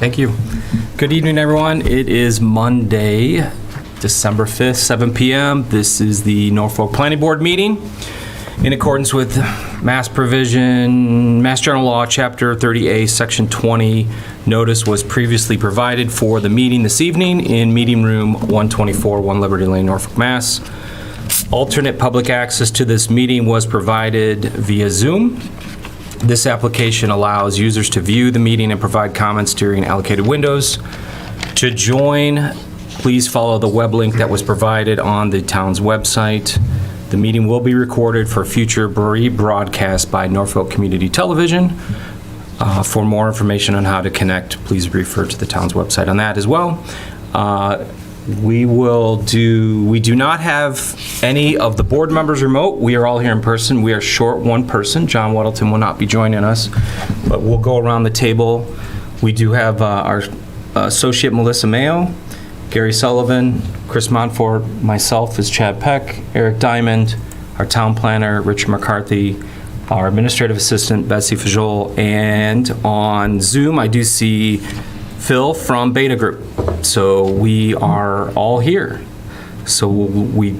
Thank you. Good evening, everyone. It is Monday, December 5th, 7 p.m. This is the Norfolk Planning Board meeting. In accordance with Mass General Law, Chapter 30A, Section 20, notice was previously provided for the meeting this evening in Meeting Room 124, 1 Liberty Lane, Norfolk, Mass. Alternate public access to this meeting was provided via Zoom. This application allows users to view the meeting and provide comments during allocated windows. To join, please follow the web link that was provided on the town's website. The meeting will be recorded for future rebroadcast by Norfolk Community Television. For more information on how to connect, please refer to the town's website on that as well. We do not have any of the board members remote. We are all here in person. We are short one person. John Weddleton will not be joining us, but we'll go around the table. We do have our associate Melissa Mayo, Gary Sullivan, Chris Montfort, myself is Chad Peck, Eric Diamond, our town planner, Richard McCarthy, our administrative assistant, Betsy Fajol, and on Zoom, I do see Phil from Beta Group. So we are all here. So we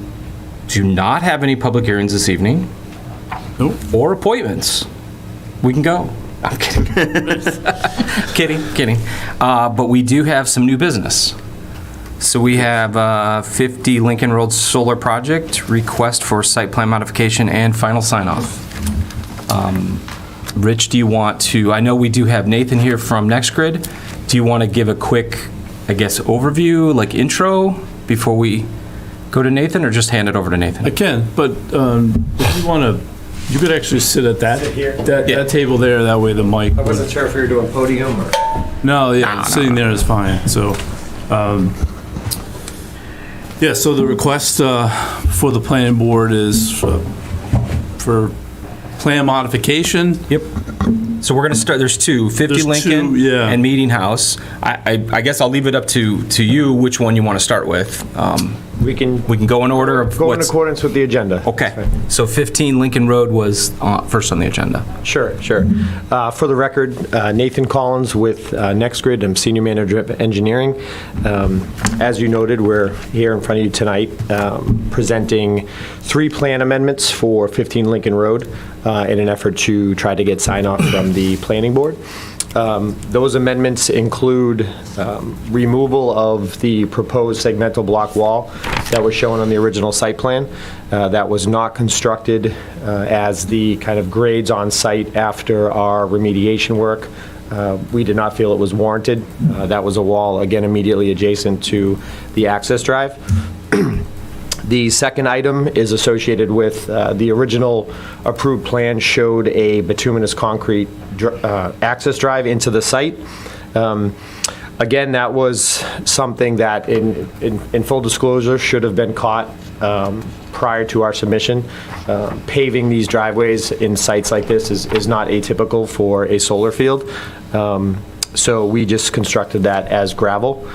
do not have any public hearings this evening. Nope. Or appointments. We can go. I'm kidding. kidding. But we do have some new business. So we have 50 Lincoln Road Solar Project, request for site plan modification and final sign-off. Rich, do you want to, I know we do have Nathan here from NextGrid. Do you want to give a quick, I guess, overview, like intro, before we go to Nathan, or just hand it over to Nathan? I can, but if you want to, you could actually sit at that table there, that way the mic. I wasn't sure if you were doing podium or... No, yeah, sitting there is fine. So, so the request for the planning board is for plan modification. Yep. So we're going to start, there's 50 There's Lincoln and Meeting House. I guess I'll leave it up to you which one you want to start with. We can go in order of go in accordance with the agenda. Okay. So 15 Lincoln Road was first on the agenda. Sure. For the record, Nathan Collins with NextGrid. I'm Senior Manager of Engineering. As you noted, we're here in front of you tonight presenting 3 plan amendments for 15 Lincoln Road in an effort to try to get sign-off from the Planning Board. Those amendments include removal of the proposed segmental block wall that was shown on the original site plan. That was not constructed as the kind of grades on site after our remediation work. We did not feel it was warranted. That was a wall, again, immediately adjacent to the access drive. The second item is associated with the original approved plan showed a bituminous concrete access drive into the site. Again, that was something that in full disclosure should have been caught prior to our submission. Paving these driveways in sites like this is not atypical for a solar field. So we just constructed that as gravel.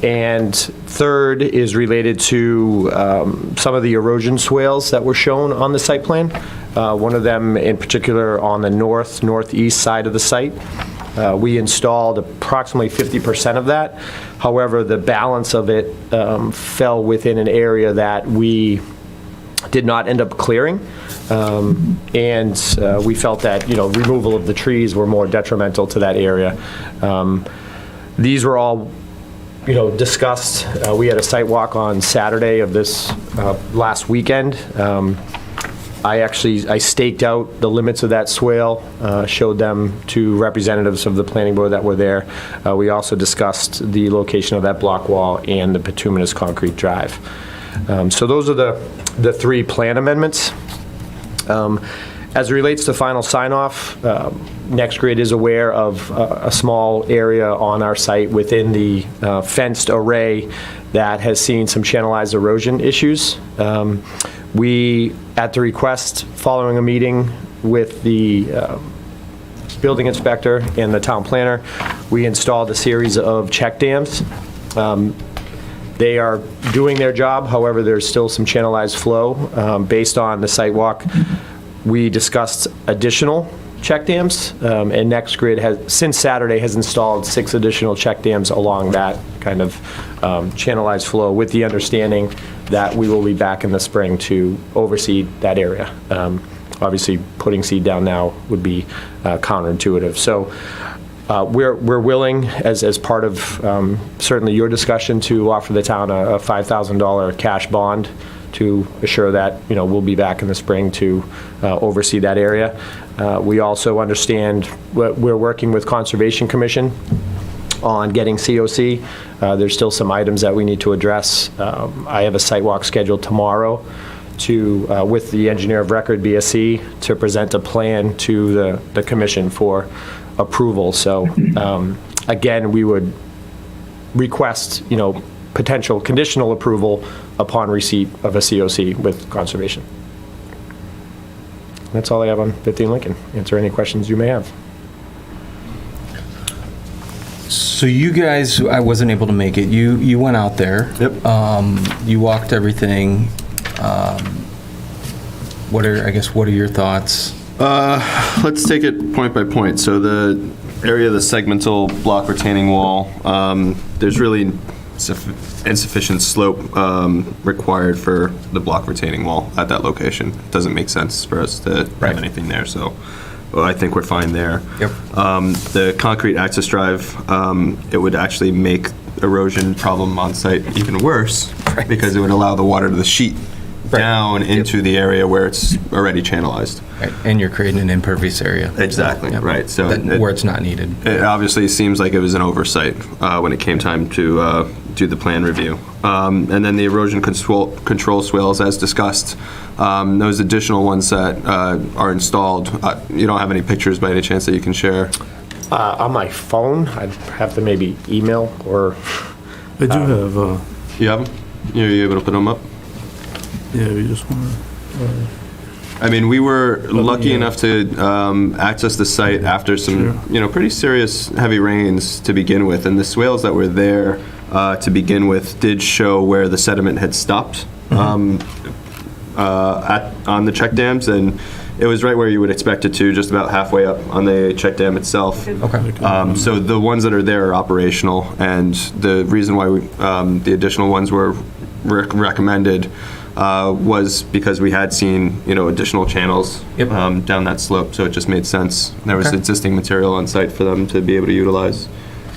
And third is related to some of the erosion swales that were shown on the site plan. One of them in particular on the northeast side of the site. We installed approximately 50% of that. However, the balance of it fell within an area that we did not end up clearing. And we felt that, removal of the trees were more detrimental to that area. These were all discussed. We had a site walk on Saturday of this last weekend. I staked out the limits of that swale, showed them to representatives of the planning board that were there. We also discussed the location of that block wall and the bituminous concrete drive. So those are the 3 plan amendments. As it relates to final sign-off, NextGrid is aware of a small area on our site within the fenced array that has seen some channelized erosion issues. We, at the request following a meeting with the building inspector and the town planner, we installed a series of check dams. They are doing their job, however, there's still some channelized flow. Based on the site walk, we discussed additional check dams, and NextGrid has, since Saturday, has installed 6 additional check dams along that kind of channelized flow, with the understanding that we will be back in the spring to oversee that area. Obviously, putting seed down now would be counterintuitive. So we're willing, as part of certainly your discussion, to offer the town a $5,000 cash bond to assure that, we'll be back in the spring to oversee that area. We also understand we're working with Conservation Commission on getting COC. There's still some items that we need to address. I have a site walk scheduled tomorrow with the engineer of record, BSC, to present a plan to the commission for approval. So again, we would request, potential conditional approval upon receipt of a COC with conservation. That's all I have on 15 Lincoln. Answer any questions you may have. So you guys, I wasn't able to make it. You went out there. Yep. You walked everything. What are your thoughts? Let's take it point by point. So the area of the segmental block retaining wall, there's really insufficient slope required for the block retaining wall at that location. It doesn't make sense for us to have anything there, so I think we're fine there. Yep. The concrete access drive, it would actually make erosion problem on site even worse, because it would allow the water to sheet down into the area where it's already channelized. Right. And you're creating an impervious area. Exactly, right. So where it's not needed. It obviously seems like it was an oversight when it came time to do the plan review. And then the erosion control swales, as discussed, those additional ones that are installed, you don't have any pictures by any chance that you can share? On my phone, I'd have to maybe email or... I do have, You have them? Are you able to put them up? yeah, we just want I mean, we were lucky enough to access the site after some, pretty serious heavy rains to begin with, and the swales that were there to begin with did show where the sediment had stopped on the check dams, and it was right where you would expect it to, just about halfway up on the check dam itself. Okay. So the ones that are there are operational, and the reason why the additional ones were recommended was because we had seen, additional channels down that slope, so it just made sense. There was existing material on site for them to be able to utilize.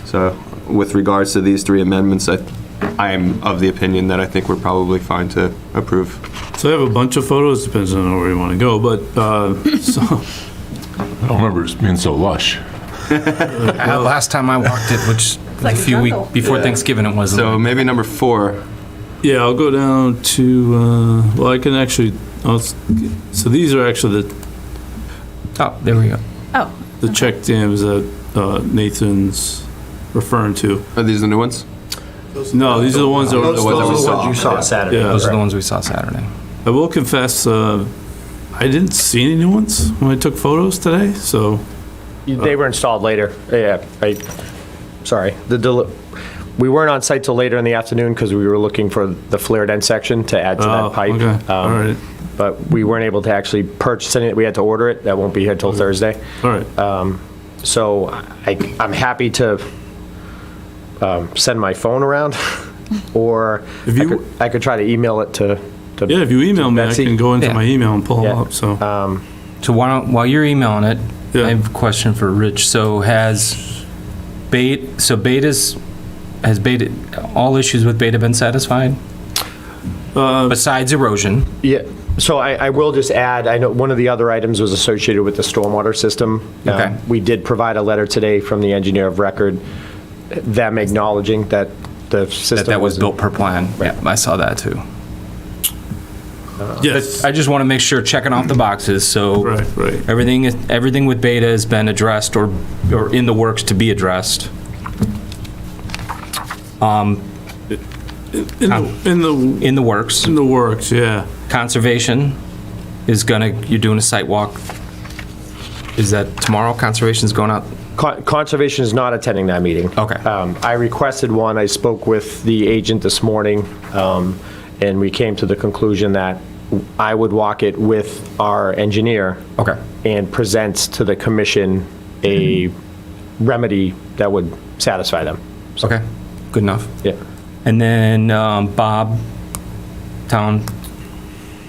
So with regards to these 3 amendments, I am of the opinion that I think we're probably fine to approve. So I have a bunch of photos, depends on where you want to go, but, so, I don't remember it being so lush. Last time I walked it, which was a few weeks before Thanksgiving, it wasn't. So maybe number 4. yeah, I'll go down to, well, I can actually, so these are actually Oh, there we go. Oh, the check dams that Nathan's referring to. Are these the new ones? No, these are the ones that were, Those are the ones you saw Saturday. Yeah. Those are the ones we saw Saturday. I will confess, I didn't see any new ones when I took photos today, so. They were installed later. Yeah, sorry. We weren't on site till later in the afternoon because we were looking for the flared end section to add to that pipe. Okay, all right, But we weren't able to actually purchase it. We had to order it. That won't be here till Thursday. all right. So I'm happy to send my phone around, or If you- I could try to email it to Yeah, if you email me, I Betsy. can go into Yeah. my email and pull them Yeah. up, so. So while you're emailing it, Yeah. I have a question for Rich. So has Beta, all issues with Beta been satisfied? Besides erosion? Yeah, so I will just add, I know one of the other items was associated with the stormwater system. Okay. We did provide a letter today from the engineer of record, them acknowledging that the system That was built per plan? Right. Yeah, I saw that too. Yes, I just want to make sure, checking off the boxes, so right. everything with Beta has been addressed or in the works to be addressed. In In the works. the works, yeah. Conservation is you're doing a site walk. Is that tomorrow? Conservation's going out? Conservation is not attending that meeting. Okay. I requested one. I spoke with the agent this morning, and we came to the conclusion that I would walk it with our engineer Okay. and present to the commission a remedy that would satisfy them. Okay, good enough. Yeah. And then Bob, town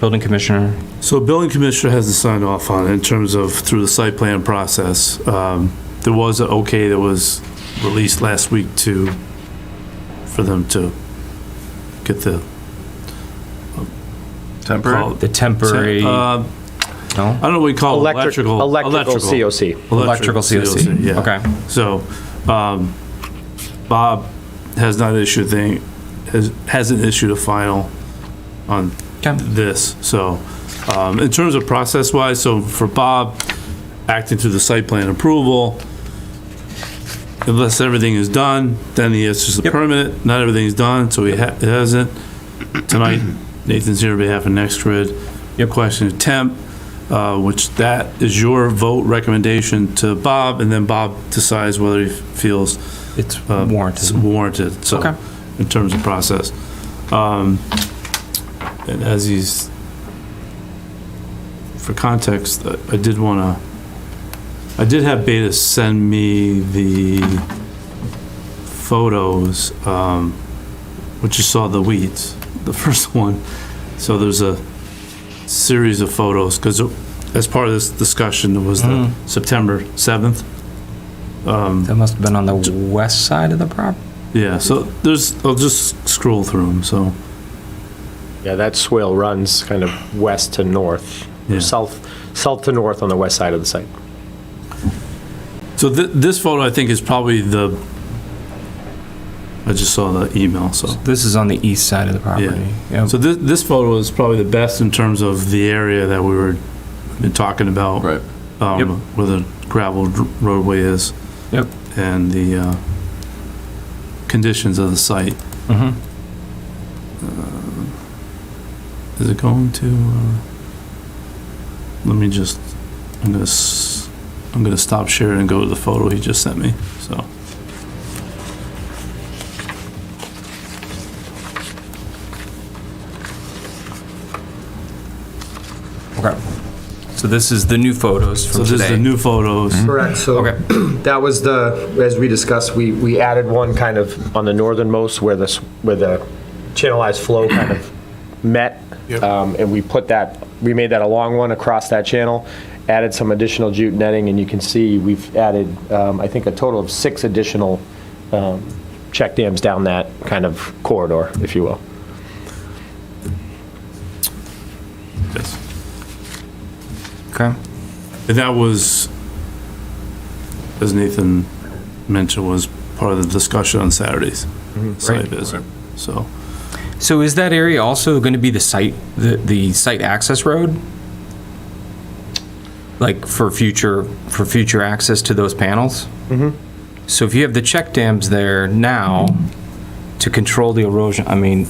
building commissioner. So building commissioner hasn't signed off on it in terms of through the site plan process. There was an okay that was released last week for them to get the. Temporary? The temporary, I no? don't know what we call it, Electrical COC. Electrical COC. Yeah. Okay. So, Bob has not issued hasn't issued a final on Okay. this. So, in terms of process-wise, so for Bob, acting through the site plan approval, unless everything is done, then he has just a permit. Not everything's done, so he hasn't. Tonight, Nathan's here on behalf of NextGrid. Your question of temp, which that is your vote recommendation to Bob, and then Bob decides whether he feels It's warranted. it's warranted. So, Okay. in terms of process, and as he's, for context, I did have Beta send me the photos, which you saw the weeds, the first one. So there's a series of photos, because as part of this discussion, it was the September 7th. That must have been on the west side of the property? Yeah, so I'll just scroll through them, so. Yeah, that swale runs kind of west to north, Yeah. south to north on the west side of the site. So this photo, I think, is probably I just saw the email, so. This is on the east side of the property. Yeah. So this photo is probably the best in terms of the area that been talking about. Right. Yep. Where the gravel roadway is. Yep. And the conditions of the site. Mm-hmm. Is it going to, let me just, I'm gonna stop sharing and go to the photo he just sent me, so. Okay. So this is the new photos So from this is today. the new photos. Correct, so Okay. that was as we discussed, we added one kind of on the northernmost where the channelized flow kind of met. And we made that a long one across that channel, added some additional jute netting, and you can see we've added, I think, a total of 6 additional check dams down that kind of corridor, if you will. Yes. Okay. And that was, as Nathan mentioned, was part of the discussion on Saturdays. Site Right. visit, so. So is that area also going to be the site access road? Like for future access to those panels? Mm-hmm. So if you have the check dams there now to control the erosion, I mean,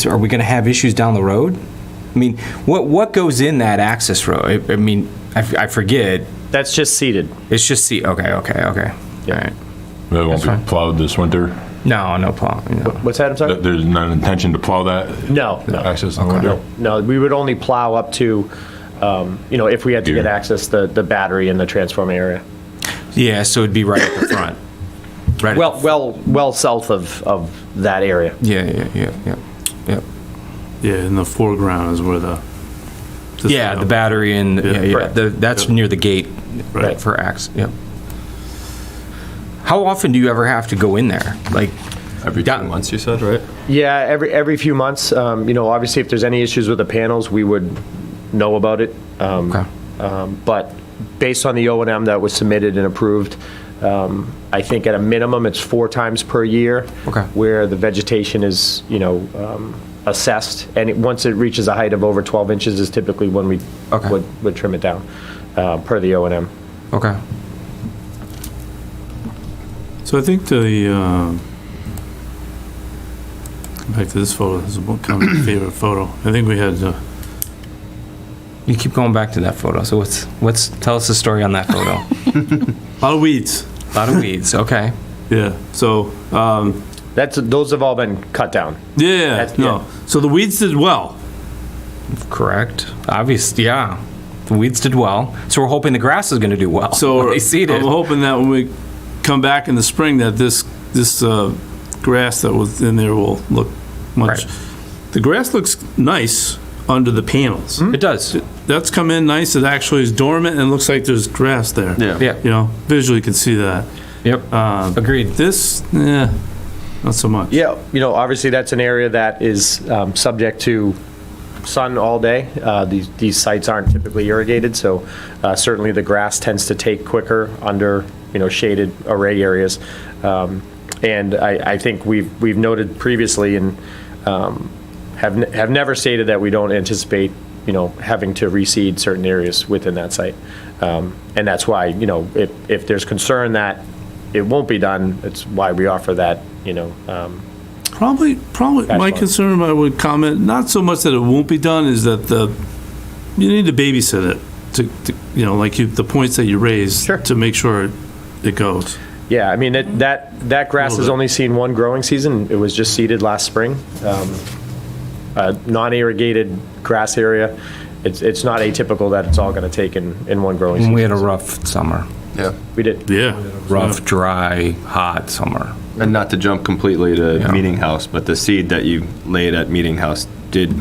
are we going to have issues down the road? I mean, what goes in that access road? I mean, I forget. That's just seeded. It's just okay. All right. That won't That's be fine. plowed this winter. No plow. No. What's that, I'm sorry? There's not an intention to plow that No. access in the winter? No, we would only plow up to, if we had to get Here. access, the battery and the transformer area. Yeah, so it'd be right at the front. Right. Well south of that area. Yeah. Yeah, in the foreground is where the. Yeah, the battery and yeah. Correct. That's Yep. near the gate Right. for access. Yep. How often do you ever have to go in there? Like Every 2 months, you said, right? Yeah, every few months. Obviously, if there's any issues with the panels, we would know about it. Okay. But based on the O&M that was submitted and approved, I think at a minimum, it's 4 times per year. Okay. Where the vegetation is, assessed, and once it reaches a height of over 12 inches is typically when we Okay. would trim it down, per the O&M. Okay. So I think back to this photo, this is kind of my favorite photo. I think we had, You keep going back to that photo. So tell us the story on that photo. a lot of weeds. A lot of weeds. Okay. Yeah, so, those have all been cut down. Yeah, That's- no. So the weeds did well. Correct. Obviously, yeah. The weeds did well. So we're hoping the grass is going to do well. So when they seed it. I'm hoping that when we come back in the spring, that this grass that was in there will look much. Right. The grass looks nice under the panels. It does. That's come in nice. It actually is dormant and looks like there's grass there. Yeah. Yeah. You know, visually you can see that. Yep. Agreed. This, not so much. Yeah, obviously that's an area that is subject to sun all day. These sites aren't typically irrigated, so certainly the grass tends to take quicker under, shaded array areas. And I think we've noted previously and have never stated that we don't anticipate, having to reseed certain areas within that site. And that's why, if there's concern that it won't be done, it's why we offer that, Probably, my fine. concern, I would comment, not so much that it won't be done, is that you need to babysit it to the points that you raised. Sure. To make sure it goes. Yeah, I mean, that grass has only seen one growing season. It was just seeded last spring. Non-irrigated grass area. It's not atypical that it's all going to take in one growing season. We had a rough summer. Yeah. We did. Yeah. Rough, dry, hot summer. And not to jump completely to Meeting House, but the seed that you laid at Meeting House did,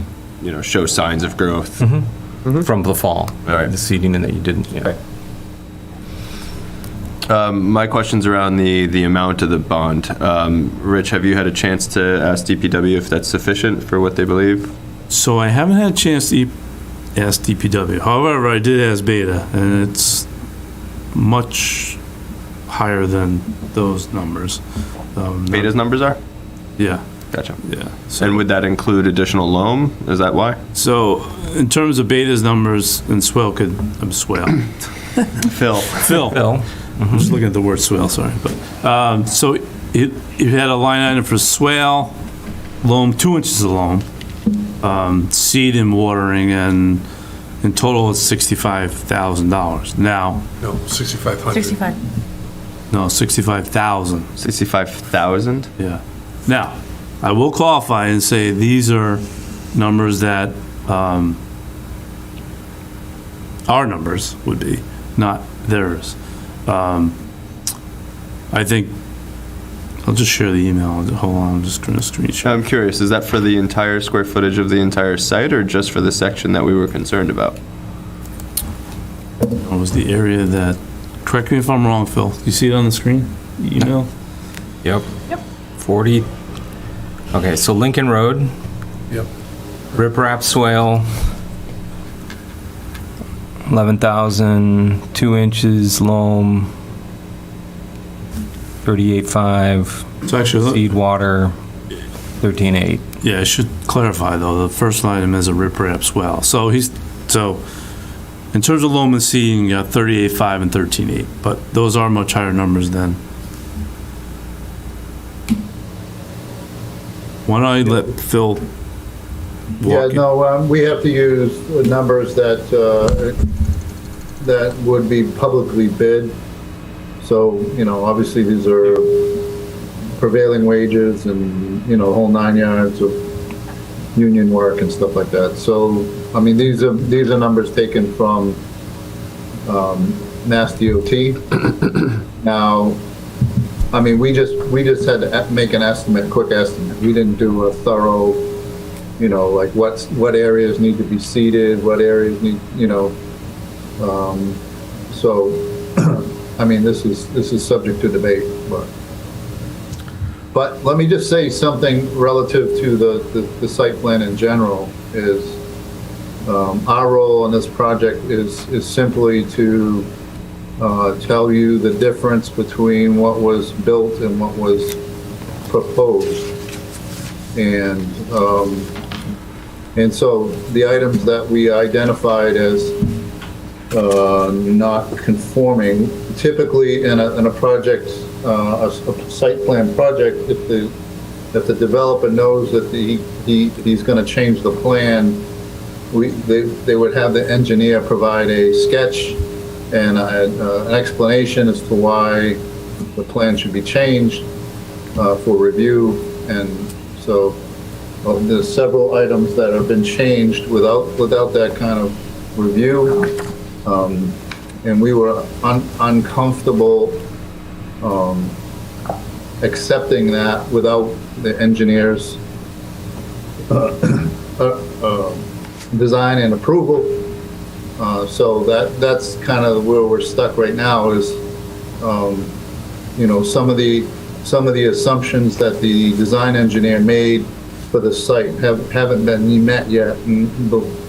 show signs of growth. From the fall. All right. The seeding and that you didn't. Yeah. Okay. My question's around the amount of the bond. Rich, have you had a chance to ask DPW if that's sufficient for what they believe? So I haven't had a chance to ask DPW. However, I did ask Beta, and it's much higher than those numbers. Beta's numbers are? Yeah, Gotcha. yeah. And would that include additional loam? Is that why? So in terms of Beta's numbers, and swell. Phil. Phil. Bill? I'm just looking at the word swale, sorry. But, so it had a line item for swale, loam, 2 inches of loam, seed and watering, and in total it's $65,000. Now, No, 6,500. 65. no, 65,000. 65,000? Yeah. Now, I will qualify and say these are numbers that our numbers would be, not theirs. I think, I'll just share the email. Hold on, I'm just going to screenshot. I'm curious, is that for the entire square footage of the entire site or just for the section that we were concerned about? It was the area that, correct me if I'm wrong, Phil, you see it on the screen? The email? Yep. 40. Okay, so Lincoln Road, Yep. riprap swale, 11,000, 2 inches loam, 38.5, So actually, seed water, 13.8. yeah, I should clarify though, the first item is a riprap swell. So in terms of loam and seeding, you got 38.5 and 13.8, but those are much higher numbers than. Why don't I let Phil Yeah, walk it? no, we have to use numbers that would be publicly bid. So, obviously these are prevailing wages and, whole 9 yards of union work and stuff like that. So, I mean, these are numbers taken from Mass DOT. Now, I mean, we just had to make an estimate, quick estimate. We didn't do a thorough, like what areas need to be seeded, what areas need, so, I mean, this is subject to debate, but let me just say something relative to the site plan in general is, our role in this project is simply to tell you the difference between what was built and what was proposed. And so the items that we identified as not conforming, typically in a project, a site plan project, if the developer knows that he's going to change the plan, they would have the engineer provide a sketch and an explanation as to why the plan should be changed. for review, and so there's several items that have been changed without that kind of review, and we were uncomfortable accepting that without the engineers' design and approval. So that's kind of where we're stuck right now is, some of the assumptions that the design engineer made for the site haven't been met yet. And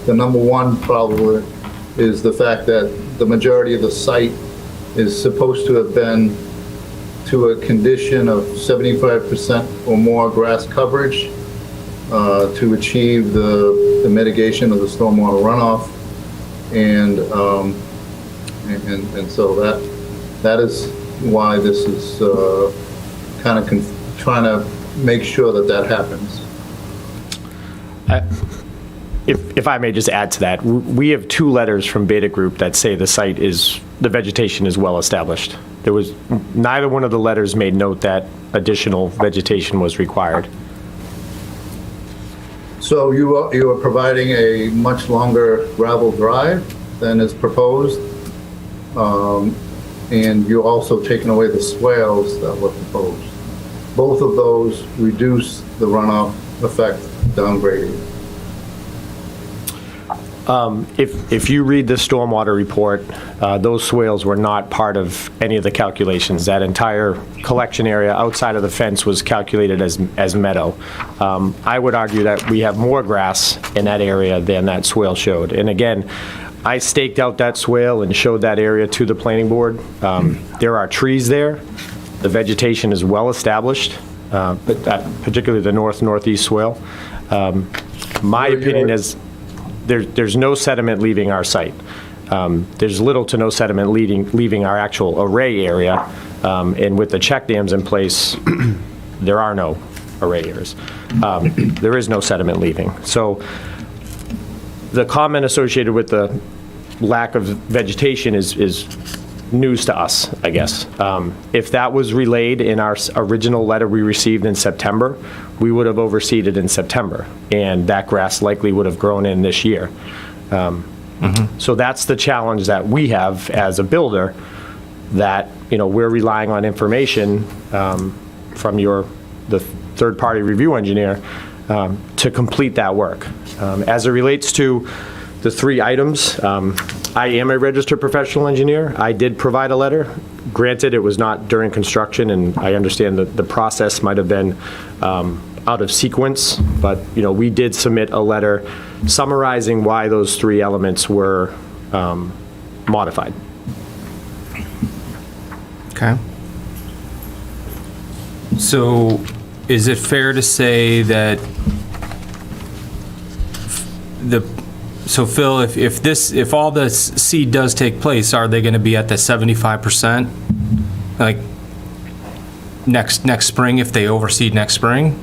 the number one probably is the fact that the majority of the site is supposed to have been to a condition of 75% or more grass coverage to achieve the mitigation of the stormwater runoff. And so that is why this is kind of trying to make sure that happens. If I may just add to that, we have 2 letters from Beta Group that say the vegetation is well established. Neither one of the letters made note that additional vegetation was required. So you are providing a much longer gravel drive than is proposed, and you're also taking away the swales that were proposed. Both of those reduce the runoff effect downgrading. If you read the stormwater report, those swales were not part of any of the calculations. That entire collection area outside of the fence was calculated as meadow. I would argue that we have more grass in that area than that swale showed. And again, I staked out that swale and showed that area to the planning board. There are trees there. The vegetation is well established, but particularly the northeast swale. My opinion is there's no sediment leaving our site. There's little to no sediment leaving our actual array area. And with the check dams in place, there are no array areas. There is no sediment leaving. So the comment associated with the lack of vegetation is news to us, I guess. If that was relayed in our original letter we received in September, we would have overseeded in September, and that grass likely would have grown in this year. So that's the challenge that we have as a builder, that we're relying on information from the third-party review engineer to complete that work. As it relates to the 3 items, I am a registered professional engineer. I did provide a letter. Granted, it was not during construction, and I understand that the process might have been out of sequence, but we did submit a letter summarizing why those 3 elements were modified. Okay. So is it fair to say that so Phil, if all this seed does take place, are they going to be at the 75%, like next spring, if they overseed next spring?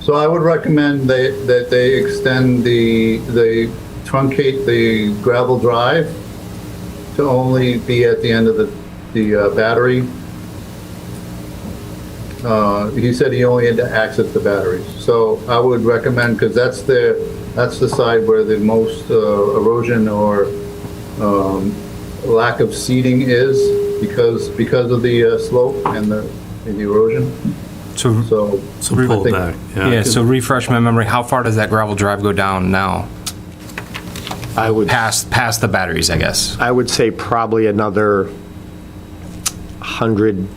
So I would recommend that they extend they truncate the gravel drive to only be at the end of the battery. He said he only had to access the batteries. So I would recommend, because that's the side where the most erosion or lack of seeding is because of the slope and the erosion. So pull it back. yeah, so refresh my memory, how far does that gravel drive go down now? I would Past the batteries, I guess. I would say probably another 100,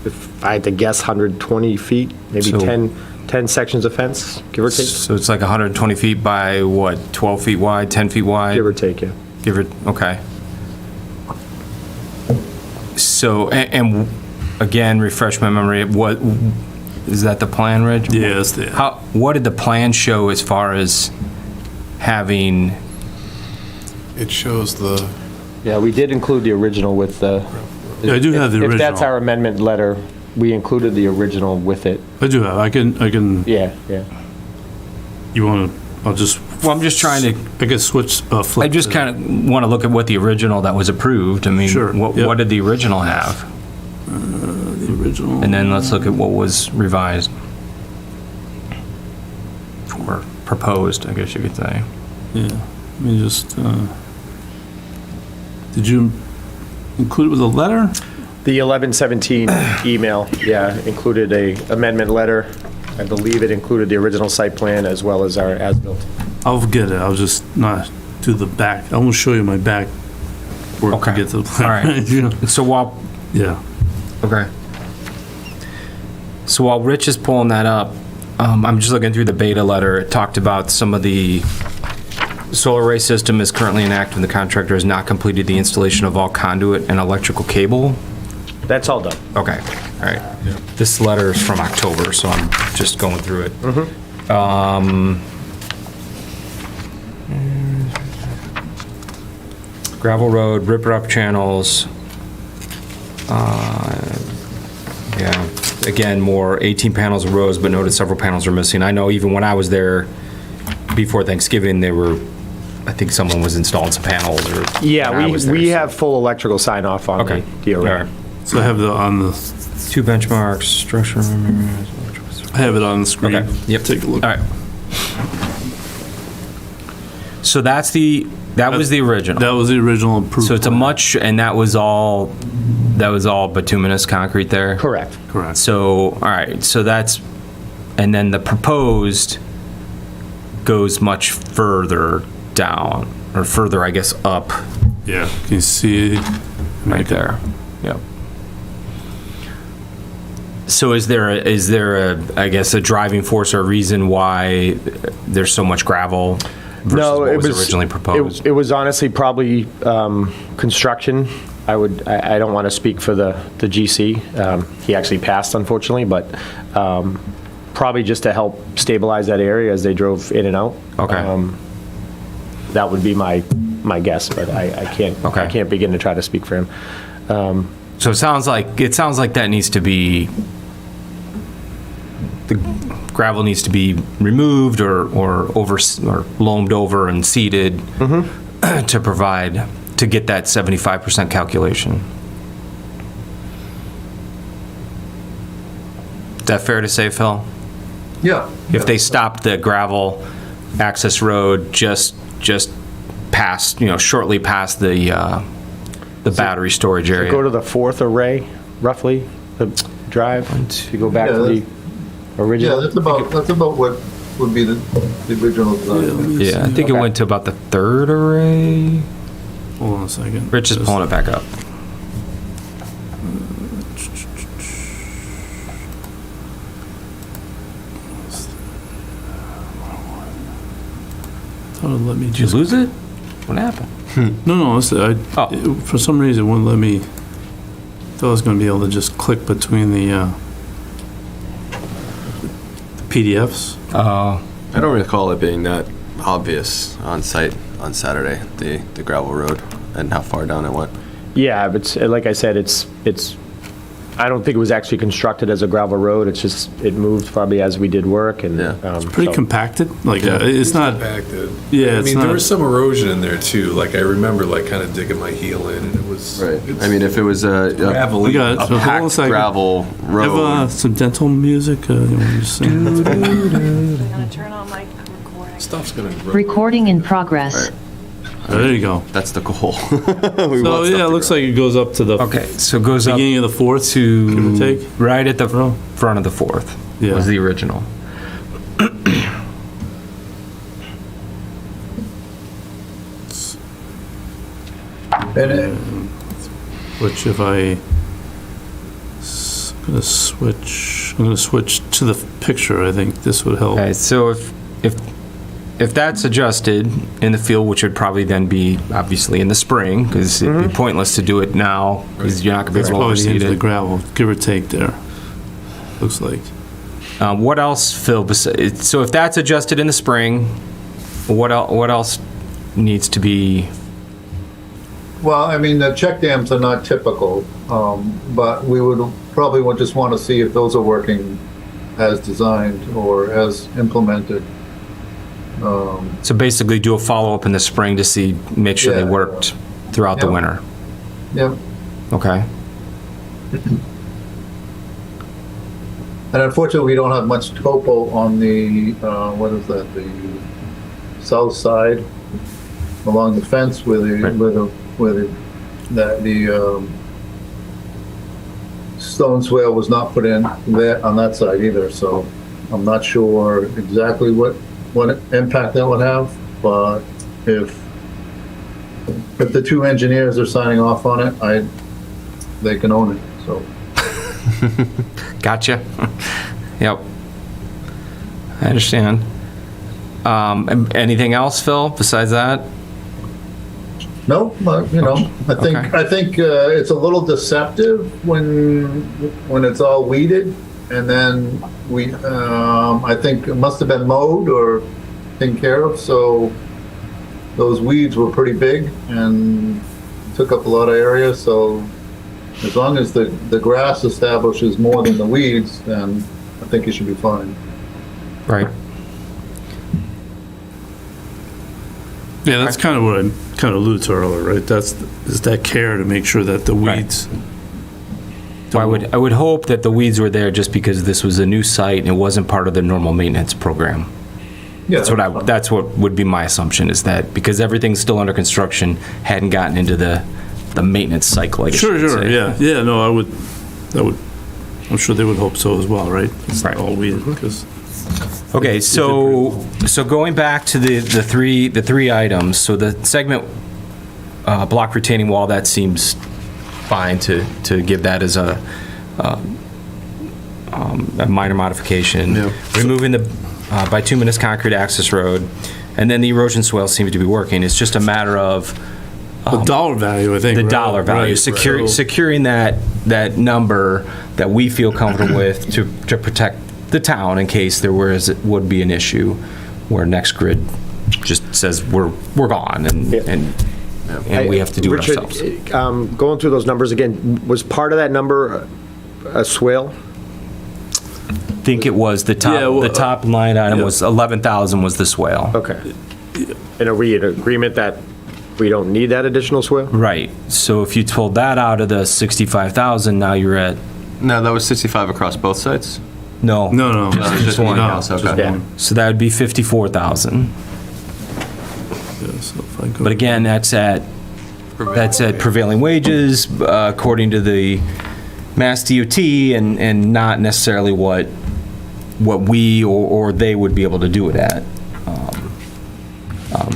if I had to guess, 120 feet, maybe So- 10 sections of fence, give or take. So it's like 120 feet by what, 12 feet wide, 10 feet wide? Give or take, yeah. Okay. So, and again, refresh my memory, what, is that the plan, Reg? Yes. What did the plan show as far as having, It shows the, Yeah, we did include the original with the... Yeah, I do have the If that's original. our amendment letter, we included the original with it. I do have, I can, Yeah. you want to, I'll just, well, I'm just trying to, I can switch, flip. I just kind of want to look at what the original that was approved, I mean, Sure, yep. what did the original have? The original. And then let's look at what was revised. Or proposed, I guess you could say. Yeah, let me just, did you include it with a letter? The 1117 email, yeah, included a amendment letter. I believe it included the original site plan as well as our as-built. I'll get it, I'll just not do the back, I won't show you my back work to Okay. get to the plan. All right. You know? So while, Yeah, okay. So while Rich is pulling that up, I'm just looking through the beta letter. It talked about some of the solar array system is currently inactive. The contractor has not completed the installation of all conduit and electrical cable. That's all done. Okay, all right. This letter is from October, so I'm just going through it. Gravel road, rip-rap channels. Yeah, again, more 18 panels of rows, but noted several panels are missing. I know even when I was there before Thanksgiving, they were, I think someone was installing some panels or. Yeah, when I was there, we so- have full electrical sign off on Okay. the All array. right. so I have the, on the, Two benchmarks, structure. I have it on the screen. Okay, yep. Take a look. All right. So that was the original. That was the original approved. So it's a much, and that was all bituminous concrete there? Correct. Correct. So, all right, so that's, and then the proposed goes much further down, or further, I guess, up, Yeah, can you see it? right there. Yep. So is there a, I guess, a driving force or a reason why there's so much gravel versus No, what it was was originally proposed? It was honestly probably construction. I don't want to speak for the GC. He actually passed, unfortunately, but probably just to help stabilize that area as they drove in and out. Okay. That would be my guess, but I can't. Okay. I can't begin to try to speak for him. So it sounds like that needs to be, the gravel needs to be removed or loamed over and seeded to provide, to get that 75% calculation. Is that fair to say, Phil? Yeah. If they stopped the gravel access road just past, shortly past the battery storage area. Go to the fourth array, roughly, the drive. If you go back Yeah, to the Yeah, original. that's about what would be the original design. Yeah, I think it Okay. went to about the third array. Hold on a second. Rich is pulling it back up. Thought it let me Did you just. lose it? What happened? No, Oh. for some reason, it wouldn't let me, thought I was gonna be able to just click between the PDFs. Oh, I don't recall it being that obvious on site on Saturday, the gravel road and how far down it went. Yeah, but like I said, it's. I don't think it was actually constructed as a gravel road. It's just, it moved probably as we did work and. Yeah. Pretty so- compacted, like, it's not, Compacted. Yeah, I it's mean, not- there was some erosion in there too. Like I remember, like kind of digging my heel in, and it was. Right. I mean, if it was a we got it. a So hold on a packed second. gravel Have road, some dental music, you want to just sing? I'm gonna turn on my recording. Stuff's gonna grow. Recording in progress. There you go. that's the goal. So, yeah, it looks like it goes up to the okay. So it goes up beginning of the fourth, to give or take. right at the front of the fourth. Yeah. Was the original. And it- Which if I'm gonna switch to the picture, I think this would help. Okay, so if that's adjusted in the field, which would probably then be obviously in the spring, because it'd be pointless to do it now, because you're not gonna be able to Probably the end of overseed the it. gravel, give or take there. Looks like. What else, Phil? So if that's adjusted in the spring, what else needs to be? Well, I mean, the check dams are not typical, but we would probably just want to see if those are working as designed or as implemented. So basically, do a follow up in the spring to see, make sure they Yeah. worked throughout the Yeah. winter. Yep. Okay. And unfortunately, we don't have much topo on the, what is that, the south side along the fence where the stone swale was not put in there on that side either, so I'm not sure exactly what impact that would have, but if the two engineers are signing off on it, they can own it, so. Gotcha. Yep. I understand. Anything else, Phil, besides that? No, but, I think it's a little deceptive when it's all weeded, and then I think it must have been mowed or taken care of, so those weeds were pretty big and took up a lot of area, so as long as the grass establishes more than the weeds, then I think you should be fine. Right. Yeah, that's kind of what I kind of alluded to earlier, right? Is that care to make sure that the weeds. Well, I would hope that the weeds were there just because this was a new site and it wasn't part of the normal maintenance program. Yeah, That's what would be my assumption, is that because everything's still under construction, hadn't gotten into the maintenance cycle, I guess you could Sure, say. yeah, no, I'm sure they would hope so as well, right? It's Right. all weeded, because. Okay, so going back to the three items, so the segment block retaining wall, that seems fine to give that as a minor modification. Yeah. Removing the bituminous concrete access road, and then the erosion swale seems to be working. It's just a matter of The dollar value, I think. the right? dollar value, Right. So- securing that number that we feel comfortable with to protect the town in case there would be an issue where Next Grid just says we're gone and we have to do it Richard, ourselves. Going through those numbers again, was part of that number a swale? I think it was the top, Yeah, well, the top line item yeah. was 11,000 was the swale. Okay. And are we in agreement that we don't need that additional swale? Right. So if you pulled that out of the 65,000, now you're at, No, that was 65 across both sites? no. No. Just one house, okay. Yeah. So that would be 54,000. Yeah, so if I go- But again, that's at prevailing wages, according to the Mass DOT, and not necessarily what we or they would be able to do it at.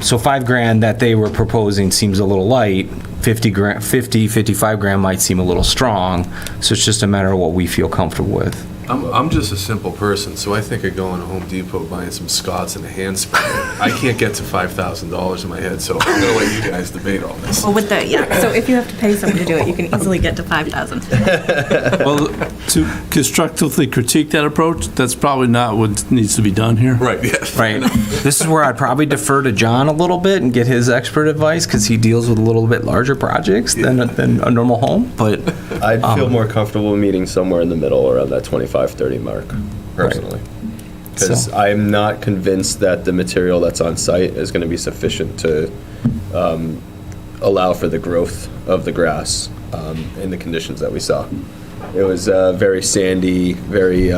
So $5,000 that they were proposing seems a little light. 55 grand might seem a little strong. So it's just a matter of what we feel comfortable with. I'm just a simple person, so I think of going to Home Depot, buying some Scots and a hand spray. I can't get to $5,000 in my head, so I'm gonna let you guys debate all this. Well, so if you have to pay someone to do it, you can easily get to 5,000. Well, to constructively critique that approach, that's probably not what needs to be done here. Right, yes. Right. This is where I'd probably defer to John a little bit and get his expert advice, because he deals with a little bit larger projects than a normal home, but. I'd feel more comfortable meeting somewhere in the middle around that 25-30 mark, personally. Because So- I'm not convinced that the material that's on site is going to be sufficient to allow for the growth of the grass in the conditions that we saw. It was very sandy, very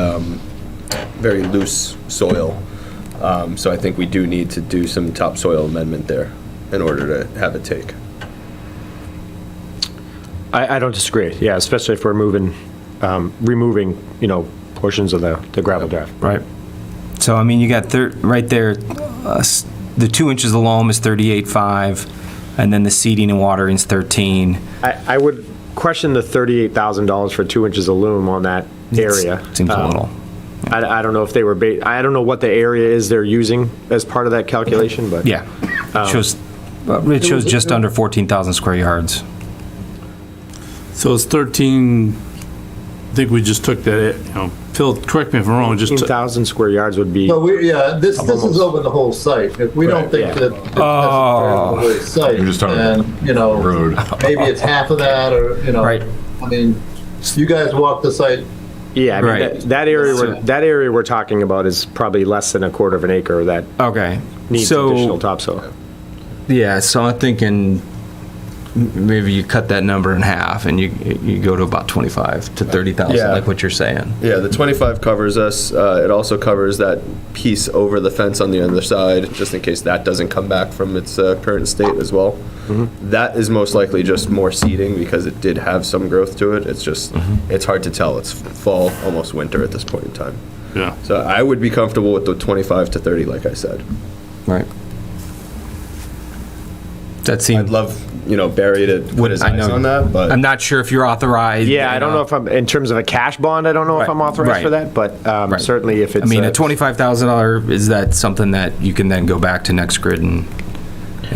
loose soil. So I think we do need to do some topsoil amendment there in order to have it take. I don't disagree, yeah, especially if we're removing, portions of the gravel drive. Right. So, I mean, you got right there, the 2 inches of loam is 38.5, and then the seeding and watering is 13. I would question the $38,000 for 2 inches of loom on that area. Seems a little. I don't know if they were, I don't know what the area is they're using as part of that calculation, but. Yeah. It shows just under 14,000 square yards. So it's 13, I think we just took that, Phil, correct me if I'm wrong, just took. 15,000 square yards would be. No, this is over the whole site. If we don't think yeah. that it's necessary for the whole site, You're just talking then, road. maybe it's half of that, or, Right. I mean, you guys walk the site. Yeah, I mean, Right. that area we're talking about is probably less than a quarter of an acre that Okay. needs So, additional topsoil. yeah, so I'm thinking maybe you cut that number in half and you go to about 25 to 30,000, Yeah. like what you're saying. Yeah, the 25 covers us. It also covers that piece over the fence on the other side, just in case that doesn't come back from its current state as well. That is most likely just more seeding because it did have some growth to it. It's just, it's hard to tell. It's fall, almost winter at this point in time. Yeah. So I would be comfortable with the 25 to 30, like I said. Right. That seems. I'd love, Barry to put his eyes on that, but. I'm not sure if you're authorized. Yeah, I don't know if I'm, in terms of a cash bond, I don't know if I'm authorized for that, but Right. certainly if it's. I mean, a $25,000, is that something that you can then go back to Next Grid and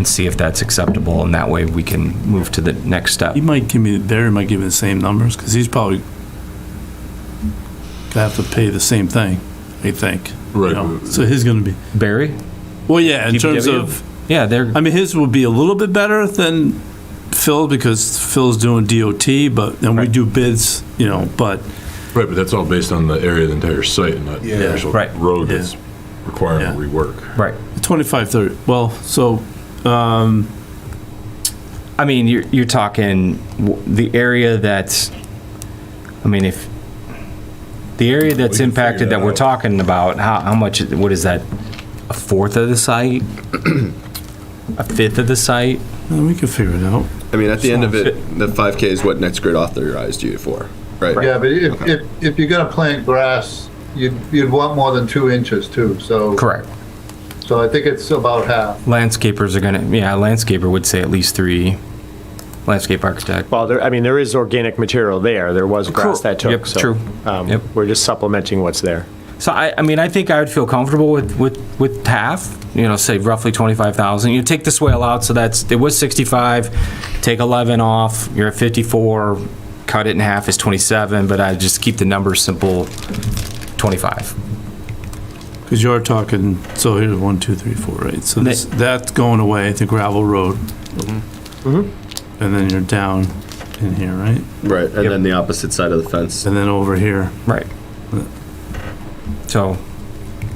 see if that's acceptable, and that way we can move to the next step? Barry might give me the same numbers, because he's probably gonna have to pay the same thing, I think. Right. So his gonna be, Barry? well, yeah, in terms DPW? of, Yeah, they're, I mean, his will be a little bit better than Phil, because Phil's doing DOT, and we do bids, but, Right, but that's all based on the area of the entire site and not the actual Right. road that's requiring Yeah. rework. right. 25, 30, well, so, I mean, you're talking the area that's, I mean, if, the area that's can figure impacted that that we're out. talking about, how much, what is that? A fourth of the site? A fifth of the site? we can figure it out. I mean, at the end of it, the 5K is what Next Grid authorized you for, right? Yeah, but if you're gonna plant grass, you'd want more than 2 inches too, so. Correct. So I think it's about half. Landscapers are gonna, yeah, a landscaper would say at least 3, landscape architect. Well, there is organic material there. There was grass that took. Yep, so, true. Yep. We're just supplementing what's there. So I mean, I think I would feel comfortable with half, say roughly 25,000. You take the swale out, so it was 65, take 11 off, you're at 54, cut it in half is 27, but I just keep the numbers simple, 25. Because you're talking, so here's 1, 2, 3, 4, right? So that's going away, the gravel road. And then you're down in here, right? Right, and then the opposite side of the fence. And then over here. Right. So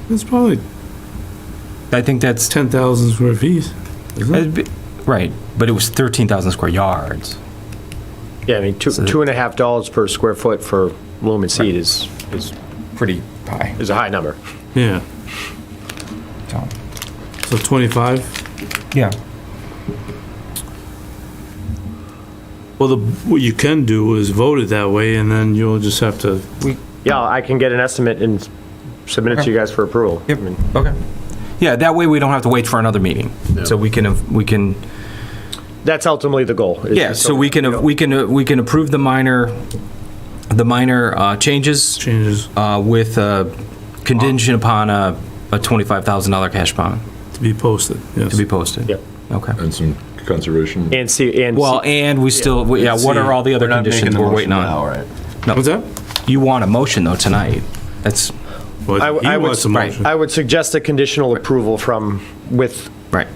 It's probably I think that's 10,000 square feet. right, but it was 13,000 square yards. Yeah, I mean, $2.50 per square foot for loam and seed is Pretty high. a high number. Yeah. So 25? Yeah. Well, what you can do is vote it that way, and then you'll just have to, Yeah, I can get an estimate and submit it to you guys for approval. Yep. I mean, Okay. Yeah, that way we don't have to wait for another meeting. So we can. that's ultimately the goal. is Yeah, just so we can approve the minor changes changes with contingent upon a $25,000 cash bond to be posted, yes. to be posted. Yep. Okay. And some conservation. And see, and Well, and we still, what are all the other conditions we're waiting on? right? What's that? You want a motion though tonight? That's, Well, I he would- wants a motion. I would suggest a conditional approval with right,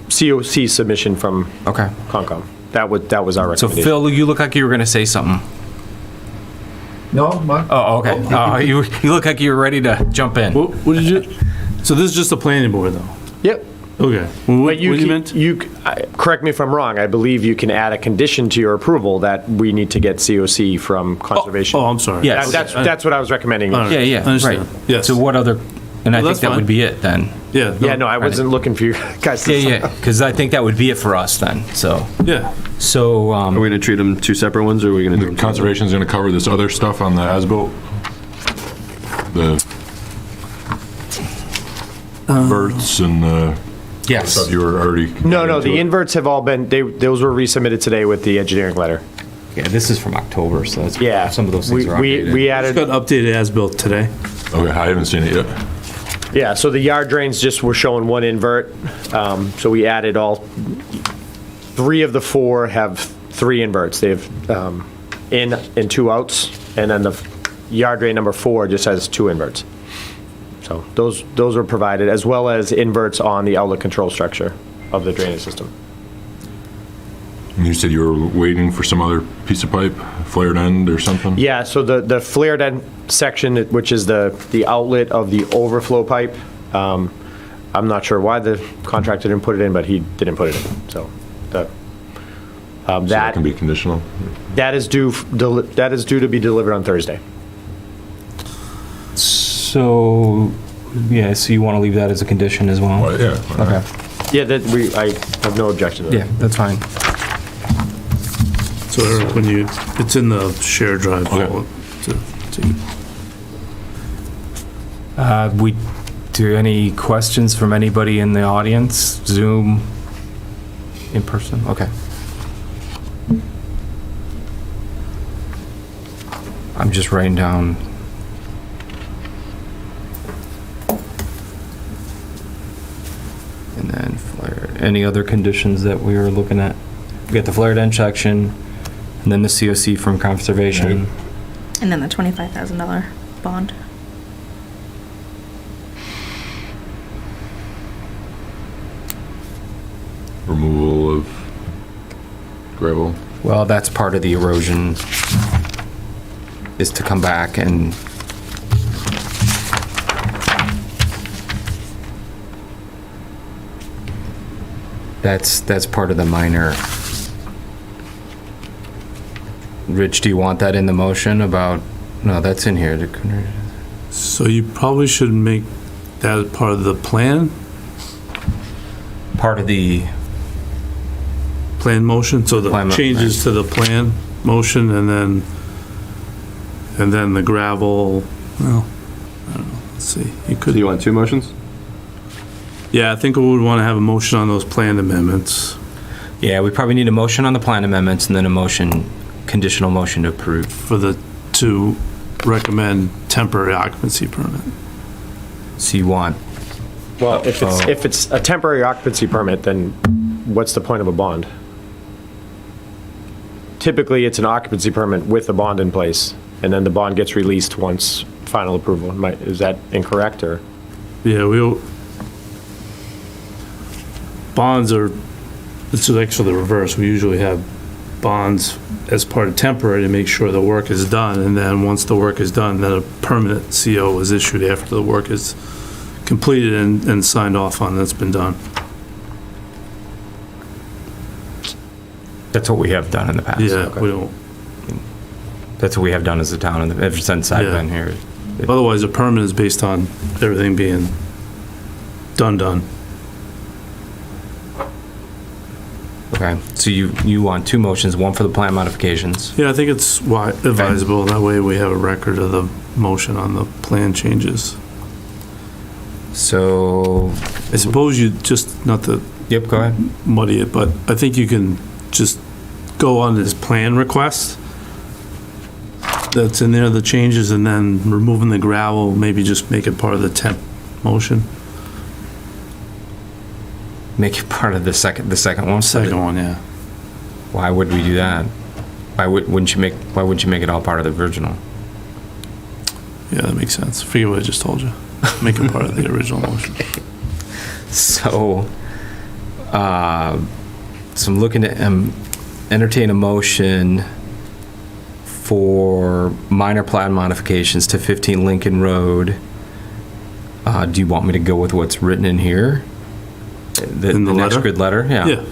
COC submission from okay. Concom. That was our So recommendation. Phil, you look like you were gonna say something. No, Oh, okay. You look like you were ready to jump in. What did you, so this is just a planning board, though? Yep. Okay. Well, what But you, do you meant? correct me if I'm wrong, I believe you can add a condition to your approval that we need to get COC from conservation. Oh, I'm sorry. Yes. That's what I was recommending. All right. Yeah, I understand. right. Yes. So what other, and I think that's that fine. would be it then. Yeah. Yeah, no, I wasn't looking for you guys to. Yeah, because I think that would be it for us then, so. Yeah. So, Are we gonna treat them two separate ones, or are we gonna do them? Conservation's gonna cover this other stuff on the as-built? The verts and the yes. stuff you were already. No, into the it? inverts have all been, those were resubmitted today with the engineering letter. Yeah, this is from October, so that's, Yeah. some of those things are We outdated. added, Got updated as-built today. Okay, I haven't seen it yet. yeah, so the yard drains just were showing one invert. So we added all, 3 of the 4 have 3 inverts. They have in and 2 outs, and then the yard drain number 4 just has 2 inverts. So those were provided, as well as inverts on the outlet control structure of the drainage system. And you said you were waiting for some other piece of pipe, flared end or something? Yeah, so the flared end section, which is the outlet of the overflow pipe, I'm not sure why the contractor didn't put it in, but he didn't put it in, so. So that can be conditional? That is due to be delivered on Thursday. So, yeah, so you want to leave that as a condition as well? Well, yeah. Okay. Yeah, I have no objection to that. Yeah, that's fine. So Eric, it's in the shared drive. Okay. Do any questions from anybody in the audience? Zoom, in person? Okay. I'm just writing down. And then flared. Any other conditions that we were looking at? We got the flared end section, and then the COC from conservation. And then the $25,000 bond. Removal of gravel? Well, that's part of the erosion, is to come back and that's part of the minor. Rich, do you want that in the motion about, no, that's in here. So you probably should make that part of the plan Part of the, motion, so the Plan mo- changes to the plan motion, and then the gravel, well, I don't know, let's see, you Do could, you want two motions? yeah, I think we would want to have a motion on those plan amendments yeah, we probably need a motion on the plan amendments and then a motion, conditional motion to approve. to recommend temporary occupancy permit. So you want, Well, if it's a temporary occupancy permit, then what's the point of a bond? Typically, it's an occupancy permit with a bond in place, and then the bond gets released once final approval. Is that incorrect, or? Yeah, bonds are, it's actually the reverse. We usually have bonds as part of temporary to make sure the work is done, and then once the work is done, then a permanent CO is issued after the work is completed and signed off on, that's been done. that's what we have done in the past. Yeah, we don't, That's what we have done as a town ever since I've Yeah. been here. otherwise a permit is based on everything being done. Okay, so you want two motions, one for the plan modifications. Yeah, I think it's advisable, that way we have a record of the motion on the plan changes. So, I suppose you just, not to yep, go ahead. muddy it, but I think you can just go on this plan request that's in there, the changes, and then removing the gravel, maybe just make it part of the temp motion. Make it part of the second one? Second one, yeah. Why would we do that? Why wouldn't you make it all part of the original? Yeah, that makes sense. Forget what I just told you. Make it part of the original motion. So, so I'm looking to entertain a motion for minor plan modifications to 15 Lincoln Road. Do you want me to go with what's written in here? In the next letter? grid letter? Yeah. Yeah.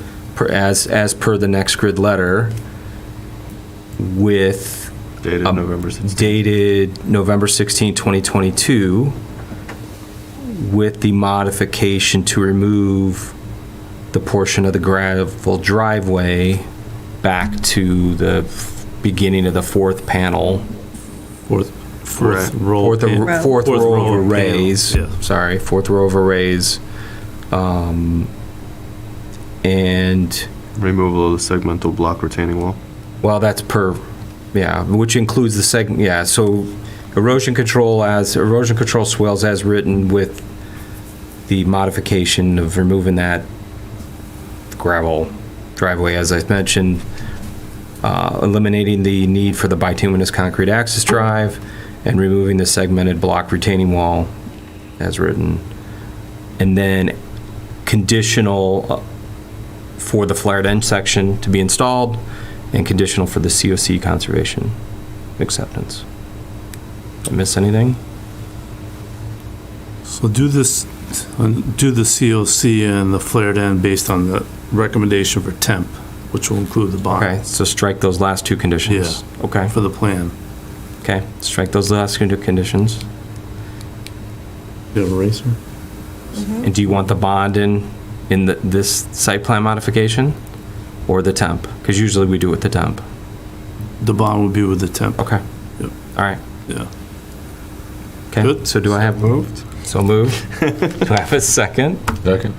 As per the next grid letter with Dated November 16th. dated November 16, 2022, with the modification to remove the portion of the gravel driveway back to the beginning of the fourth panel. Fourth Correct. row. Fourth pan- row of panel, arrays. yeah. Sorry, fourth row of arrays. And, Removal of the segmental block retaining wall. well, that's per, yeah, which includes the so erosion control swales as written with the modification of removing that gravel driveway, as I mentioned, eliminating the need for the bituminous concrete access drive, and removing the segmented block retaining wall as written. And then conditional for the flared end section to be installed, and conditional for the COC conservation acceptance. Did I miss anything? So do the COC and the flared end based on the recommendation for temp which will include the bond. Okay, so strike those last two conditions. Yeah. Okay, For the plan. okay, strike those last two conditions. You have a eraser? And do you want the bond in this site plan modification or the temp? Because usually we do it with the temp. The bond would be with the temp. Okay. Yep. All right. Yeah. Okay. Good. So do I have moved? So moved. Do I have a second? Second?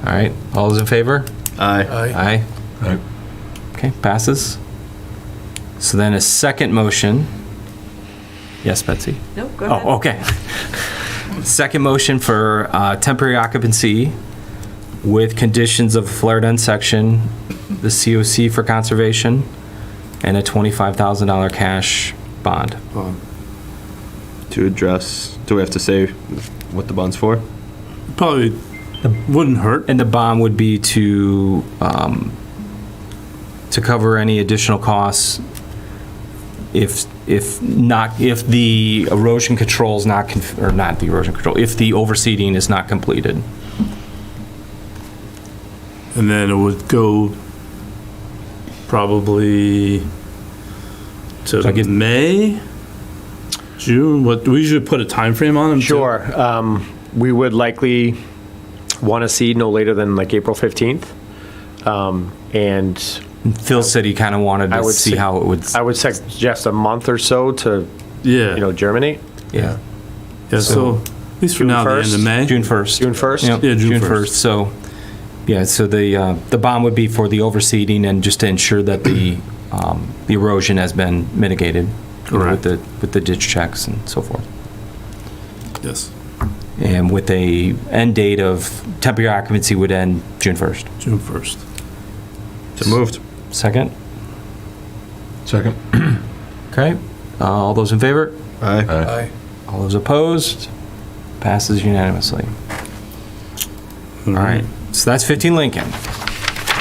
All right. All those in favor? Aye. Aye. Aye. Okay, passes. So then a second motion. Yes, Betsy? Nope, go ahead. Oh, okay. Second motion for temporary occupancy with conditions of flared-end section, the COC for conservation, and a $25,000 cash bond. To address, do we have to say what the bond's for? Probably wouldn't hurt. And the bond would be to cover any additional costs if the erosion control is not, or not the erosion control, if the overseeding is not completed. And then it would go probably to So I guess- May, June. What do we usually put a time frame on them? too? Sure. We would likely want to see no later than like April 15th. And Phil said he kind of wanted I to would see say- how it would, I would suggest a month or so to, Yeah. germinate. yeah, Yeah. So at least for June now, the end 1st? of May. June 1st. June 1st? Yep, Yeah, June June 1st. 1st. So, yeah, so the bond would be for the overseeding and just to ensure that the erosion has been mitigated. you know, Correct. With the ditch checks and so forth. Yes. And with a end date of temporary occupancy would end June 1st. June 1st. So moved. Second? Second? Okay. All those in favor? Aye. Aye. All those opposed? Passes unanimously. All right. So that's 15 Lincoln.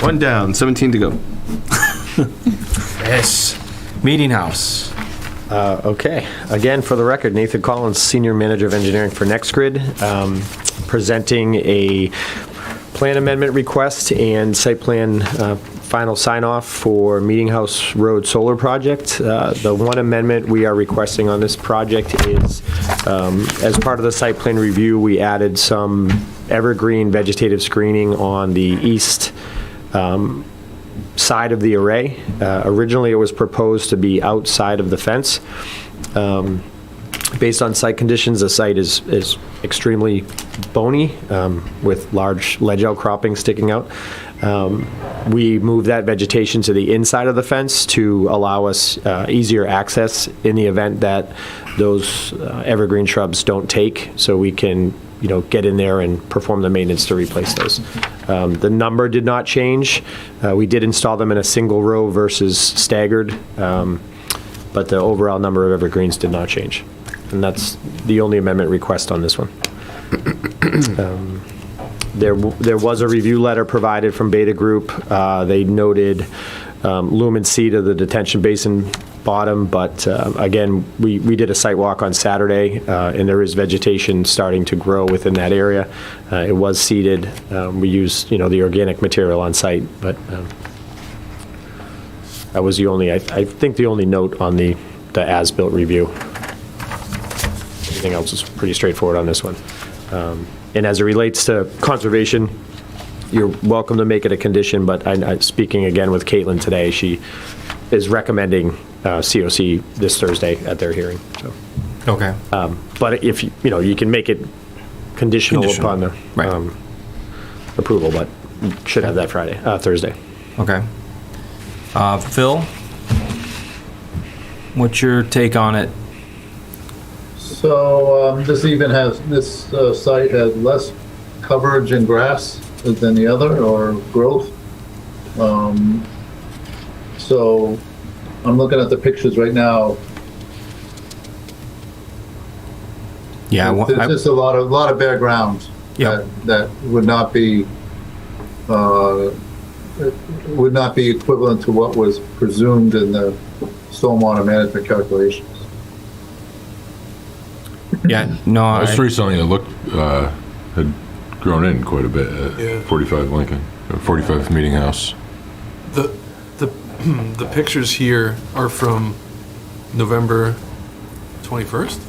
One down, 17 to go. Yes. Meeting House. Okay. Again, for the record, Nathan Collins, Senior Manager of Engineering for NextGrid, presenting a plan amendment request and site plan final sign-off for Meeting House Road Solar Project. The one amendment we are requesting on this project is, as part of the site plan review, we added some evergreen vegetative screening on the east side of the array. Originally, it was proposed to be outside of the fence. Based on site conditions, the site is extremely bony with large ledge outcropping sticking out. We moved that vegetation to the inside of the fence to allow us easier access in the event that those evergreen shrubs don't take, so we can get in there and perform the maintenance to replace those. The number did not change. We did install them in a single row versus staggered, but the overall number of evergreens did not change. And that's the only amendment request on this one. There was a review letter provided from Beta Group. They noted lumen seed of the detention basin bottom, but again, we did a site walk on Saturday, and there is vegetation starting to grow within that area. It was seeded. We used, the organic material on site, but that was the only, I think the only note on the as-built review. Everything else is pretty straightforward on this one. And as it relates to conservation, you're welcome to make it a condition, but speaking again with Caitlin today, she is recommending COC this Thursday at their hearing. So, Okay. but if, you can make it conditional upon the Right. approval, but you should have that Thursday. Okay. Phil? What's your take on it? So this site has less coverage and grass than the other, or growth. So I'm looking at the pictures right now. Yeah. There's just a lot of bare ground Yep. that would not be equivalent to what was presumed in the stormwater management calculations. Yeah. No. I was recently, it looked, had grown in quite a bit Yeah. at 45 Lincoln, or 45 Meeting House. The pictures here are from November 21st?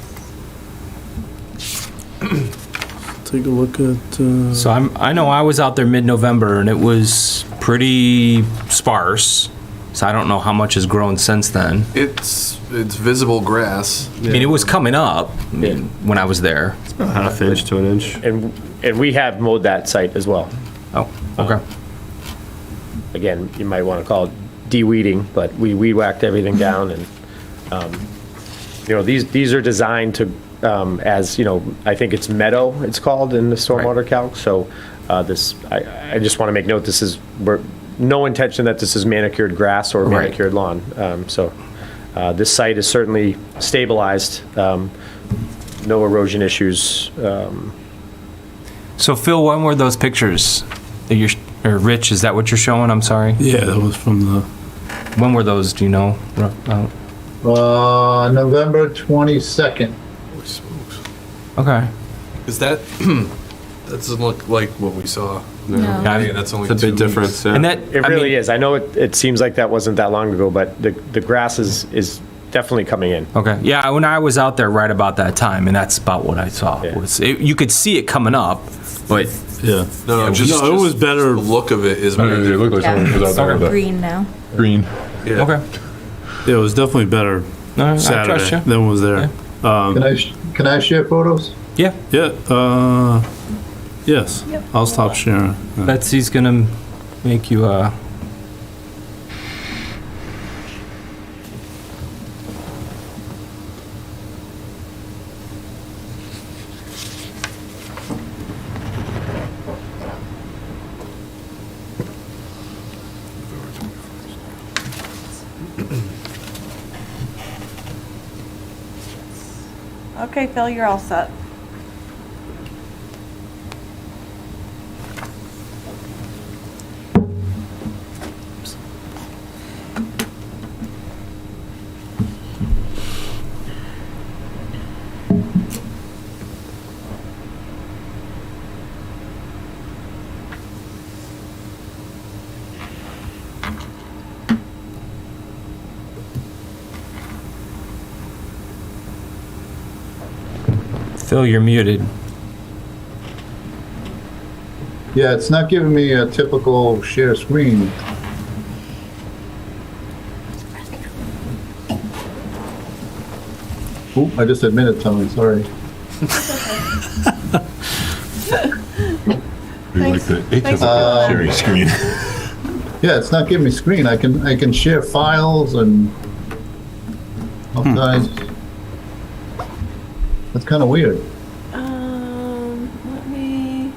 Take a look at, So I know I was out there mid-November and it was pretty sparse. So I don't know how much has grown since then. It's visible grass. I mean, it was coming up, when I was there. Half inch to an inch. And we have mowed that site as well. Oh, okay. Again, you might want to call it de-weeding, but we weed whacked everything down and, these are designed to, as, I think it's meadow, it's called in the stormwater calc. So I just want to make note, we're no intention that this is manicured grass or Right. manicured lawn. This site is certainly stabilized, no erosion issues. So Phil, when were those pictures that or Rich, is that what you're showing? I'm sorry. yeah, that was from the, When were those, do you know? November 22nd. Holy smokes. Okay. Is that, that doesn't look like what we saw. No. Yeah, that's only It's a 2 big difference, yeah. And that, It really is. I know it seems like that wasn't that long ago, but the grass is definitely coming in. Okay, yeah, when I was out there right about that time, and that's about what I saw. Yeah. You could see it coming up, but yeah. No, it was better. The look of it is It weird. looked like someone was out there with a Green now. green. Yeah. okay. Yeah, it was definitely better No, I trust Saturday you. than was there. Can I share photos? Yeah, Yeah, yes, I'll stop sharing. Betsy's gonna make you Okay, Phil, you're all set. Phil, you're muted. Yeah, it's not giving me a typical share screen. Oop, I just admitted something, sorry. We like the Thanks. atypical sharing screen. Yeah, it's not giving me screen. I can share files and all kinds. That's kind of weird. Let me,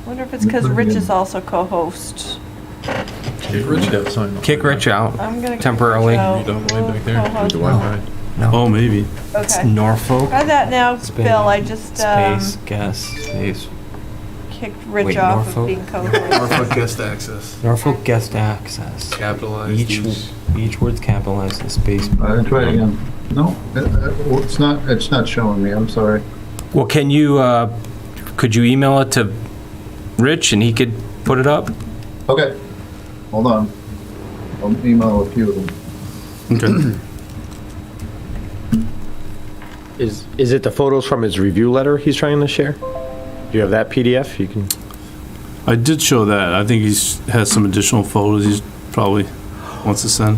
wonder if it's because Rich is also co-host. Kick Rich out. I'm gonna. Temporarily. Co-host. Oh, maybe. It's Okay. Norfolk. Try that now, Phil. I just Space, guest, space. kicked Rich Wait, off Norfolk? of being co-host. Norfolk guest access. Norfolk guest access. Capitalized. Each word's capitalized in space. All right, try it again. No, it's not showing me. I'm sorry. Well, can you, could you email it to Rich and he could put it up? Okay, hold on. I'll email a few of them. Okay. Is it the photos from his review letter he's trying to share? Do you have that PDF? You can. I did show that. I think has some additional photos he probably wants to send.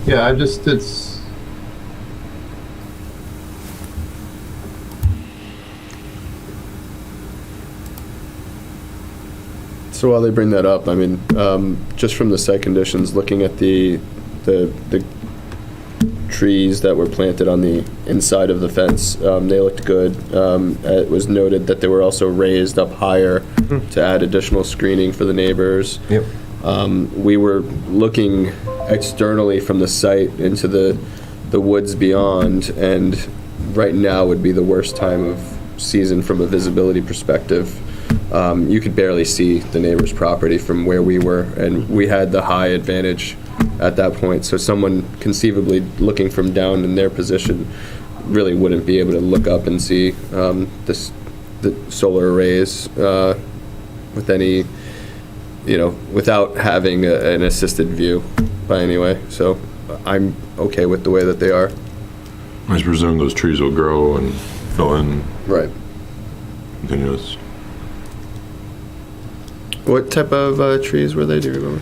Yeah, it's. So while they bring that up, I mean, just from the site conditions, looking at the trees that were planted on the inside of the fence, they looked good. It was noted that they were also raised up higher to add additional screening for the neighbors. Yep. We were looking externally from the site into the woods beyond, and right now would be the worst time of season from a visibility perspective. You could barely see the neighbor's property from where we were, and we had the high advantage at that point. So someone conceivably looking from down in their position really wouldn't be able to look up and see the solar arrays with any without having an assisted view by any way. So I'm okay with the way that they are. I presume those trees will grow and fill in Right. continuous. What type of trees were they, do you remember?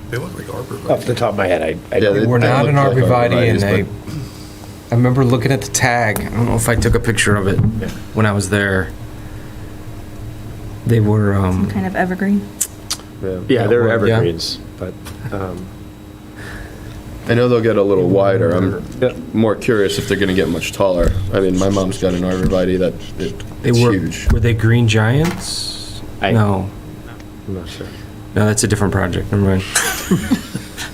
They look like arborvitae. Off the top of my head, I Yeah, don't. they- We're not look an like arborvitae, and arborvitaes, I remember looking at the tag. I don't know if I took a picture of it when I was there. They were, Kind of evergreen. Yeah, they're Yeah. evergreens, but, I know they'll get a little wider. I'm Yeah. more curious if they're going to get much taller. I mean, my mom's got an arborvitae that they it's were, huge. were they green giants? No. I'm not sure. No, that's a different project. Never mind.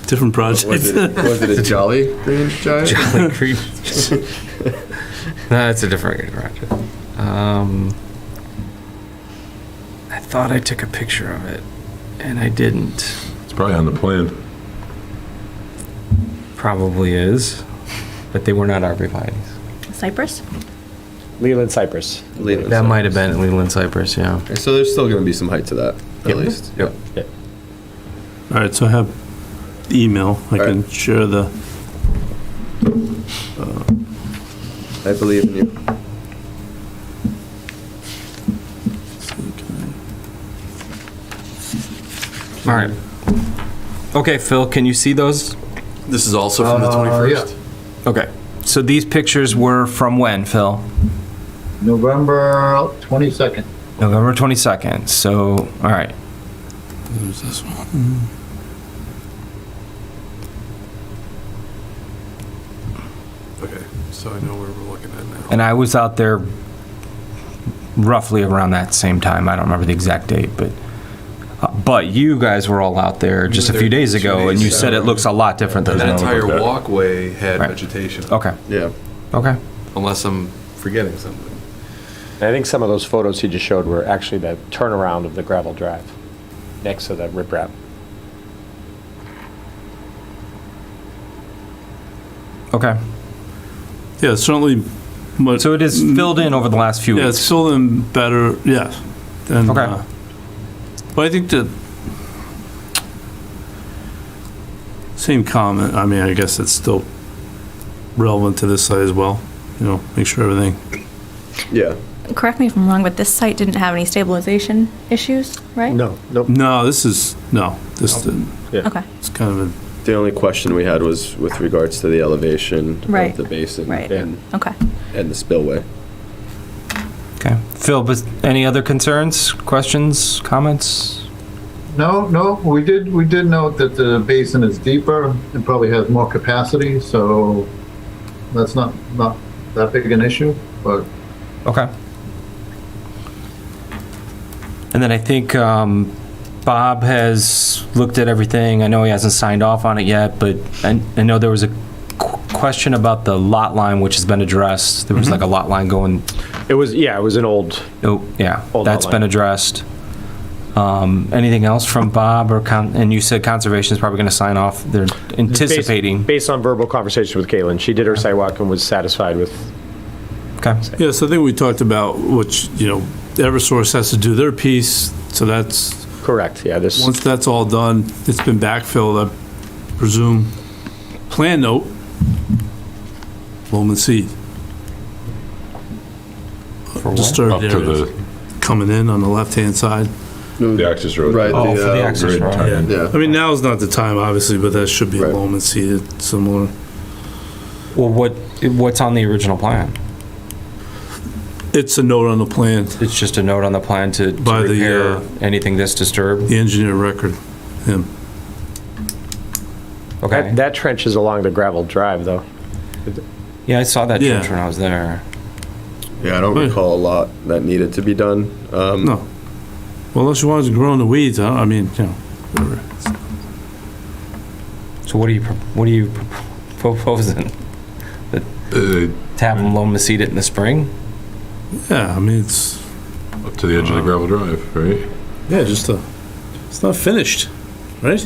Different project. Was it a jolly green giant? Jolly green. No, that's a different project. I thought I took a picture of it, and I didn't. It's probably on the plan. Probably is, but they were not arborvitaes. Cypress? Leland cypress. That might have been Leland cypress, yeah. So there's still going to be some height to that, at least. Yep. All right, so I have email. I can right. share the, I believe in you. All right. Okay, Phil, can you see those? This is also from the 21st? Okay. So these pictures were from when, Phil? November 22nd. November 22nd. So, all right. there's this one. Okay, so I know where we're looking at now. And I was out there roughly around that same time. I don't remember the exact date, but you guys were all out there just a few days ago, and you said it looks a lot different than That it entire looked like. walkway had Right. vegetation. Okay, Yeah. okay. Unless I'm forgetting something. I think some of those photos he just showed were actually the turnaround of the gravel drive next to the riprap. Okay. Yeah, certainly. Much, So it is filled in over the last few yeah, weeks. it's filled in better, yeah. And, Okay. But I think that same comment, I mean, I guess it's still relevant to this site as well. Make sure everything, Yeah. Correct me if I'm wrong, but this site didn't have any stabilization issues, right? No, nope. this Okay, it's kind of a, The only question we had was with regards to the elevation Right. of the basin right. and Okay. the spillway. Okay. Phil, but any other concerns, questions, comments? No, we did note that the basin is deeper and probably has more capacity, so that's not that big an issue, but Okay. And then I think Bob has looked at everything. I know he hasn't signed off on it yet, but I know there was a question about the lot line, which has been addressed. There was like a lot line going, It was an old, oh, yeah, Old that's lot been line. addressed. Anything else from Bob and you said conservation is probably going to sign off. They're anticipating. based on verbal conversation with Caitlin. She did her sidewalk and was satisfied with, Okay. yes, I think we talked about which, Eversource has to do their piece, so that's, correct, yeah, this, once that's all done, it's been backfilled, I presume. Plan note, loam and seed. Disturbed Up to areas coming in on the left-hand side. the access road. Right. Oh, the, for the access Grid road. tie-in. Yeah. I mean, now's not the time, obviously, but that should be Right. loam and seeded, similar. Well, what's on the original plan? It's a note on the plan, It's just a note on the plan to By the, repair anything that's disturbed? the engineer record, him. Okay. that trench is along the gravel drive, though. Yeah, I saw that Yeah. trench when I was there. Yeah, I don't Right. recall a lot that needed to be done. No. Well, unless you wanted to grow in the weeds, I mean, whatever. So what are you proposing? To have them loam and seed it in the spring? Yeah, I mean, it's, Up to the edge of the gravel drive, right? yeah, it's not finished, right?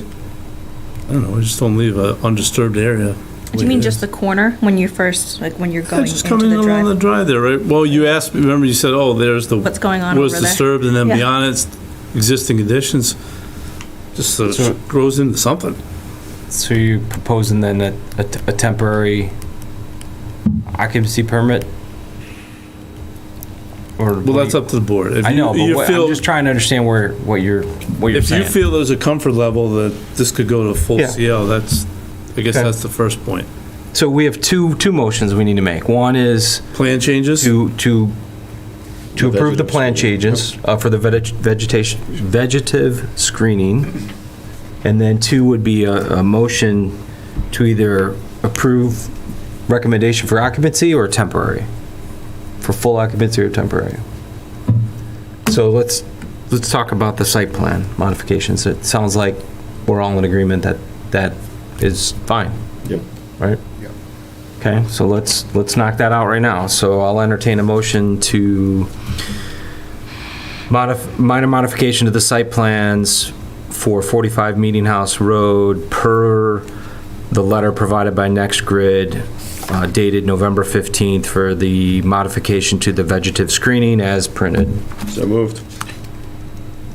I don't know, we just don't leave an undisturbed area. Do you mean just the corner when you're first, like when you're Yeah, going just into coming the in along the drive? drive there, right? Well, you asked me, remember you said, oh, there's the. What's going on was over there? disturbed, and then Yeah. beyond it's existing conditions. Just so it grows into something. So you're proposing then a temporary occupancy permit? Or Well, that's up to the board. If I know, you but feel- I'm just trying to understand what you're If saying. you feel there's a comfort level that this could go to full Yeah. CL, I guess Okay. that's the first point. So we have two motions we need to make. One is Plan changes? to approve the vegetative plan changes for the vegetative screening. And then two would be a motion to either approve recommendation for occupancy or temporary, for full occupancy or temporary. So let's talk about the site plan modifications. It sounds like we're all in agreement that is fine. Yep. Right? Yep. Okay, so let's knock that out right now. So I'll entertain a motion to minor modification to the site plans for 45 Meeting House Road per the letter provided by NextGrid dated November 15th for the modification to the vegetative screening as printed. So moved.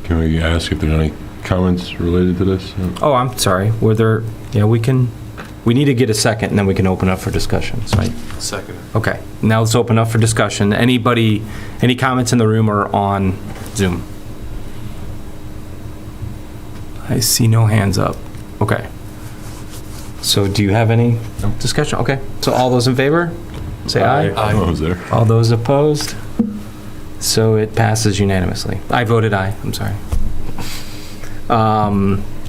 Can we ask if there's any comments related to this? Oh, I'm sorry. Were there, we need to get a second and then we can open up for discussions, right? Second. Okay, now let's open up for discussion. Any comments in the room or on Zoom? I see no hands up. Okay. So do you have any discussion? Okay, so all those in favor, say aye. I was there. All those opposed? So it passes unanimously. I voted aye, I'm sorry.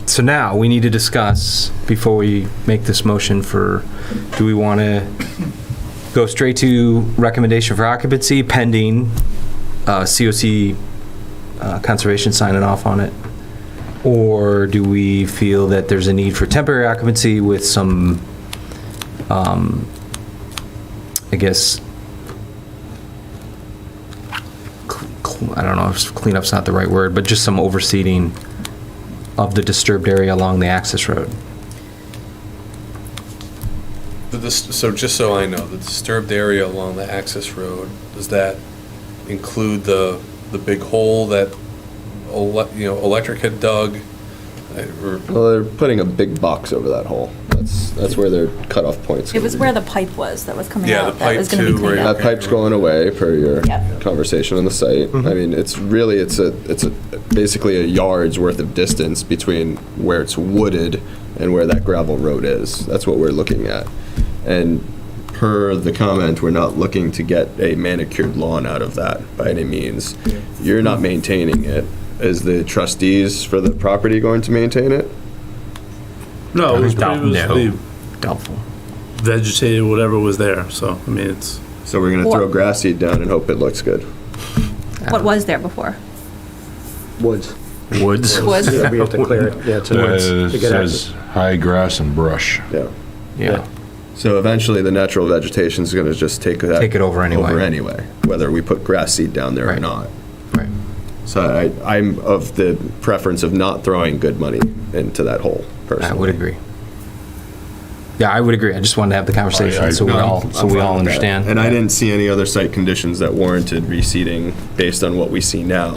So now we need to discuss, before we make this motion do we want to go straight to recommendation for occupancy pending COC conservation signing off on it? Or do we feel that there's a need for temporary occupancy with some, I guess, I don't know if cleanup's not the right word, but just some overseeding of the disturbed area along the access road? So just so I know, the disturbed area along the access road, does that include the big hole that, electric had dug? Well, they're putting a big box over that hole. That's where their cutoff point's It gonna was be. where the pipe was that was coming Yeah, out. the That pipe was going to too, be where cleaned you're- up. That pipe's going away per your Yep. conversation on the site. I mean, it's basically a yard's worth of distance between where it's wooded and where that gravel road is. That's what we're looking at. And per the comment, we're not looking to get a manicured lawn out of that by any means. You're not maintaining it. Is the trustees for the property going to maintain it? No, it was No. previously Doubtful. vegetated, whatever was there, so, I mean, it's, So we're gonna throw grass seed down and hope it looks good. What was there before? Woods. Woods? Was, Yeah, we have to clear it. Yeah, to It to get says high grass and brush. Yeah. Yeah. So eventually, the natural vegetation is gonna just take that. Take it over anyway. Whether we put grass seed down there or Right. not. Right. So I'm of the preference of not throwing good money into that hole, personally. I would agree. Yeah, I would agree. I just wanted to have the conversation I- so we I'm all I'm fine with that. understand. And I didn't see any other site conditions that warranted reseeding based on what we see now.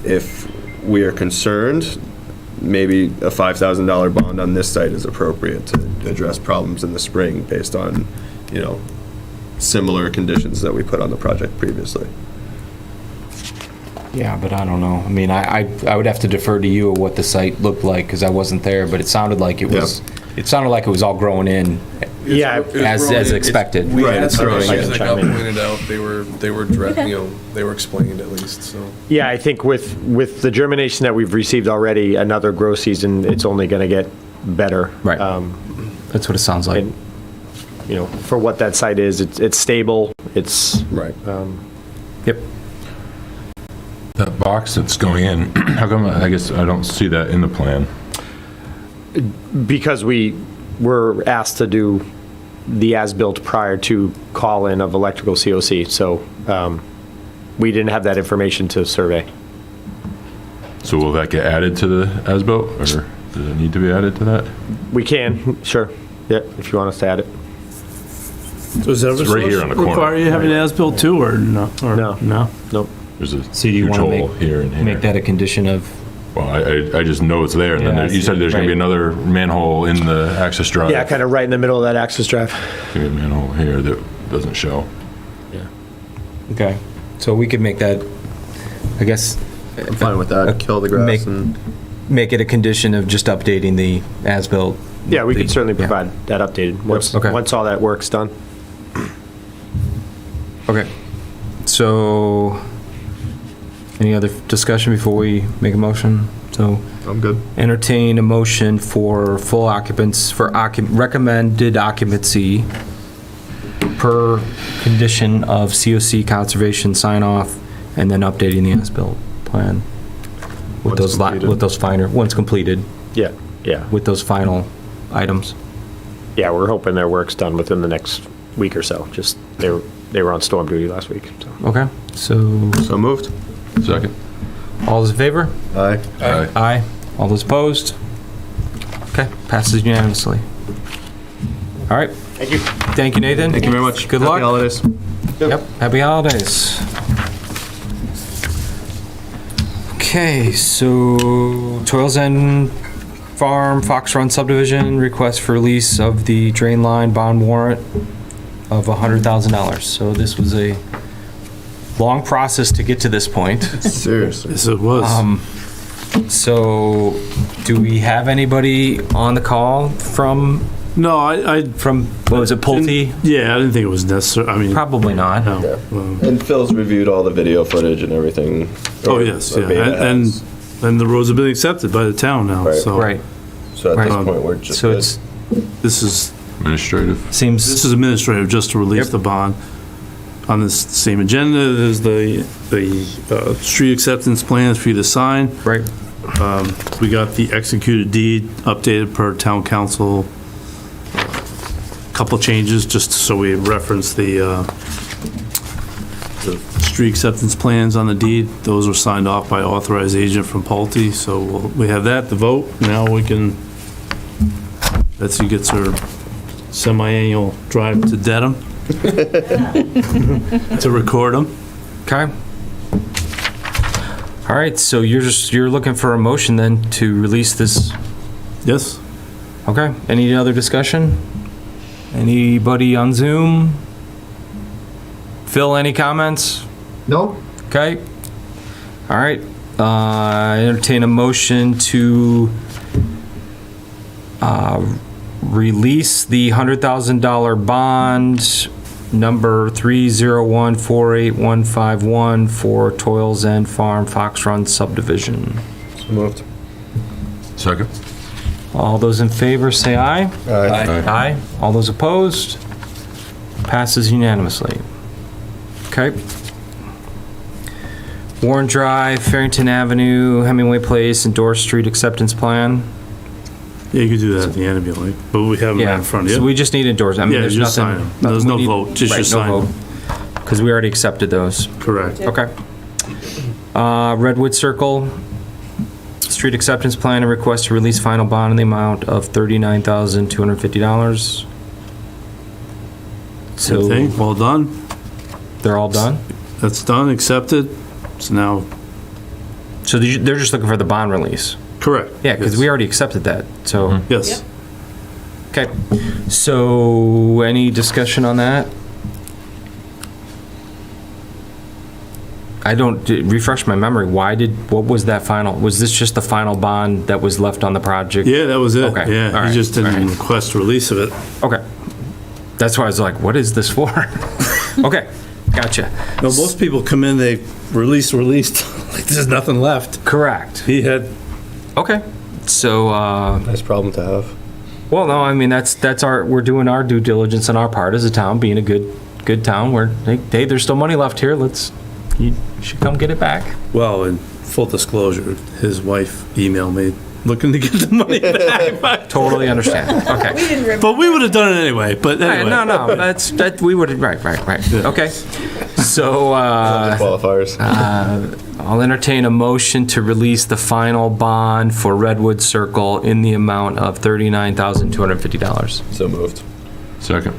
If we are concerned, maybe a $5,000 bond on this site is appropriate to address problems in the spring based on, similar conditions that we put on the project previously. Yeah, but I don't know. I mean, I would have to defer to you what the site looked like because I wasn't there, but it sounded like it was, all growing in Yeah, It was as growing- expected. We Right, had it's some growing issues in. that got Chime in. pointed out. They were, they were explained at least, so. Yeah, I think with the germination that we've received already, another grow season, it's only going to get better. Right. That's what it sounds like. And, for what that site is, it's stable, it's, Right. Yep. That box that's going in, how come, I guess I don't see that in the plan? because we were asked to do the as-built prior to call-in of electrical COC, so we didn't have that information to survey. So will that get added to the as-built, or does it need to be added to that? We can, sure, yeah, if you want us to add it. does It's right here on the corner. require you having an as-built too, or no? Or No. No? Nope. There's a So do you huge want to hole here and here. make that a condition of Well, I just know it's there, and then Yeah, I you see said it. there's gonna be Right. another manhole in the access drive. Yeah, kind of right in the middle of that access drive. Gonna be a manhole here that doesn't show. Okay, so we could make that, I guess, I'm fine with that. Kill the Make- grass and make it a condition of just updating the as-built. Yeah, we The- could certainly yeah. provide that updated, once, Okay. once all that work's done. Okay, so, any other discussion before we make a motion? So, I'm good. entertain a motion for full occupants, for recommended occupancy per condition of COC conservation sign-off, and then updating the as-built plan. With Once those, completed. with those finer, once completed, Yeah, yeah. with those final items. Yeah, we're hoping their work's done within the next week or so. Just, they were on storm duty last week, so. Okay, so, So moved. Second. all those in favor? Aye. Aye. Aye. All those opposed? Okay, passes unanimously. All right. Thank you. Thank you, Nathan. Thank you very much. Good Happy luck. holidays. Yep, happy holidays. Okay, so Toils End Farm, Fox Run subdivision, request for release of the drain line bond warrant of $100,000. So this was a long process to get to this point. Seriously. Yes, it was. So do we have anybody on the call from, No, I, what was it, Pulte? yeah, I didn't think it was necessary. I mean, Probably not. no. And Phil's reviewed all the video footage and everything. Oh, Or- yes, or yeah. Beta has. And the roads have been accepted by the town now, Right. so. Right, So at this right. point, we're just so good. it's, This is, Administrative. this seems, is administrative, just to release Yep. the bond. On this same agenda, there's the street acceptance plans for you to sign. right, We got the executed deed updated per town council. Couple changes, just so we reference the street acceptance plans on the deed. Those were signed off by authorized agent from Pulte, so we have that to vote. Now we can, Betsy gets her semi-annual drive to Dedham to record them. okay. All right, so you're looking for a motion then to release this, Yes? okay? Any other discussion? Anybody on Zoom? Phil, any comments? Nope. Okay. All right, entertain a motion to release the $100,000 bond number 301-48151 for Toils End Farm Fox Run subdivision. So moved. Second. All those in favor say aye. Aye. Aye. All those opposed? Passes unanimously. Okay. Warren Drive, Farrington Avenue, Hemingway Place, and Dorr Street acceptance plan. Yeah, you could do that at the end if you like, but we have them right in front of So you. we just need endorsement. I mean, Yeah, there's just nothing. sign 'em. There's no vote, just sign 'em. Because we already accepted those. Correct. Okay. Redwood Circle, street acceptance plan and request to release final bond in the amount of $39,250. Same So thing, well done. they're all done? That's done, accepted. So now, So they're just looking for the bond release? correct. Yeah, because we already accepted that, so, Yes. okay. So, any discussion on that? I don't, refresh my memory, what was that final, was this just the final bond that was left on the project? Yeah, that was it. Okay, all Yeah, right, he just all didn't right. request release of it. Okay. That's why I was like, what is this for? Okay, gotcha. No, most people come in, they released, like there's nothing left. Correct. He had, Okay, so, Nice problem to have. well, no, I mean, that's we're doing our due diligence on our part as a town, being a good town, where, hey, there's still money left here, you should come get it back. well, in full disclosure, his wife emailed me looking to get the money back. Totally understand, okay. But we would have done it anyway, but Right, anyway. no, we would, right, okay. So, Qualifiers. I'll entertain a motion to release the final bond for Redwood Circle in the amount of $39,250. So moved. Second.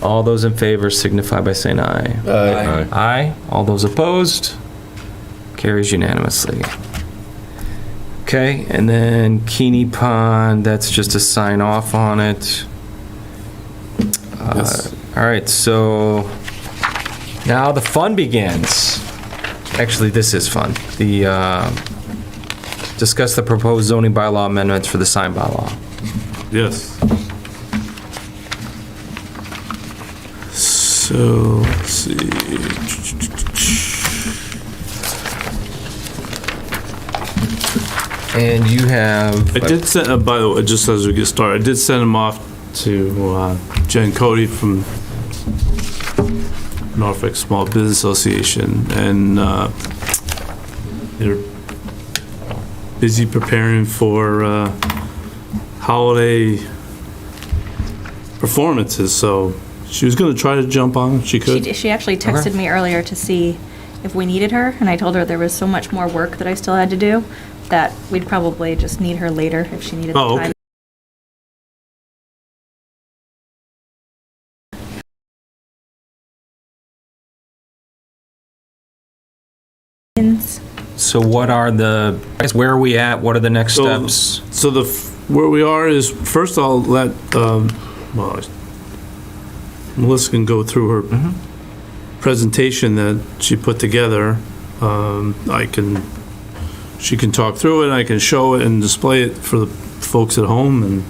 All those in favor signify by saying aye. Aye. Aye. All those opposed? Carries unanimously. Okay, and then Keeney Pond, that's just a sign off on it. Yes. All right, so now the fun begins. Actually, this is fun. Discuss the proposed zoning bylaw amendments for the sign bylaw. Yes. So, let's see. And you have... I did send, by the way, just as we get started, I did send them off to Jen Cody from Norfolk Small Business Association, and they're busy preparing for holiday performances, so she was going to try to jump on if she could. She actually texted me earlier to see if we needed her, and I told her there was so much more work that I still had to do that we'd probably just need her later if she needed the Oh, time. okay. So what are the... Where are we at? What are the next So- steps? So where we are is, first I'll let, well, Melissa can go through her presentation that she put together. She can talk through it, I can show it and display it for the folks at home and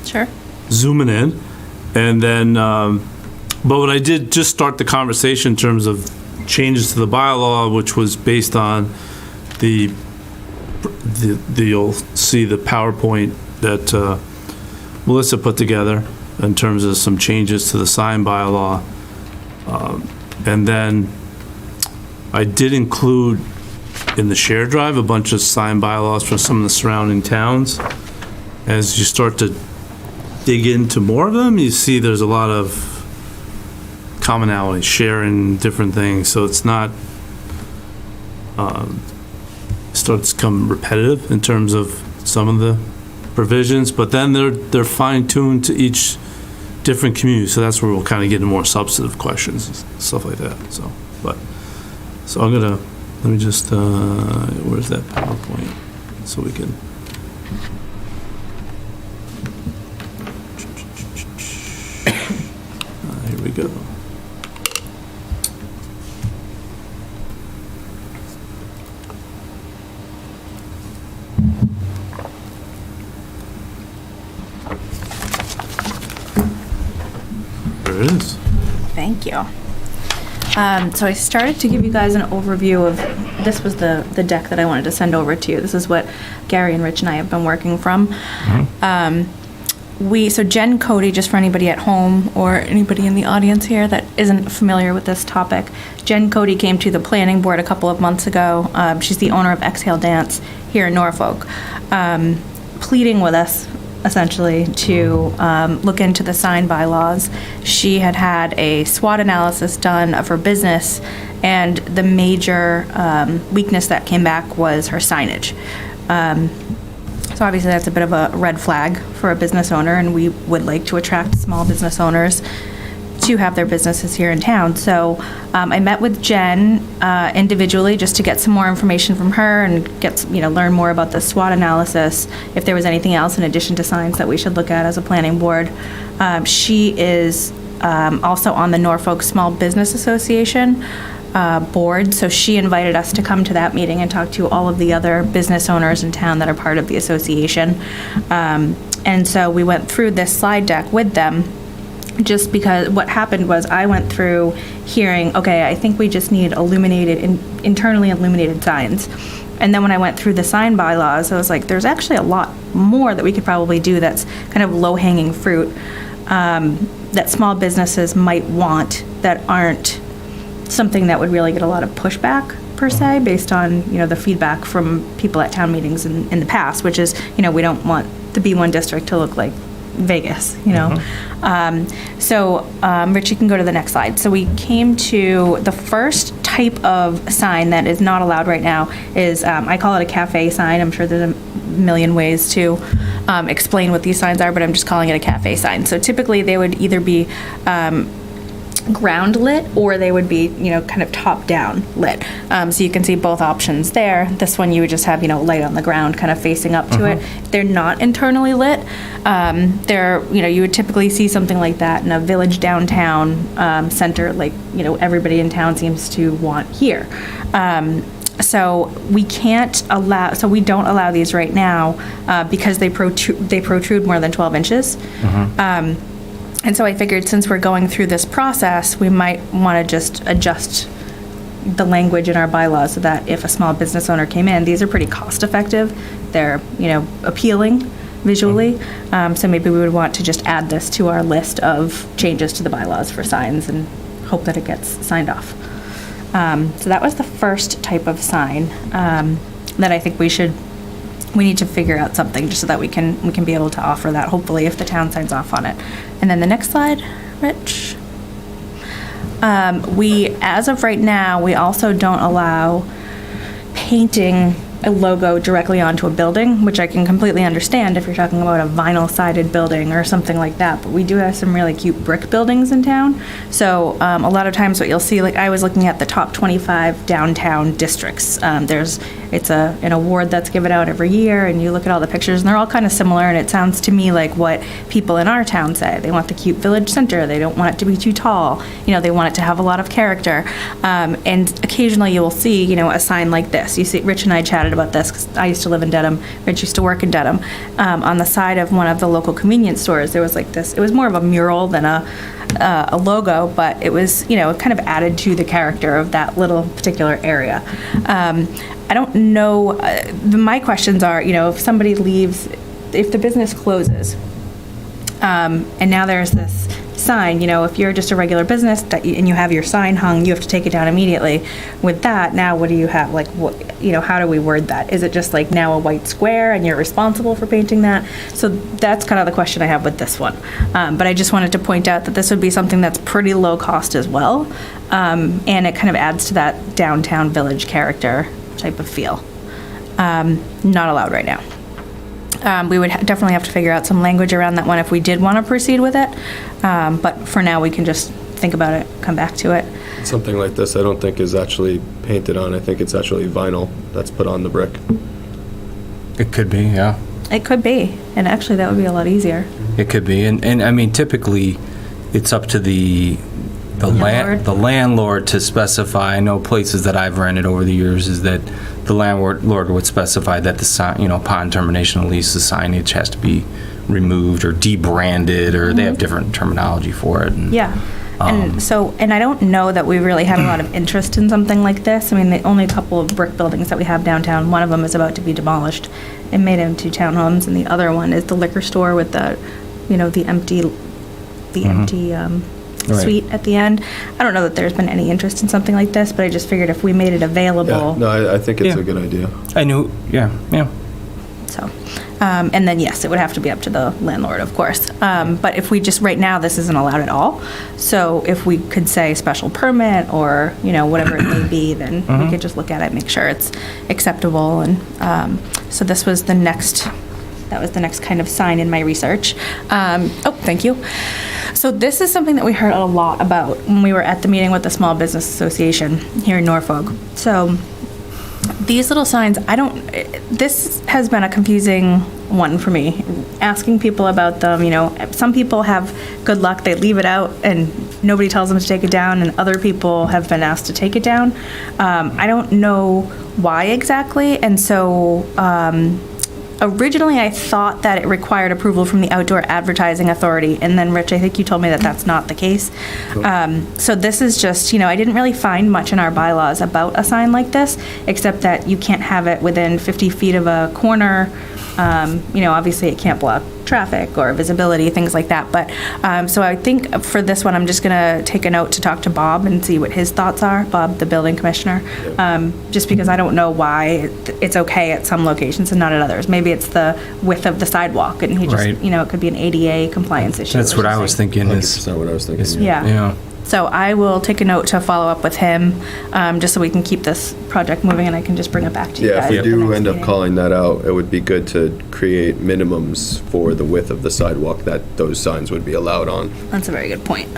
Sure. zooming in. And then, but what I did just start the conversation in terms of changes to the bylaw, which was based on you'll see the PowerPoint that Melissa put together in terms of some changes to the sign bylaw. And then I did include in the shared drive a bunch of sign bylaws from some of the surrounding towns. As you start to dig into more of them, you see there's a lot of commonality, sharing different things, so it's not, starts to become repetitive in terms of some of the provisions, but then they're fine-tuned to each different community, so that's where we'll kind of get into more substantive questions, and stuff like that, so, so I'm gonna, let me just, where's that PowerPoint, so we can. Here we go. There it is. Thank you. So I started to give you guys an overview of, this was the deck that I wanted to send over to you. This is what Gary and Rich and I have been working from. So Jen Cody, just for anybody at home or anybody in the audience here that isn't familiar with this topic, Jen Cody came to the planning board a couple of months ago. She's the owner of Exhale Dance here in Norfolk, pleading with us essentially to look into the sign bylaws. She had had a SWOT analysis done of her business, and the major weakness that came back was her signage. So obviously that's a bit of a red flag for a business owner, and we would like to attract small business owners to have their businesses here in town. So I met with Jen individually just to get some more information from her and learn more about the SWOT analysis, if there was anything else in addition to signs that we should look at as a planning board. She is also on the Norfolk Small Business Association board, so she invited us to come to that meeting and talk to all of the other business owners in town that are part of the association. And so we went through this slide deck with them, just because what happened was I went through hearing, okay, I think we just need internally illuminated signs. And then when I went through the sign bylaws, I was like, there's actually a lot more that we could probably do that's kind of low-hanging fruit that small businesses might want, that aren't something that would really get a lot of pushback per se, based on the feedback from people at town meetings in the past, which is we don't want the B1 district to look like Vegas, So Rich, you can go to the next slide. So we came to the first type of sign that is not allowed right now is, I call it a cafe sign. I'm sure there's a million ways to explain what these signs are, but I'm just calling it a cafe sign. So typically they would either be ground lit, or they would be, kind of top down lit. So you can see both options there. This one you would just have, light on the ground kind of facing up to it. They're not internally lit. You would typically see something like that in a village downtown center, like, everybody in town seems to want here. So we don't allow these right now because they protrude more than 12 inches. And so I figured since we're going through this process, we might want to just adjust the language in our bylaws so that if a small business owner came in, these are pretty cost effective. They're, appealing visually. So maybe we would want to just add this to our list of changes to the bylaws for signs and hope that it gets signed off. So that was the first type of sign that I think we need to figure out something just so that we can be able to offer that, hopefully, if the town signs off on it. And then the next slide, Rich. As of right now, we also don't allow painting a logo directly onto a building, which I can completely understand if you're talking about a vinyl-sided building or something like that. But we do have some really cute brick buildings in town. So a lot of times what you'll see, like I was looking at the top 25 downtown districts. It's an award that's given out every year, and you look at all the pictures, and they're all kind of similar, and it sounds to me like what people in our town say. They want the cute village center. They don't want it to be too tall. They want it to have a lot of character. And occasionally you will see, a sign like this. You see, Rich and I chatted about this because I used to live in Dedham. Rich used to work in Dedham. On the side of one of the local convenience stores, there was like this. It was more of a mural than a logo, but it was, it kind of added to the character of that little particular area. I don't know, my questions are, if somebody leaves, if the business closes, and now there's this sign, if you're just a regular business and you have your sign hung, you have to take it down immediately. With that, now what do you have? Like, how do we word that? Is it just like now a white square and you're responsible for painting that? So that's kind of the question I have with this one. But I just wanted to point out that this would be something that's pretty low cost as well. And it kind of adds to that downtown village character type of feel. Not allowed right now. We would definitely have to figure out some language around that one if we did want to proceed with it. But for now, we can just think about it, come back to it. Something like this, I don't think is actually painted on. I think it's actually vinyl that's put on the brick. It could be, yeah. It could be. And actually, that would be a lot easier. It could be. And I mean, typically, it's up to the landlord to specify. I know places that I've rented over the years is that the landlord would specify that the sign, upon termination of lease, the signage has to be removed or debranded, or they have different terminology for it. And, yeah. And I don't know that we really had a lot of interest in something like this. I mean, the only couple of brick buildings that we have downtown, one of them is about to be demolished and made into townhomes, and the other one is the liquor store with the, the empty suite at the end. I don't know that there's been any interest in something like this, but I just figured if we made it available. Yeah, no, I think it's a good idea. I knew, yeah. So, and then yes, it would have to be up to the landlord, of course. But if we just, right now, this isn't allowed at all. So if we could say special permit or, whatever it may be, then we could just look at it, make sure it's acceptable. And so this was the next kind of sign in my research. Thank you. So this is something that we heard a lot about when we were at the meeting with the Small Business Association here in Norfolk. So these little signs, this has been a confusing one for me. Asking people about them, some people have good luck, they leave it out and nobody tells them to take it down, and other people have been asked to take it down. I don't know why exactly, and so originally, I thought that it required approval from the Outdoor Advertising Authority, and then, Rich, I think you told me that that's not the case. So this is just, I didn't really find much in our bylaws about a sign like this, except that you can't have it within 50 feet of a corner. Obviously, it can't block traffic or visibility, things like that. But so I think for this one, I'm just going to take a note to talk to Bob and see what his thoughts are, Bob, the building commissioner, just because I don't know why it's okay at some locations and not at others. Maybe it's the width of the sidewalk, and he just, it could be an ADA compliance issue. That's what I was thinking. 100% what I was thinking. Yeah. So I will take a note to follow up with him, just so we can keep this project moving, and I can just bring it back to you guys. Yeah, if we at the do next end up meeting. calling that out, it would be good to create minimums for the width of the sidewalk that those signs would be allowed on. That's a very good point.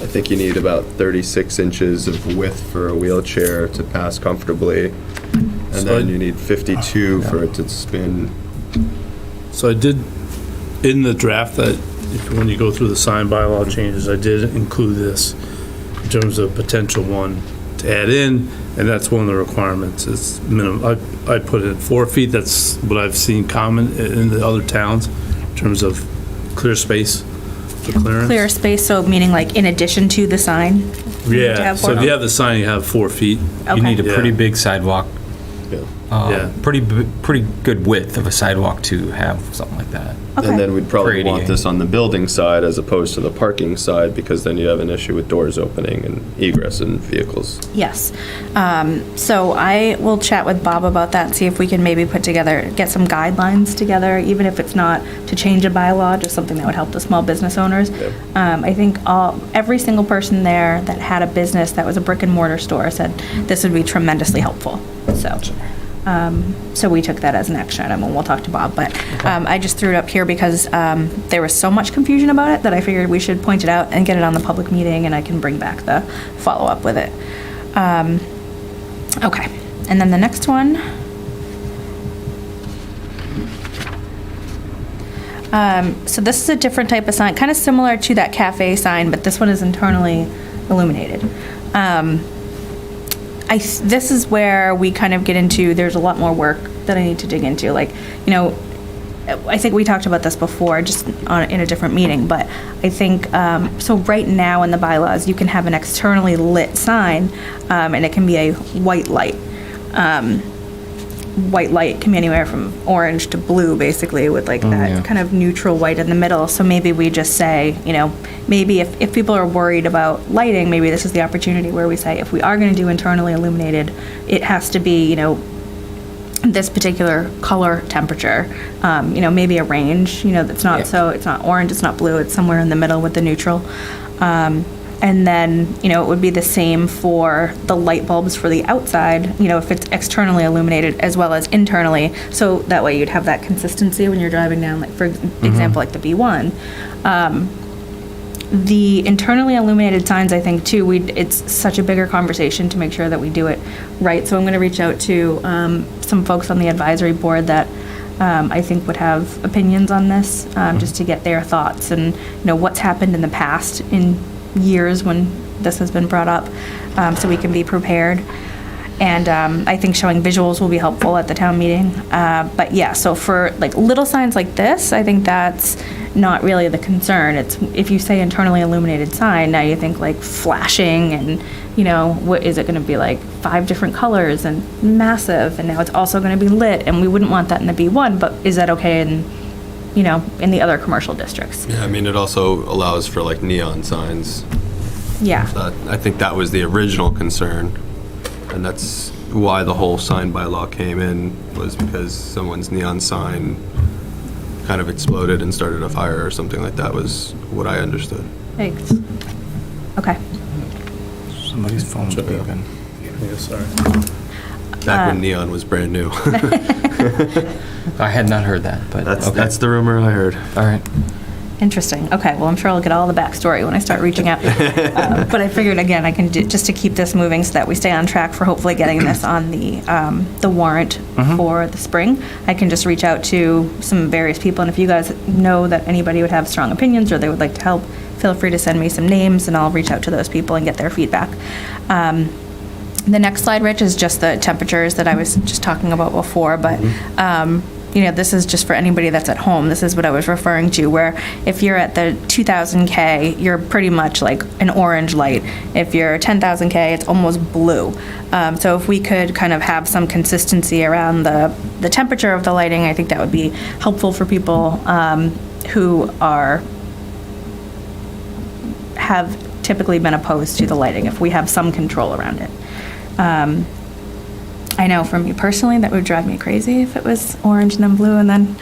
I think you need about 36 inches of width for a wheelchair to pass comfortably. And So then I- you need 52 for it to spin. So I did, in the draft that, when you go through the sign bylaw changes, I did include this in terms of potential one to add in, and that's one of the requirements, is minimum, I put it at 4 feet, that's what I've seen common in the other towns, in terms of clear space for clearance. Clear space, so meaning like in addition to the sign? you need to Yeah, have so four- if you have the sign, you have 4 feet. Okay. You need a pretty Yeah. big sidewalk, Yeah. pretty good width of a sidewalk to have something like that. Okay. And then we'd probably For want ADA. this on the building side as opposed to the parking side, because then you have an issue with doors opening and egress in vehicles. Yes. So I will chat with Bob about that, see if we can maybe get some guidelines together, even if it's not to change a bylaw, just something that would help the small business owners. I think every single person there that had a business that was a brick and mortar store said this would be tremendously helpful. So we took that as an action item, and we'll talk to Bob. But I just threw it up here because there was so much confusion about it that I figured we should point it out and get it on the public meeting, and I can bring back the follow-up with it. Okay, and then the next one. So this is a different type of sign, kind of similar to that cafe sign, but this one is internally illuminated. This is where we kind of get into, there's a lot more work that I need to dig into. Like, I think we talked about this before, just in a different meeting, but I think, so right now in the bylaws, you can have an externally lit sign, and it can be a white light. White light can be anywhere from orange to blue, basically, with like that kind of neutral white in the middle. So maybe we just say, maybe if people are worried about lighting, maybe this is the opportunity where we say, if we are going to do internally illuminated, it has to be, this particular color temperature, maybe a range, that's not so, it's not orange, it's not blue, it's somewhere in the middle with the neutral. And then, it would be the same for the light bulbs for the outside, if it's externally illuminated as well as internally. So that way you'd have that consistency when you're driving down, like for example, like the B1. The internally illuminated signs, I think too, it's such a bigger conversation to make sure that we do it right. So I'm going to reach out to some folks on the advisory board that I think would have opinions on this, just to get their thoughts and, what's happened in the past in years when this has been brought up, so we can be prepared. And I think showing visuals will be helpful at the town meeting. But yeah, so for like little signs like this, I think that's not really the concern. It's if you say internally illuminated sign, now you think like flashing and, what is it going to be, like 5 different colors and massive, and now it's also going to be lit, and we wouldn't want that in the B1, but is that okay in the other commercial districts? Yeah, I mean, it also allows for like neon signs. Yeah. I think that was the original concern, and that's why the whole sign bylaw came in, was because someone's neon sign kind of exploded and started a fire or something like that, was what I understood. Thanks. Okay. Somebody's phone's beeping. Yeah, sorry. Back when neon was brand new. I had not heard that, but okay. That's the rumor I heard. All right. Interesting. Okay, well, I'm sure I'll get all the backstory when I start reaching out. But I figured, again, I can just to keep this moving so that we stay on track for hopefully getting this on the warrant for the spring. I can just reach out to some various people, and if you guys know that anybody would have strong opinions or they would like to help, feel free to send me some names, and I'll reach out to those people and get their feedback. The next slide, Rich, is just the temperatures that I was just talking about before, but this is just for anybody that's at home. This is what I was referring to, where if you're at the 2,000 K, you're pretty much like an orange light. If you're 10,000 K, it's almost blue. So if we could kind of have some consistency around the temperature of the lighting, I think that would be helpful for people who have typically been opposed to the lighting, if we have some control around it. I know for me personally, that would drive me crazy if it was orange and then blue and then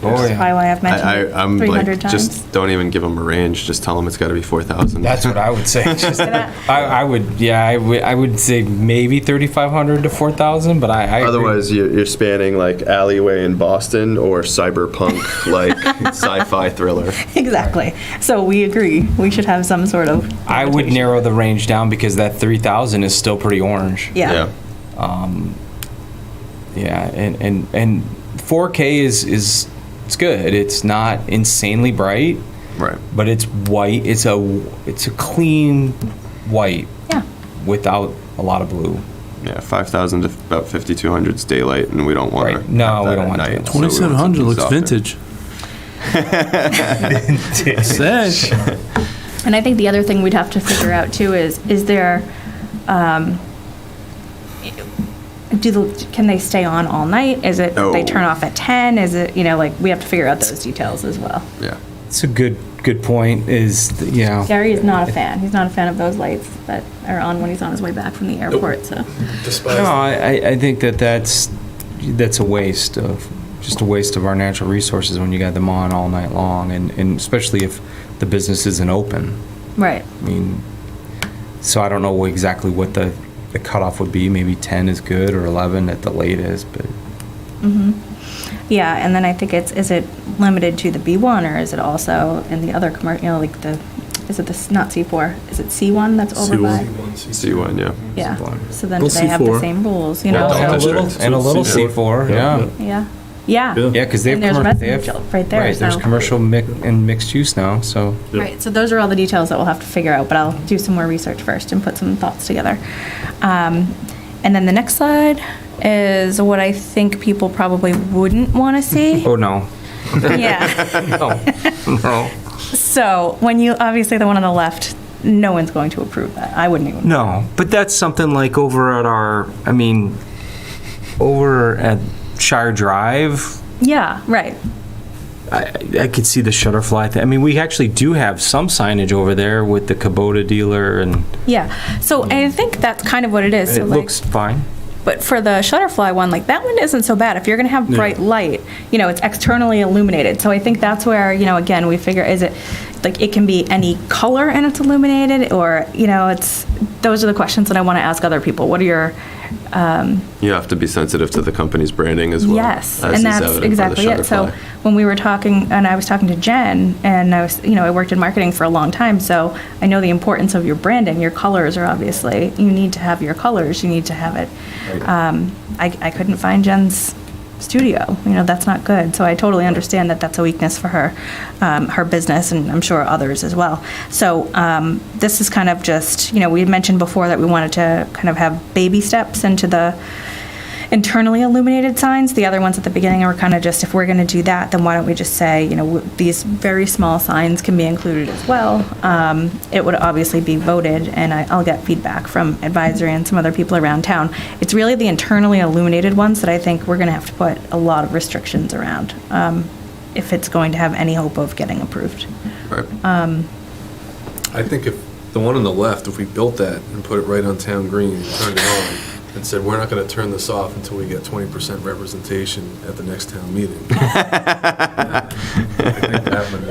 Oh, That's yeah. probably why I've mentioned I'm it 300 like, times. just don't even give them a range. Just tell them it's got to be 4,000. That's what I would say. Just- that. I would say maybe 3,500 to 4,000, but I agree. Otherwise, you're spanning like alleyway in Boston or cyberpunk like Sci-fi thriller. Exactly. So we agree. We should have some sort of. I would limitation. narrow the range down because that 3,000 is still pretty orange. Yeah. Yeah, and 4K is it's good. It's not insanely bright, Right. but it's white. It's a clean white Yeah. without a lot of blue. Yeah, 5,000 to about 5,200 is daylight, and we don't want Right. to. No, we don't want daylight. 2,700 looks vintage. Say. And I think the other thing we'd have to figure out too is there, can they stay on all night? Is it they No. turn off at 10? Is it, like, we have to figure out those details as well. Yeah. It's a good point. Gary is not a fan. He's not a fan of those lights that are on when he's on his way back from the airport, so. Despise No, I think that's a waste of our natural resources when you got them on all night long, and especially if the business isn't open. Right. I mean, so I don't know exactly what the cutoff would be. Maybe 10 is good or 11 at the latest, but. Yeah, and then I think is it limited to the B1 or is it also in the other commercial, like is it not C4? Is it C1 that's over by? C1, yeah. Yeah, so then Well, do they have the C4. same rules, Yeah, so- don't And a little C4, yeah. Yeah, yeah. Yeah, because they have, And there's they have residential right there, right, there's so- commercial and mixed use now, so. Right, so those are all the details that we'll have to figure out, but I'll do some more research first and put some thoughts together. And then the next slide is what I think people probably wouldn't want to see. Oh, no. Yeah. No. So obviously the one on the left, no one's going to approve that. I wouldn't even. No, but that's something like over at Shire Drive, Yeah, right. I could see the Shutterfly thing. I mean, we actually do have some signage over there with the Kubota dealer, and Yeah. So I think that's kind of what it is. So it like, looks fine. but for the Shutterfly one, like that one isn't so bad. If you're going to have bright light, it's externally illuminated. So I think that's where, again, we figure, is it like it can be any color and it's illuminated, or, those are the questions that I want to ask other people. What are your, You have to be sensitive to the company's branding as well. yes, as and is that's evident by the exactly it. So Shutterfly. when we were talking, and I was talking to Jen, and I was, I worked in marketing for a long time, so I know the importance of your branding. Your colors are obviously, you need to have your colors, you need to have it. I couldn't find Jen's studio, that's not good. So I totally understand that that's a weakness for her, her business, and I'm sure others as well. So this is kind of just, we had mentioned before that we wanted to kind of have baby steps into the internally illuminated signs. The other ones at the beginning were kind of just, if we're going to do that, then why don't we just say, these very small signs can be included as well. It would obviously be voted, and I'll get feedback from advisory and some other people around town. It's really the internally illuminated ones that I think we're going to have to put a lot of restrictions around if it's going to have any hope of getting approved. Right. I think if the one on the left, if we built that and put it right on Town Green and turned it on and said, we're not going to turn this off until we get 20% representation at the next town meeting. I think that would,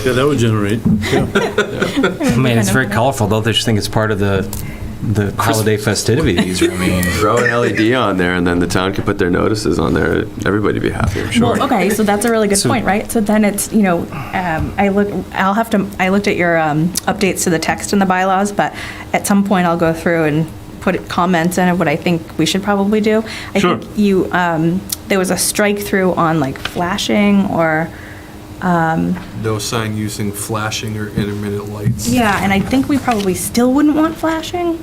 Yeah, that would generate. I mean, it's very colorful, though. They just think it's part of the holiday festivities. I mean, Throw an LED on there, and then the town can put their notices on there. Everybody be happy, I'm sure. Well, okay, so that's a really good point, right? So then it's, I looked at your updates to the text in the bylaws, but at some point I'll go through and put comments in of what I think we should probably do. I Sure. think there was a strike through on like flashing or, no sign using flashing or intermittent lights. yeah, and I think we probably still wouldn't want flashing.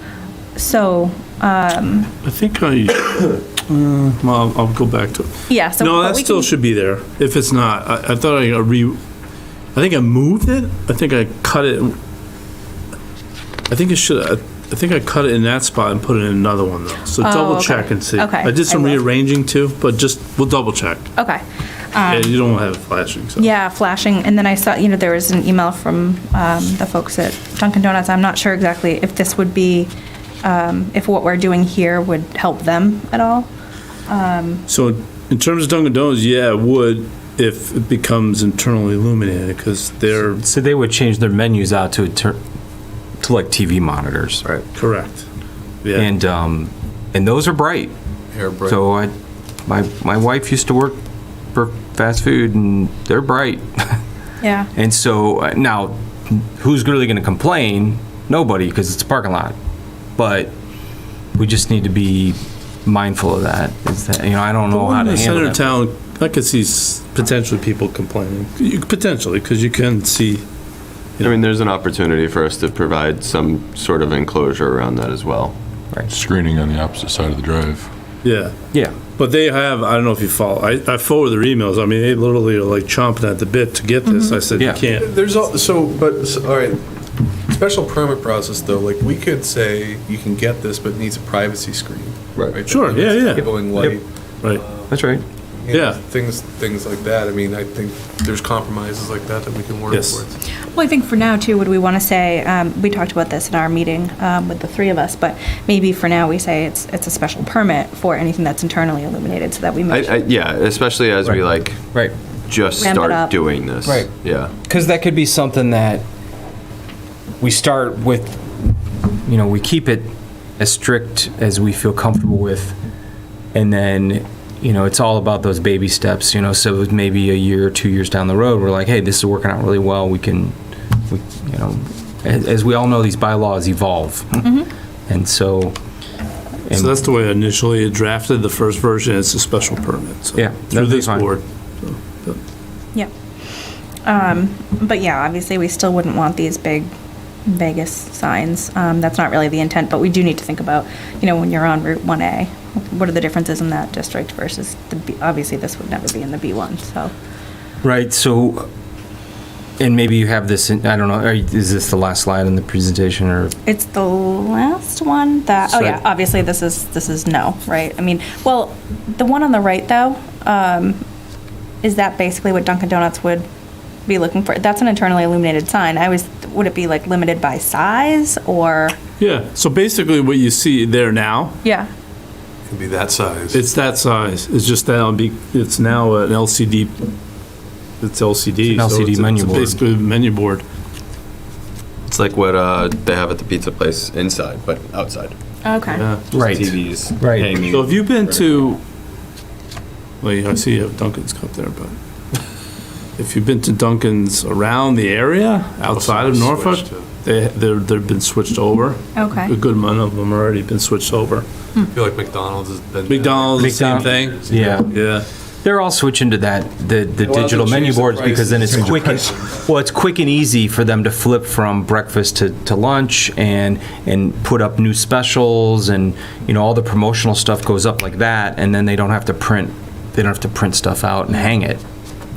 So, I think well, I'll go back to it. yeah, so. No, but that we still can- should be there. If it's not, I thought I think I moved it. I think I cut it. I think it should. I think I cut it in that spot and put it in another one though. So double okay. check and see. Okay, I did some I will. rearranging too, but we'll double check. Okay. Yeah, you don't have it flashing. So. Yeah, flashing, and then I saw, there was an email from the folks at Dunkin' Donuts. I'm not sure exactly if this would be, if what we're doing here would help them at all. So in terms of Dunkin' Donuts, yeah, it would. if it becomes internally illuminated, because they're So they would change their menus out to like TV monitors. Right. correct. Yeah, And those are bright. Hair bright. So my wife used to work for fast food, and they're bright. Yeah. And so now, who's really going to complain? Nobody, because it's a parking lot. But we just need to be mindful of that. Is that, I don't know how in to the center handle of that. town, I could see potentially people complaining. Potentially, because you can see. I mean, there's an opportunity for us to provide some sort of enclosure around that as well. Screening on the opposite side of the drive. Yeah. Yeah. But they have, I don't know if you follow, I forward their emails. I mean, they literally are like chomping at the bit to get this. I said, you Yeah. can't. There's all, all right, special permit process though, like we could say you can get this, but it needs a privacy screen. Right. Sure, yeah, yeah. Going light. Right. That's right. Yeah. Things like that. I mean, I think there's compromises like that that we can work Yes. towards. Well, I think for now, too, would we want to say, we talked about this in our meeting with the three of us, but maybe for now we say it's a special permit for anything that's internally illuminated so that we make sure. Yeah, especially as we Right. like Right. just Ramp it start up. doing this. Right. Yeah. Because that could be something that we start with, we keep it as strict as we feel comfortable with. And then, it's all about those baby steps, so maybe a year or 2 years down the road, we're like, hey, this is working out really well. As we all know, these bylaws evolve. And so. So that's the way I initially drafted the first version. It's a special permit. So Yeah, Through that'd be this fine. board. Yep. But yeah, obviously, we still wouldn't want these big Vegas signs. That's not really the intent, but we do need to think about, when you're on Route 1A, what are the differences in that district versus obviously this would never be in the B1, so. Right, so, and maybe you have this, I don't know, is this the last slide in the presentation, or? It's the last one that, oh yeah, obviously this is no, right? I mean, well, the one on the right though, is that basically what Dunkin' Donuts would be looking for? That's an internally illuminated sign. Would it be like limited by size or? Yeah. So basically what you see there now, Yeah. Could be that size. it's that size. It's just now, it's now an LCD. It's LCD. It's an so LCD menu board. Basically a menu board. It's like what they have at the pizza place inside, but outside. Okay. Yeah. Right. TVs. Right. hanging. So have you been to, well, I see you have Dunkin's Cup there, but if you've been to Dunkin's around the area, outside of Norfolk, they've been switched over. Okay. A good amount of them already been switched over. I feel like McDonald's has been. McDonald's, the same McDonald's. thing? Yeah. Yeah. They're all switching to that, the digital they'll menu change the boards, because then it's prices. quick, it's quick and easy for them to flip from breakfast to lunch and put up new specials, and, all the promotional stuff goes up like that, and then they don't have to print stuff out and hang it.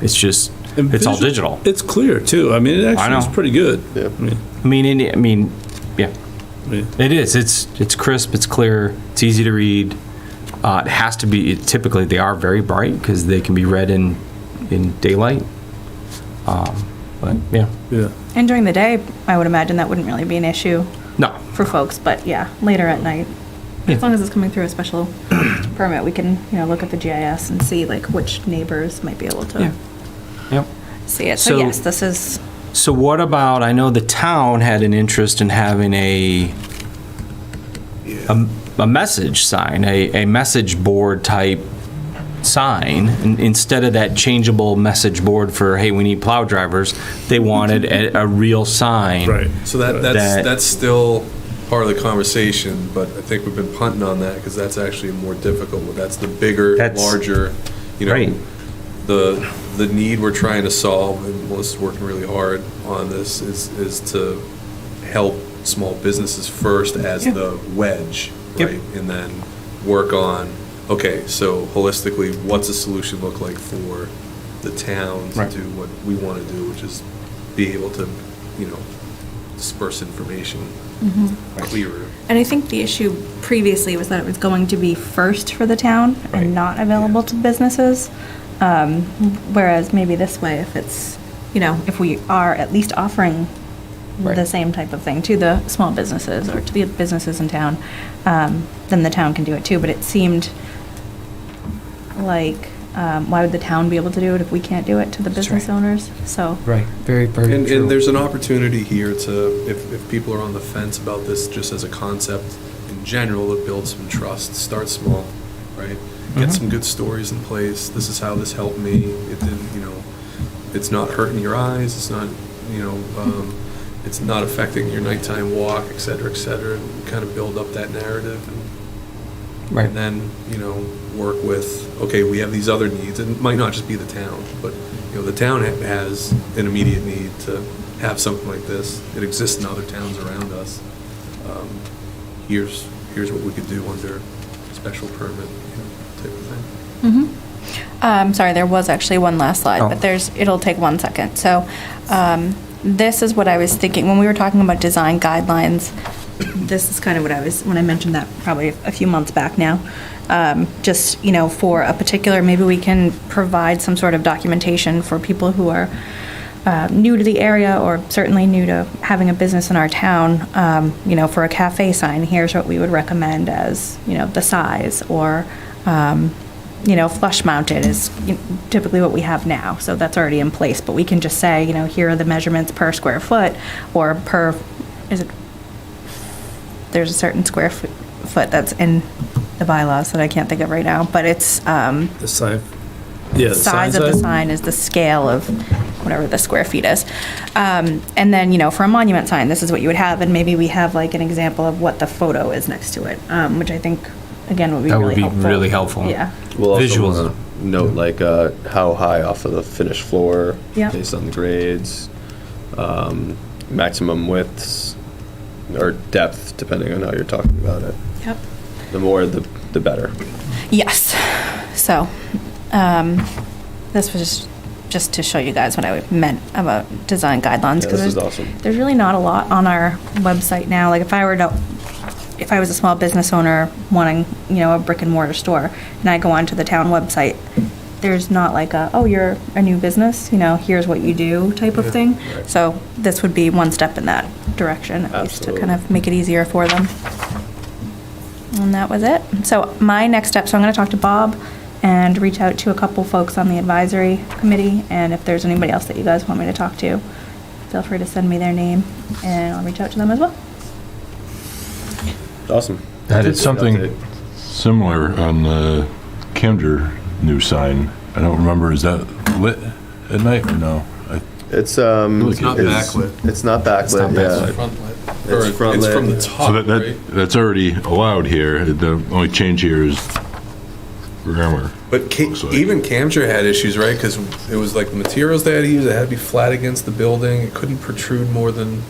It's just, And it's all visual- digital. It's clear too. I mean, it actually is know. pretty good. Yeah. Yeah, it is. It's crisp, it's clear, it's easy to read. It has to be, typically they are very bright because they can be read in daylight. But yeah, Yeah. And during the day, I would imagine that wouldn't really be an issue no, for folks, but yeah, later at night. As long as it's coming through a special permit, we can, look at the GIS and see like which neighbors might be able yeah, to yep. see it. So So- yes, this is, So what about, I know the town had an interest in having a message sign, a message board type sign, instead of that changeable message board for, hey, we need plow drivers, they wanted a real sign. Right. So That- that's still part of the conversation, but I think we've been punting on that because that's actually more difficult. That's the bigger, That's- larger, Right. The need we're trying to solve, and Melissa's working really hard on this, is to help small businesses first as the wedge, Yep. right? And then work on, okay, so holistically, what's a solution look like for the town to Right. do what we want to do, which is be able to, disperse information clearer. and I think the issue previously was that it was going to be first for the town and not available to businesses. Whereas maybe this way, if it's, if we are at least offering Right. the same type of thing to the small businesses or to the businesses in town, then the town can do it too. But it seemed like why would the town be able to do it if we can't do it to the business owners? So, Right, very, very And true. there's an opportunity here to, if people are on the fence about this just as a concept in general, to build some trust, start small, right? Get some good stories in place. This is how this helped me. It didn't, it's not hurting your eyes. It's not, it's not affecting your nighttime walk, et cetera, and kind of build up that narrative. Right. And then, work with, okay, we have these other needs, and it might not just be the town, but, the town has an immediate need to have something like this. It exists in other towns around us. Here's what we could do under special permit, type of thing. sorry, there was actually one last slide, Oh. but it'll take 1 second. So, this is what I was thinking, when we were talking about design guidelines, this is kind of what when I mentioned that probably a few months back now. Just, for a particular, maybe we can provide some sort of documentation for people who are new to the area or certainly new to having a business in our town. For a cafe sign, here's what we would recommend as, the size, or, flush mounted is typically what we have now. So that's already in place, but we can just say, here are the measurements per square foot or there's a certain square foot that's in the bylaws that I can't think of right now, but it's, The sign, yeah, the sign size of the sign is the scale of whatever the square feet is. And then, for a monument sign, this is what you would have, and maybe we have like an example of what the photo is next to it, which I think, again, would be That really would be helpful. really helpful. Yeah. We'll also Visuals. wanna note like how high off of the finished floor, Yeah. based on the grades, maximum widths, or depth, depending on how you're talking about it. Yep. The more, the better. Yes. So, this was just to show you guys what I meant about design guidelines. Yeah, 'cause this is there's- awesome. There's really not a lot on our website now. Like if I was a small business owner wanting, a brick and mortar store, and I go onto the town website, there's not like you're a new business, here's what you do type of thing. So this would be one step in that direction, at least to kind of make it easier for them. And that was it. So my next step, so I'm going to talk to Bob and reach out to a couple folks on the advisory committee, and if there's anybody else that you guys want me to talk to, feel free to send me their name, and I'll reach out to them as well. Awesome. I did Update. something similar on the Camden new sign. I don't remember, is that lit at night or no? It's It's not backlit. It's not backlit. not Yeah. backlit. Front lit. It's Or front it's lit. from the So top, right? that's already allowed here. The only change here is grammar. But Looks like. even Camger had issues, right? Because it was like the materials they had to use, it had to be flat against the building, it couldn't protrude more than,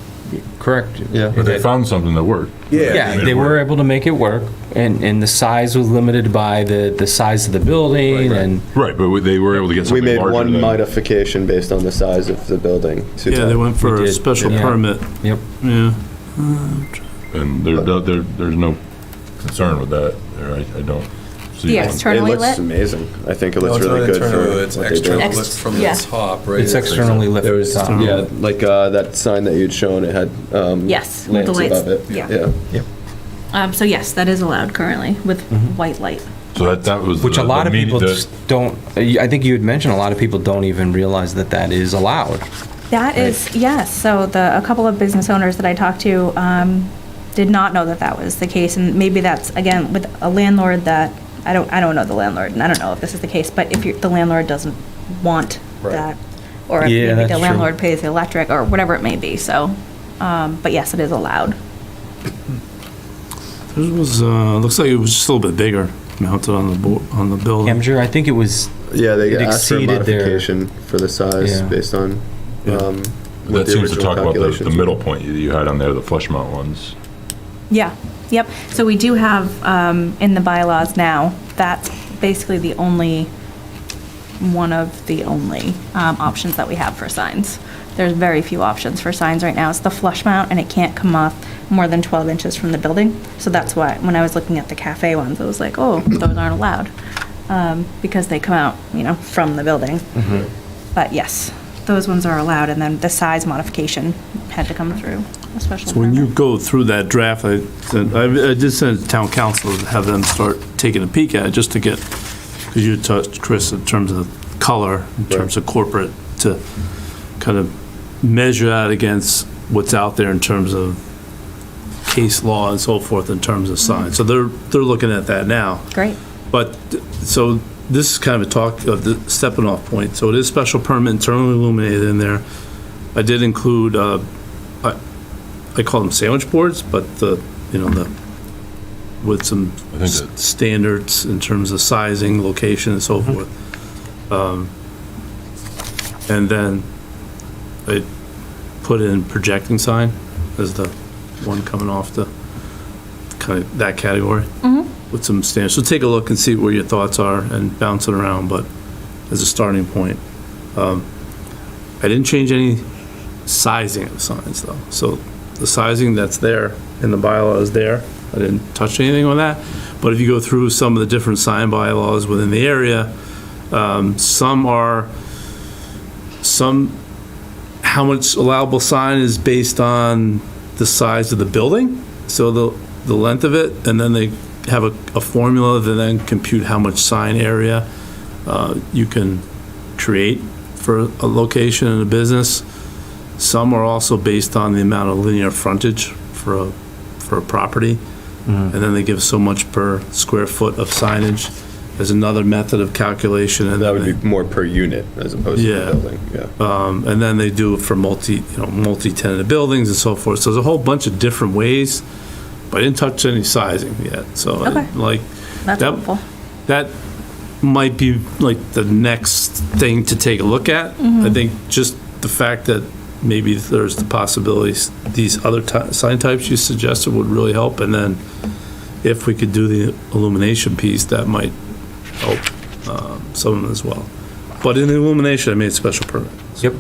Correct. Yeah. But they found something that worked. Yeah, they were able to make it work, and the size was limited by the size of the building, and Right, but they were able to get We something made larger one than. modification based on the size of the building. Yeah, they went for We a did, special yeah. permit. yep. Yeah. And there's no concern with that. Or I don't see The one. It externally looks lit? amazing. I think it looks it's really not good internal, for it's what they external did. lit from the Yeah. top, right? It's externally lit. There was, from the top. yeah, like that sign that you'd shown, it had Yes, with the lamps lights. above it. Yeah. So yes, that is allowed currently with white light. So that was. Which a the lot of meeting- people the- just don't, I think you had mentioned, a lot of people don't even realize that is allowed. That is, yes, so a couple of business owners that I talked to did not know that was the case, and maybe that's, again, with a landlord that, I don't know the landlord, and I don't know if this is the case, but if the landlord doesn't want that, or if Yeah, maybe that's the true. landlord pays the electric, or whatever it may be, so, but yes, it is allowed. It was, looks like it was just a little bit bigger, mounted on the building. Camger, I think it was, Yeah, they It asked for a exceeded their- modification for the size Yeah. based on Yeah. what That the seems to original talk about the calculations were. middle point you had on there, the flush mount ones. Yeah, yep. So we do have, in the bylaws now, that's basically one of the only options that we have for signs. There's very few options for signs right now. It's the flush mount, and it can't come off more than 12 inches from the building. So that's why, when I was looking at the cafe ones, I was like, oh, those aren't allowed, because they come out, from the building. But yes, those ones are allowed, and then the size modification had to come through a special So when you permit. go through that draft, I did send it to town council to have them start taking a peek at it, just to get because you touched, Chris, in terms of color, in terms of corporate, to kind of measure that against what's out there in terms of case law and so forth in terms of signs. So they're looking at that now. Great. But, so this is kind of a talk of the stepping off point. So it is special permit, internally illuminated in there. I did include, I call them sandwich boards, but with some I think that- standards in terms of sizing, location, and so forth. And then I put in projecting sign as the one coming off the, kind of that category. With some standards. So take a look and see where your thoughts are and bounce it around, but as a starting point. I didn't change any sizing of signs though. So the sizing that's there in the bylaw is there. I didn't touch anything on that. But if you go through some of the different sign bylaws within the area, how much allowable sign is based on the size of the building, so the length of it, and then they have a formula that then compute how much sign area you can create for a location in a business. Some are also based on the amount of linear frontage for a property, and then they give so much per square foot of signage. There's another method of calculation, and That would be more per unit as opposed to Yeah. the building, yeah. and then they do it for multi-tenant buildings and so forth. So there's a whole bunch of different ways, but I didn't touch any sizing yet. So Okay. That's that- helpful. that might be like the next thing to take a look at. I think just the fact that maybe there's the possibilities, these other sign types you suggested would really help. And then if we could do the illumination piece, that might help some of them as well. But in the illumination, I made special permit. So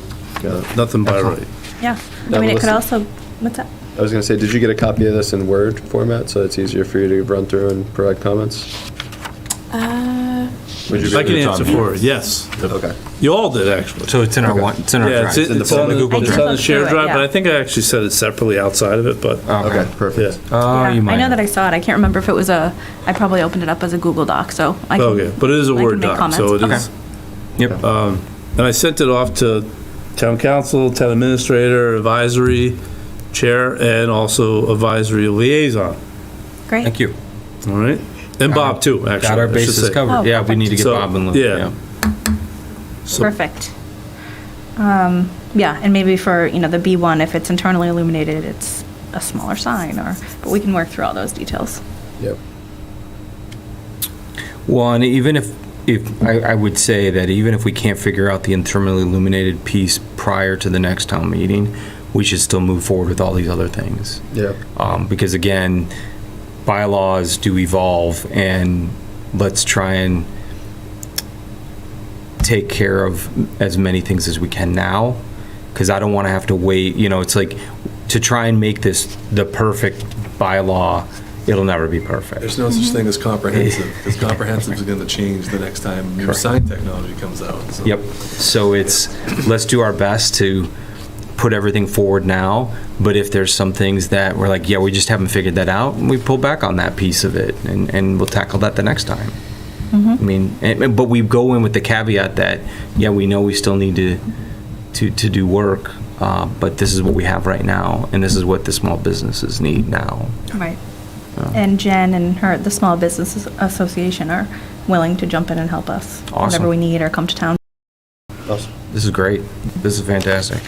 Yep. nothing by right. Yeah. Now, I mean, it could Melissa- also, what's that? I was gonna say, did you get a copy of this in Word format, so it's easier for you to run through and provide comments? Would you be I can able to- answer for it, yes. Okay. You all did, actually. So it's in our one, it's in our Yeah, drive. it's in the it's on the Google it's Drive. on the shared Look through it, drive, but yeah. I think I actually said it separately outside of it, but, Okay, perfect. yeah. Oh, you might. I know that I saw it. I can't remember if it was I probably opened it up as a Google Doc, so I can. Okay, but it is a I can Word make doc, so it comments. is. Yep. And I sent it off to town council, town administrator, advisory chair, and also advisory liaison, Great. Thank you. all right? And Bob too, actually. Got our I should bases say. covered. Oh, Yeah, we need to get So, Bob in loop. yeah. So- Perfect. Yeah, and maybe for, the B1, if it's internally illuminated, it's a smaller sign, but we can work through all those details. Yep. Well, and even if I would say that even if we can't figure out the internally illuminated piece prior to the next town meeting, we should still move forward with all these other things. Yeah. Because again, bylaws do evolve, and let's try and take care of as many things as we can now, because I don't want to have to wait. It's like to try and make this the perfect bylaw, it'll never be perfect. There's no such thing as comprehensive, because comprehensive is going to change the next time new Correct. sign technology comes out. So. Yep. So let's do our best to put everything forward now, but if there's some things that we're like, yeah, we just haven't figured that out, we pull back on that piece of it, and we'll tackle that the next time. I mean, but we go in with the caveat that, yeah, we know we still need to do work, but this is what we have right now, and this is what the small businesses need now. Right. And Jen and the Small Business Association are willing to jump in and help us. Awesome. Whatever we need or come to town. Awesome. This is great. This is fantastic.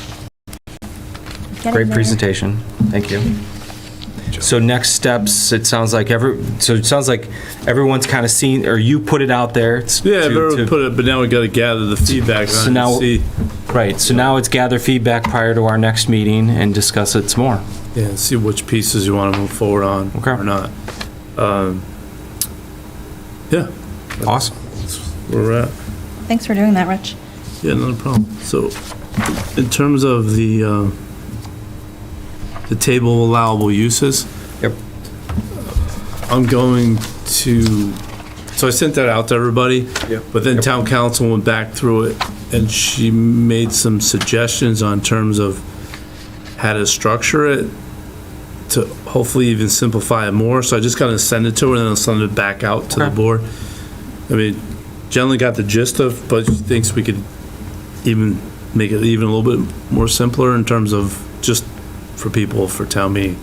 Getting Great there. presentation. Thank you. So next steps, it sounds like everyone's kind of seen, or you put it out there. Yeah, everyone put it, but now we got to gather the feedback So on it now- and see. Right, so now it's gather feedback prior to our next meeting and discuss it some more. Yeah, and see which pieces you want to move forward on Okay. or not. Yeah, Awesome. that's where we're at. Thanks for doing that, Rich. Yeah, not a problem. So, in terms of the table of allowable uses. Yep. I'm going to, so I sent that out to everybody. Yep. But then town council went back through it, and she made some suggestions on terms of how to structure it to hopefully even simplify it more. So I just kind of send it to her, and then I'll send it back out to the Okay. board. I mean, generally got the gist of, but she thinks we could even make it even a little bit more simpler in terms of just for people for town meeting.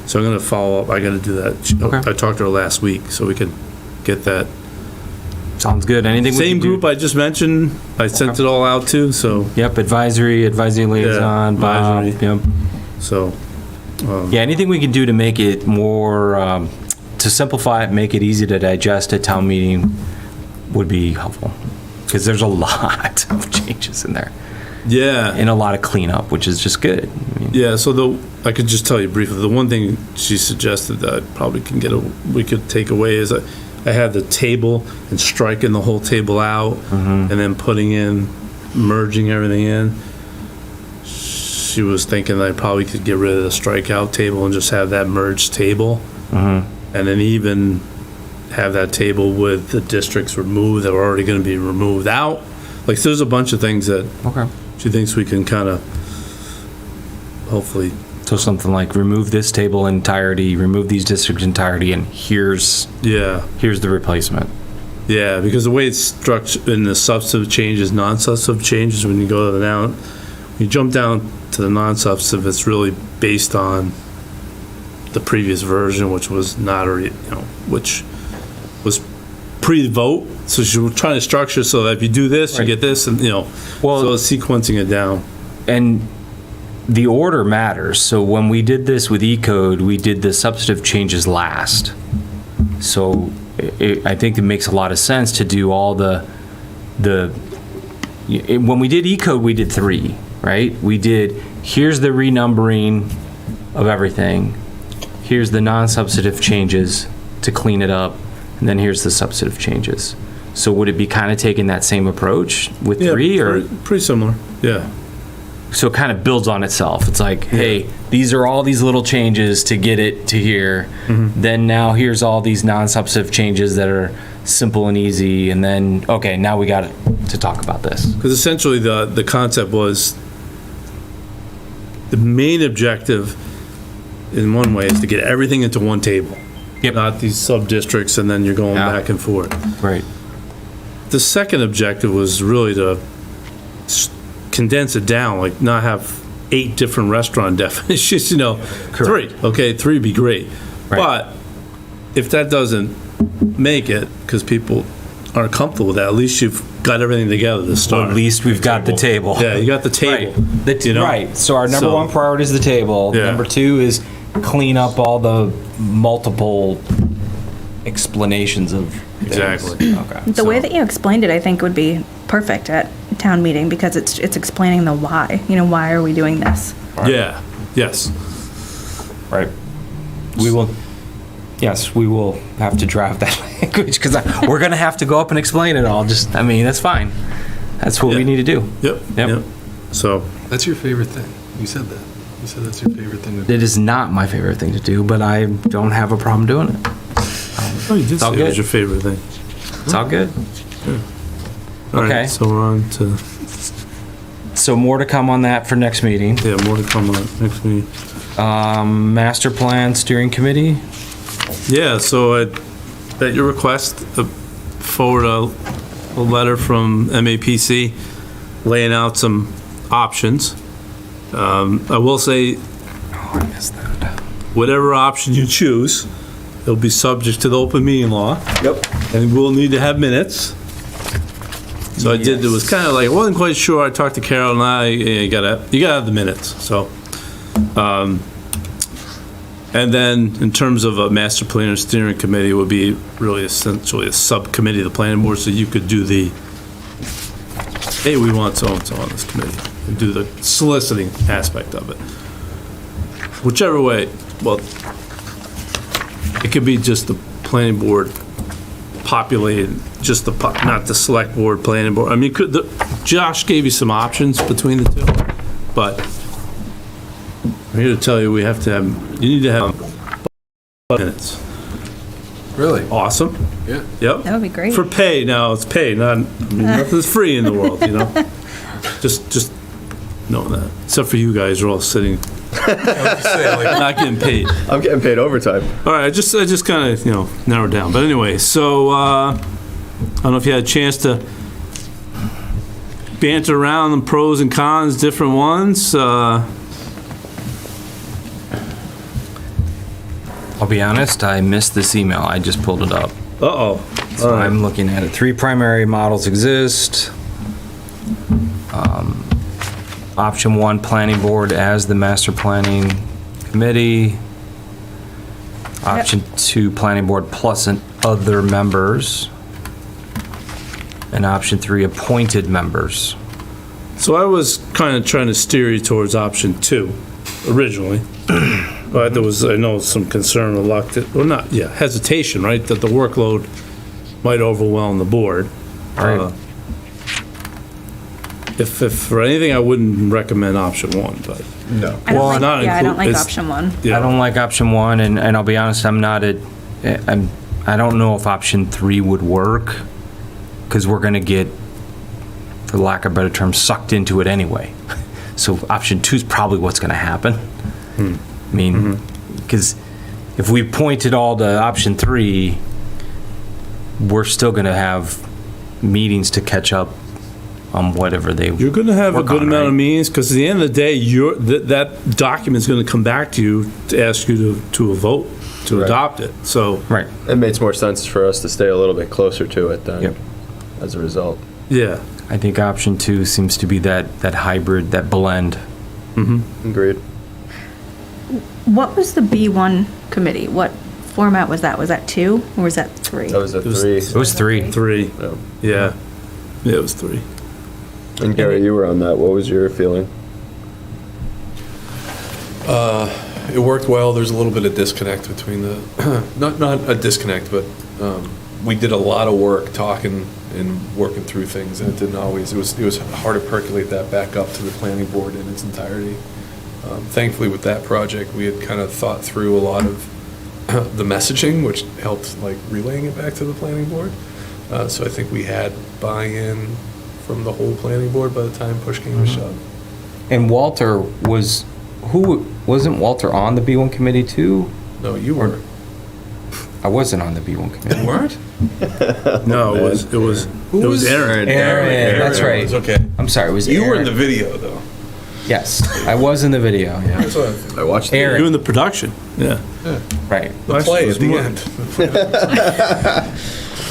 So I'm gonna follow up. I gotta do that. Okay. I talked to her last week, so we could get that. Sounds good. Anything we Same can do- group I just mentioned, I sent it all out to, so, Yep, advisory liaison, Bob, advisory. yep. so, Yeah, anything we can do to make it more, to simplify it, make it easy to digest at town meeting would be helpful. Because there's a lot of changes in there yeah. and a lot of cleanup, which is just good. I mean, Yeah, so I could just tell you briefly, the one thing she suggested that I probably can we could take away is I had the table and striking the whole table out and then putting in, merging everything in. She was thinking I probably could get rid of the strikeout table and just have that merged table. And then even have that table with the districts removed that were already gonna be removed out. Like, there's a bunch of things that Okay. she thinks we can kind of hopefully. So something like remove this table entirety, remove these districts entirety, and here's Yeah, the replacement. yeah, because the way it's structured in the substantive changes, non-substantive changes, when you go to when you jump down to the non-substantive, it's really based on the previous version, which was not, which was pre-vote. So she was trying to structure so that if you do this, you Right. get this, and, Well- so it's sequencing it down. And the order matters. So when we did this with E-code, we did the substantive changes last. So I think it makes a lot of sense to do all when we did E-code, we did 3, right? We did, here's the renumbering of everything. Here's the non-substantive changes to clean it up. And then here's the substantive changes. So would it be kind of taking that same approach with 3 or? Pretty similar, yeah. So it kind of builds on itself. It's like, hey, these are all these little changes to get it to here. Then now here's all these non-substantive changes that are simple and easy. And then, okay, now we got to talk about this. Because essentially the concept was, the main objective in one way is to get everything into one table. Yep. Not these sub-districts and then you're going Yeah. back and forth. Right. The second objective was really to condense it down, like not have 8 different restaurant definitions, 3. Okay, 3 would be great. Right. But if that doesn't make it, because people aren't comfortable with that, at least you've got everything together to Well, start. at least we've got the table. Yeah, you got the table. Right. Right. So our number So- one priority is the table. Yeah. Number 2 is clean up all the multiple explanations of things. Exactly. Okay. The way that you explained it, I think, would be perfect at town meeting because it's explaining the why. Why are we doing this? Yeah, yes. Right. We will, yes, we will have to draft that language because we're going to have to go up and explain it all. That's fine. That's what we Yeah. need to do. Yep. Yep. So, That's your favorite thing. You said that. You said that's your favorite thing to do. It is not my favorite thing to do, but I don't have a problem doing it. oh, you did It's all say it was good. your favorite thing. It's all good. All right, Okay. so we're on to, So more to come on that for next meeting. yeah, more to come on next meeting. Master Plan Steering Committee. Yeah, so at your request, forward a letter from MAPC laying out some options. I will say, Oh, I missed that. whatever option you choose, it'll be subject to the open meeting law. Yep. And we'll need to have minutes. So it was kind of like, I wasn't quite sure. I talked to Carol and you gotta have the minutes, so. And then in terms of a master plan and steering committee would be really essentially a subcommittee of the planning board, so you could do the, hey, we want so-and-so on this committee, and do the soliciting aspect of it. Whichever way, well, it could be just the planning board populated, just not the select board, planning board. I mean, Josh gave you some options between the two, but I'm here to tell you, you need to have minutes. Really? Awesome. Yeah. Yep. That would be great. For pay, now it's pay, nothing's free in the world, Just know that, except for you guys are all sitting, not getting paid. I'm getting paid overtime. All right, I just kind of, narrowed down. But anyway, so I don't know if you had a chance to banter around the pros and cons, different ones. I'll be honest, I missed this email. I just pulled it up. Uh-oh. So I'm looking at it. 3 primary models exist. Option 1, planning board as the master planning committee. Option 2, planning board plus other members. And option 3, appointed members. So I was kind of trying to steer you towards option 2 originally. But there was, I know, some concern, reluctant, or not, hesitation, right? That the workload might overwhelm the board. Right. If for anything, I wouldn't recommend option 1, but. No. I don't like, not I don't like it's- option 1. Yeah. I don't like option 1, and I'll be honest, I don't know if option 3 would work, because we're gonna get, for lack of a better term, sucked into it anyway. So option 2 is probably what's gonna happen. I mean, because if we point it all to option 3, we're still gonna have meetings to catch up on whatever they You're going to have a work good on, amount of right? meetings, because at the end of the day, that document's going to come back to you to ask you to vote, to Right. adopt it, so. Right. It makes more sense for us to stay a little bit closer to it then, Yep. as a result. Yeah. I think option 2 seems to be that hybrid, that blend. Agreed. What was the B1 committee? What format was that? Was that 2 or was that 3? That was a was- 3. It was 3. 3, Yeah. yeah. Yeah, it was 3. And Gary, you were on that. What was your feeling? It worked well. There's a little bit of disconnect between the, not a disconnect, but we did a lot of work talking and working through things, and it didn't always, it was hard to percolate that back up to the planning board in its entirety. Thankfully, with that project, we had kind of thought through a lot of the messaging, which helped like relaying it back to the planning board. So I think we had buy-in from the whole planning board by the time push came to shove. And Walter wasn't Walter on the B1 committee too? No, you were. I wasn't on the B1 committee. You weren't? No, it was Aaron. Aaron, that's right. It was okay. I'm sorry, it was You were in Aaron. the video, though. Yes, I was in the video, yeah. That's what I think. I watched it. You Aaron, in the production, yeah. right. The play at the more- end.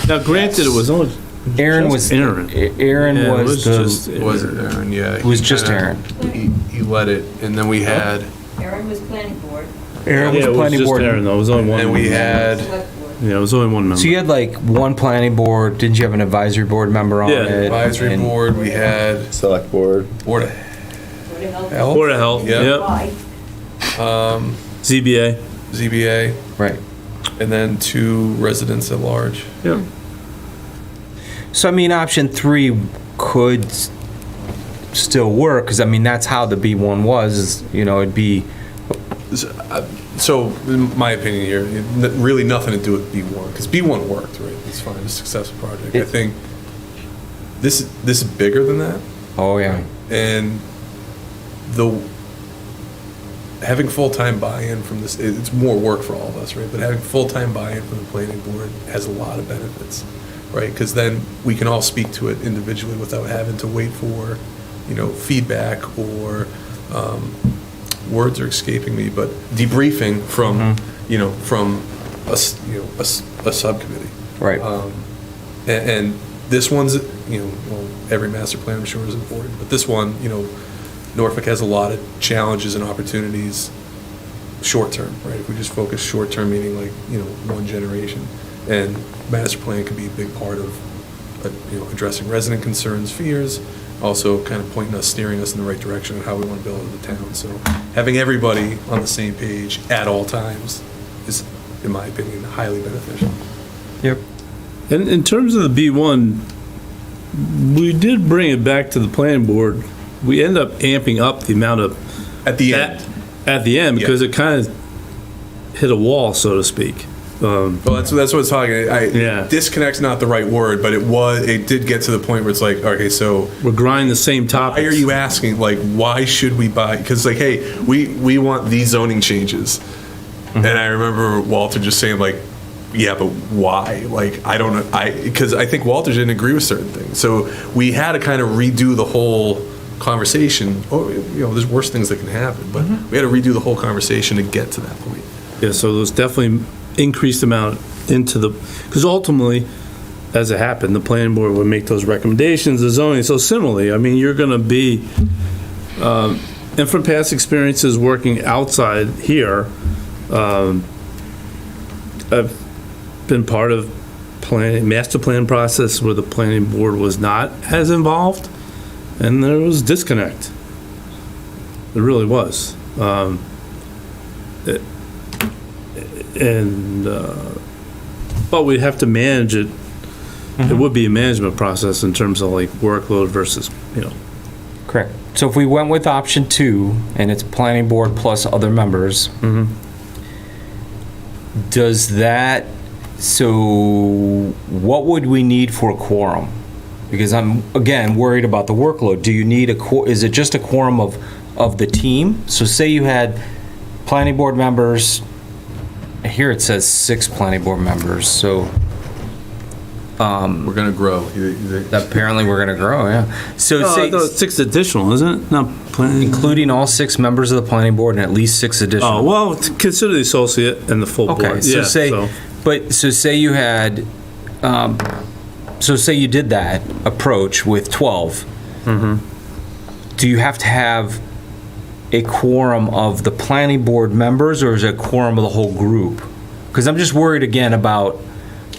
Now granted, it was only. Aaron just was, Aaron. Aaron Yeah, it was just the, It wasn't Aaron, yeah. it was He just kinda- Aaron. He led it, and then we had, Aaron was planning board, Aaron Yeah, was it was planning just board. Aaron, though. It was only one. and we had, select board. Yeah, it was only one member. So you had like one planning board, didn't you have an advisory board member on Yeah. it? advisory And- board, we had Select board. Board of Board of Health. Health. Board of Health, Yeah. yep. Why? ZBA. ZBA, Right. and then 2 residents at large. Yep. So I mean, option 3 could still work, because I mean, that's how the B1 was, is, it'd be, So, in my opinion here, really nothing to do with B1, because B1 worked, right? It's fine, it's a successful project. I think this is bigger than that. oh yeah. And having full-time buy-in from this, it's more work for all of us, right? But having full-time buy-in from the planning board has a lot of benefits, right? Because then we can all speak to it individually without having to wait for, feedback or, words are escaping me, but debriefing from, from a subcommittee. Right. And this one's, every master plan I'm sure is important, but this one, Norfolk has a lot of challenges and opportunities short-term, right? If we just focus short-term, meaning like, one generation. And master plan can be a big part of, addressing resident concerns, fears, also kind of pointing us, steering us in the right direction on how we want to build the town. So having everybody on the same page at all times is, in my opinion, highly beneficial. Yep. And in terms of the B1, we did bring it back to the planning board. We end up amping up the amount of. At the end. At the end, because it kind of hit a wall, so to speak. Well, that's what it's talking. Yeah. Disconnect's not the right word, but it did get to the point where it's like, okay, so We're grinding the same topics. why are you asking? Like, why should we buy? Because like, hey, we want these zoning changes, and I remember Walter just saying like, yeah, but why? Like, I don't know, because I think Walter didn't agree with certain things. So we had to kind of redo the whole conversation. Oh, you know, there's worse things that can happen, but we had to redo the whole conversation to get to that point. Yeah, so there's definitely increased amount into the, because ultimately, as it happened, the planning board would make those recommendations, the zoning. So similarly, I mean, you're going to be, and from past experiences working outside here, I've been part of master plan process where the planning board was not as involved, and there was disconnect. There really was. But we'd have to manage it. It would be a management process in terms of like workload versus, you know. Correct. So if we went with option 2, and it's planning board plus other members, does that, so what would we need for a quorum? Because I'm, again, worried about the workload. Do you need is it just a quorum of the team? So say you had planning board members, here it says 6 planning board members, so We're gonna grow. apparently we're gonna grow, yeah. So Oh, say, I thought it's 6 additional, isn't it? Not planning. including all 6 members of the planning board and at least 6 additional. Oh, well, consider the associate and the full board. Okay, so Yeah, say, but, so say you had, so say you did that approach with 12. Do you have to have a quorum of the planning board members, or is it a quorum of the whole group? Because I'm just worried again about.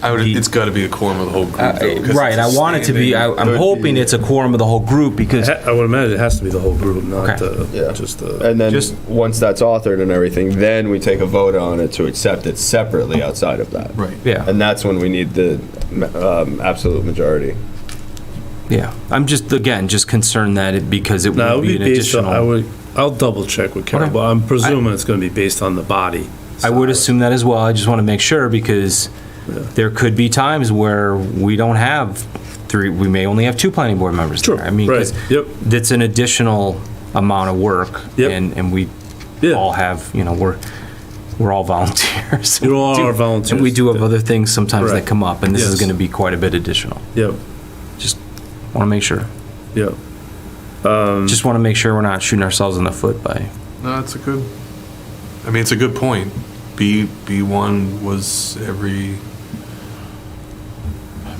It's gotta be a quorum of the whole group, though, 'cause Right, it's I want it to be, standing- I'm hoping it's a quorum of the whole group, because, I would imagine it has to be the whole group, not Yeah. just And then, Just- once that's authored and everything, then we take a vote on it to accept it separately outside of that. Right. yeah, And that's when we need the absolute majority. yeah. I'm just, again, just concerned that because it No, it would would be be an based on, additional. I'll double check with Carol, Okay. but I'm presuming it's gonna be based on the body. I would assume that as well. I just want to make sure, because there could be times where we don't have 3, we may only have 2 planning board members Sure, there. I mean, 'cause right, yep. that's an additional amount of work. Yep. And we Yeah. all have, you know, we're all volunteers. You all Do- are volunteers. And we do have other things sometimes that Right. come up, and this is Yes. going to be quite a bit additional. Yep, Just want to make sure. yep. Just want to make sure we're not shooting ourselves in the foot by. No, it's a good point. B1 was every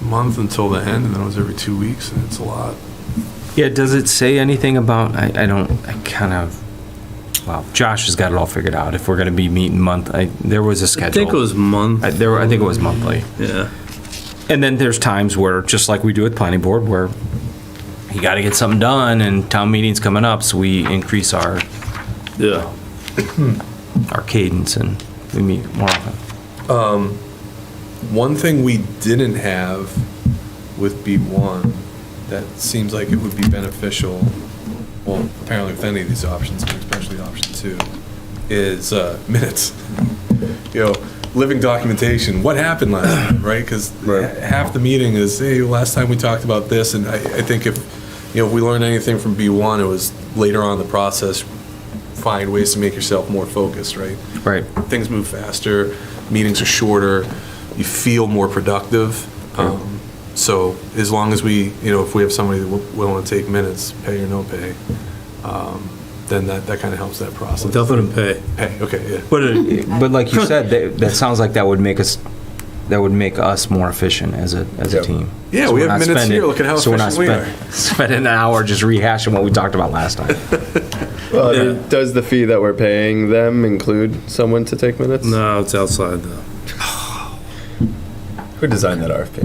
month until the end, and then it was every 2 weeks, and it's a lot. Yeah, does it say anything about, I kind of, well, Josh has got it all figured out. If we're going to be meeting there was a I schedule. think it was month. I think it was monthly. Yeah. And then there's times where, just like we do with planning board, where you got to get something done and town meeting's coming up, so we increase our Yeah. cadence and we meet more often. One thing we didn't have with B1 that seems like it would be beneficial, well, apparently with any of these options, but especially option 2, is minutes. You know, living documentation. What happened last time, right? Because half the meeting is, hey, last time we talked about this, and I think if we learned anything from B1, it was later on in the process, find ways to make yourself more focused, right? Right. Things move faster, meetings are shorter, you feel more productive. So as long as we, if we have somebody that willing to take minutes, pay or no pay, then that kind of helps that process. Definitely pay. Pay, okay, yeah. But like you said, that sounds like that would make us more efficient as a team. Yeah, So we we're have not minutes spending- here. Look at how so we're not efficient we are. spending an hour just rehashing what we talked about last time. Well, does the fee that we're paying them include someone to take minutes? No, it's outside though. Who designed that RFP?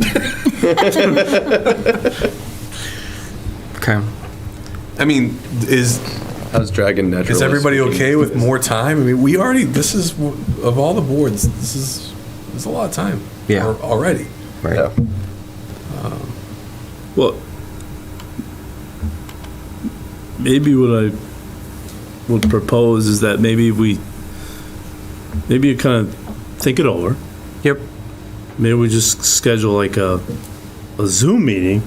Okay. I mean, How's Dragon Natural? is everybody okay with more time? I mean, this is, of all the boards, this is a lot of time. Yeah. Already. Right. Yeah. Well, maybe what I would propose is that maybe you kind of think it over. Yep. Maybe we just schedule like a Zoom meeting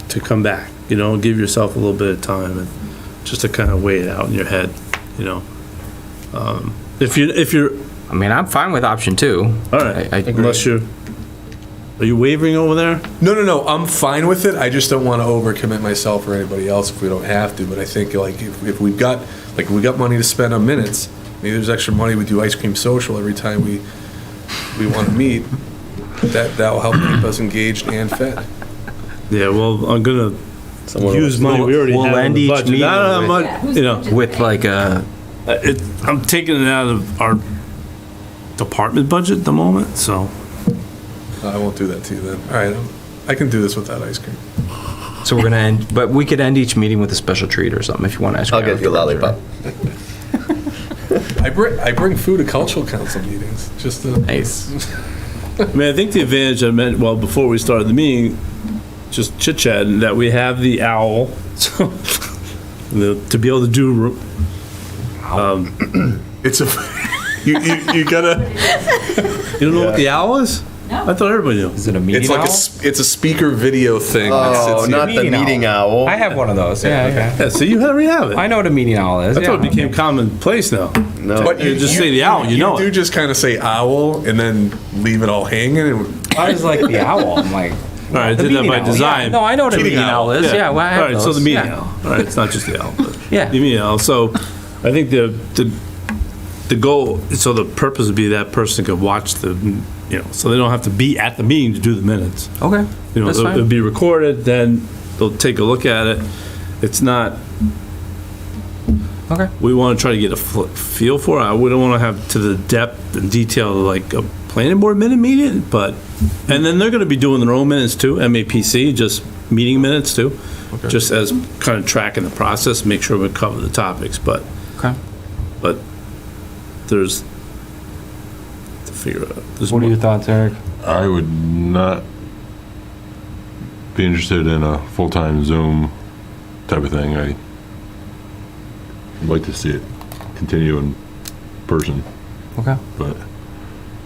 to come back, give yourself a little bit of time and just to kind of weigh it out in your head, If you're I mean, I'm fine with option 2. All right, I unless are you wavering over there? No, I'm fine with it. I just don't want to overcommit myself or anybody else if we don't have to. But I think like if we got money to spend on minutes, maybe there's extra money. We do ice cream social every time we want to meet. That'll help keep us engaged and fed. Yeah, well, I'm gonna use money we already We'll have in end the each budget. meeting I don't have with- much, you know, with like a, I'm taking it out of our department budget at the moment, so. I won't do that to you then. All right, I can do this without ice cream. so we're gonna end, but we could end each meeting with a special treat or something if you want to ask. I'll get you a lollipop. I bring food to cultural council meetings just to. Nice. I mean, I think the advantage I meant, well, before we started the meeting, just chit-chatting, that we have the owl, so, to be able to do, It's a you gotta. you don't know what the owl is? No. I thought everybody knew. Is it a meeting It's like owl? it's a speaker video thing. that Oh, sits not here. the meeting owl. I have one of those. Yeah, okay. Yeah, so you already have it. I know what a meeting owl is. I thought it yeah. became commonplace now. No. But You just say the owl, you know do it. just kind of say owl and then leave it all hanging. And I was like the owl. I'm like, All right, I the did that meeting by owl, design. yeah. No, I know what a meeting owl is. Yeah, well, I have All right, so those. the meeting Yeah. owl. All right, it's not just the owl. But Yeah. The meeting owl. So I think the goal, so the purpose would be that person could watch the, you know, so they don't have to be at the meeting to do the minutes. Okay, You know, that's it'll fine. be recorded, then they'll take a look at it. It's not, Okay. we want to try to get a feel for it. We don't want to have to the depth and detail of like a planning board minute meeting, but, and then they're going to be doing their own minutes too, MAPC, just meeting minutes too, just as kind of tracking the process, make sure we cover the topics, but Okay. there's, to figure out. There's What are more. your thoughts, Eric? I would not be interested in a full-time Zoom type of thing. I'd like to see it continue in person, Okay. but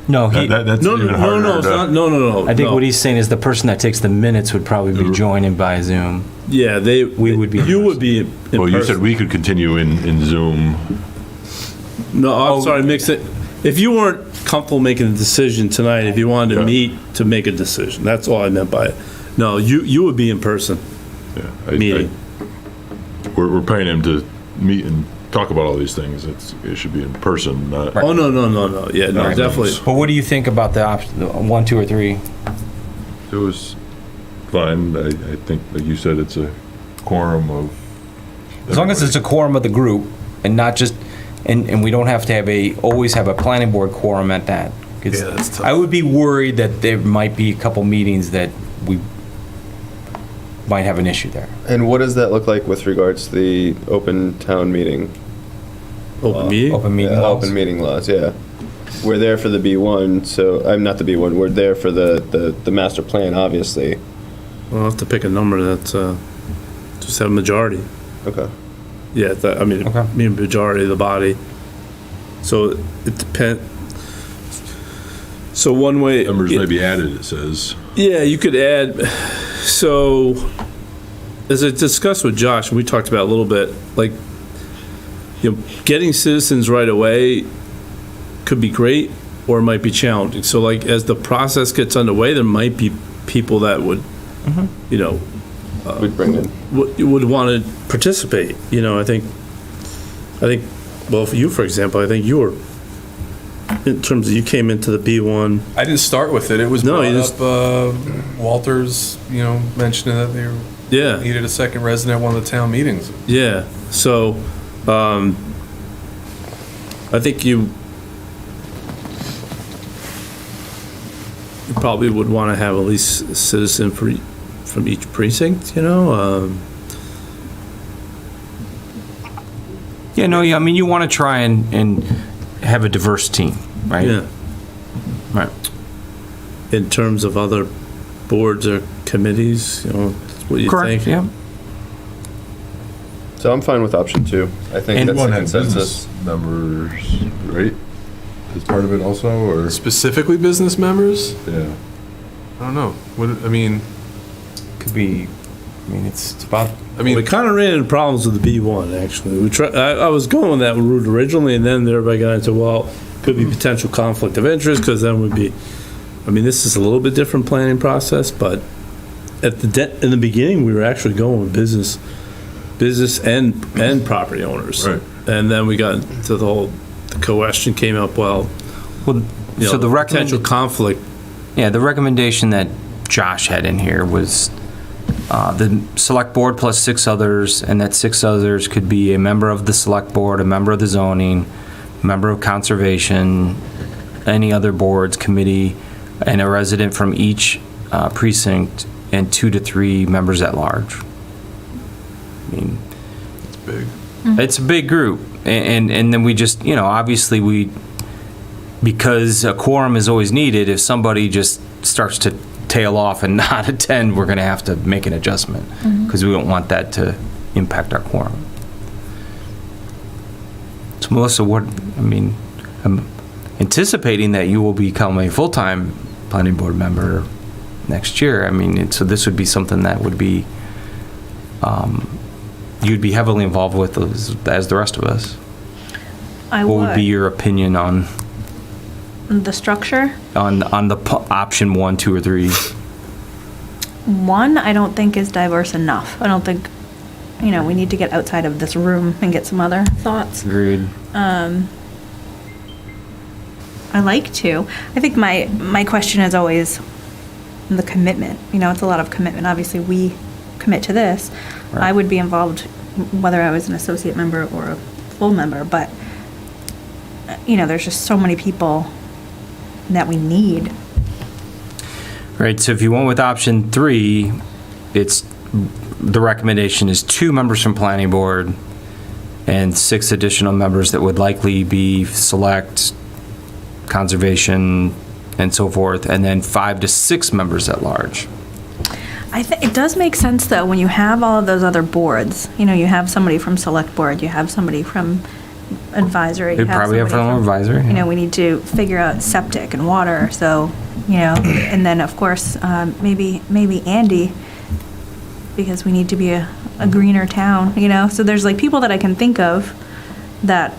No, he. that's No, even no, harder. no, it's not, no. I think no. what he's saying is the person that takes the minutes would probably be joining by Zoom. Yeah, We would be in You would person. be in Well, you person. said we could continue in Zoom. No, I'm Oh. sorry, mix it. If you weren't comfortable making a decision tonight, if you wanted to Yeah. meet to make a decision, that's all I meant by it. No, you would be in person Yeah, meeting. We're paying him to meet and talk about all these things. It should be in person, not. Oh, no. Yeah, no, Right. definitely. But what do you think about the option, 1, 2, or 3? It was fine. I think, like you said, it's a quorum of. As long as it's a quorum of the group and not just, and we don't have to always have a planning board quorum at that. 'Cause Yeah, that's tough. I would be worried that there might be a couple meetings that we might have an issue there. And what does that look like with regards to the open town meeting? Open meeting? Open meeting Yeah, laws. Open meeting laws, yeah. We're there for the B1, so, I'm not the B1, we're there for the master plan, obviously. We'll have to pick a number that's, just have a majority. Okay. Yeah, I mean, Okay. majority of the body. So it depends. So one way. Numbers may be added, it says. Yeah, you could add, so, as I discussed with Josh, and we talked about a little bit, like, you know, getting citizens right away could be great, or it might be challenging. So like, as the process gets underway, there might be people that would, you know, We'd bring in. would want to participate, you know, I think, well, for you, for example, I think you were, in terms of, you came into the B1, I didn't start with it. It was No, brought you just- up. Walters, mentioning that they yeah. needed a second resident at one of the town meetings. Yeah, so, I think you probably would want to have at least a citizen from each precinct, you know? Yeah, no, yeah, I mean, you want to try and have a diverse team, right? Yeah, Right. in terms of other boards or committees, you know, what do you Correct, think? yeah. So I'm fine with option 2. I think And that's One the had consensus. business members, right? As part of it also, or? Specifically business members? Yeah. I don't know. Could be, it's about, We kind of ran into problems with the B1, actually. I was going with that route originally, and then everybody got into, well, could be potential conflict of interest, because then would be, I mean, this is a little bit different planning process, but in the beginning, we were actually going with business and property owners. Right. And then we got to the question came up, well, Well, you so know, the potential conflict. Yeah, the recommendation that Josh had in here was the select board plus 6 others, and that 6 others could be a member of the select board, a member of the zoning, a member of conservation, any other boards, committee, and a resident from each precinct, and 2 to 3 members at large. I mean, It's big. it's a big group, and then we just, obviously because a quorum is always needed, if somebody just starts to tail off and not attend, we're gonna have to make an adjustment, because we don't want that to impact our quorum. So Melissa, I'm anticipating that you will become a full-time planning board member next year. So this would be something that would be, you'd be heavily involved with as the rest of us. I What would would. be your opinion on The structure? the option 1, 2, or 3? One, I don't think is diverse enough. I don't think, we need to get outside of this room and get some other thoughts. Agreed. I like to. I think my question is always the commitment. It's a lot of commitment. Obviously, we commit to this. Right. I would be involved whether I was an associate member or a full member, but, there's just so many people that we need. Right, so if you went with option 3, the recommendation is 2 members from planning board and 6 additional members that would likely be select, conservation, and so forth, and then 5 to 6 members at large. I think it does make sense though when you have all of those other boards. You have somebody from select board, you have somebody from advisory. They probably have somebody from advisory. Yeah. We need to figure out septic and water. So, and then of course maybe Andy, because we need to be a greener town. So there's like people that I can think of that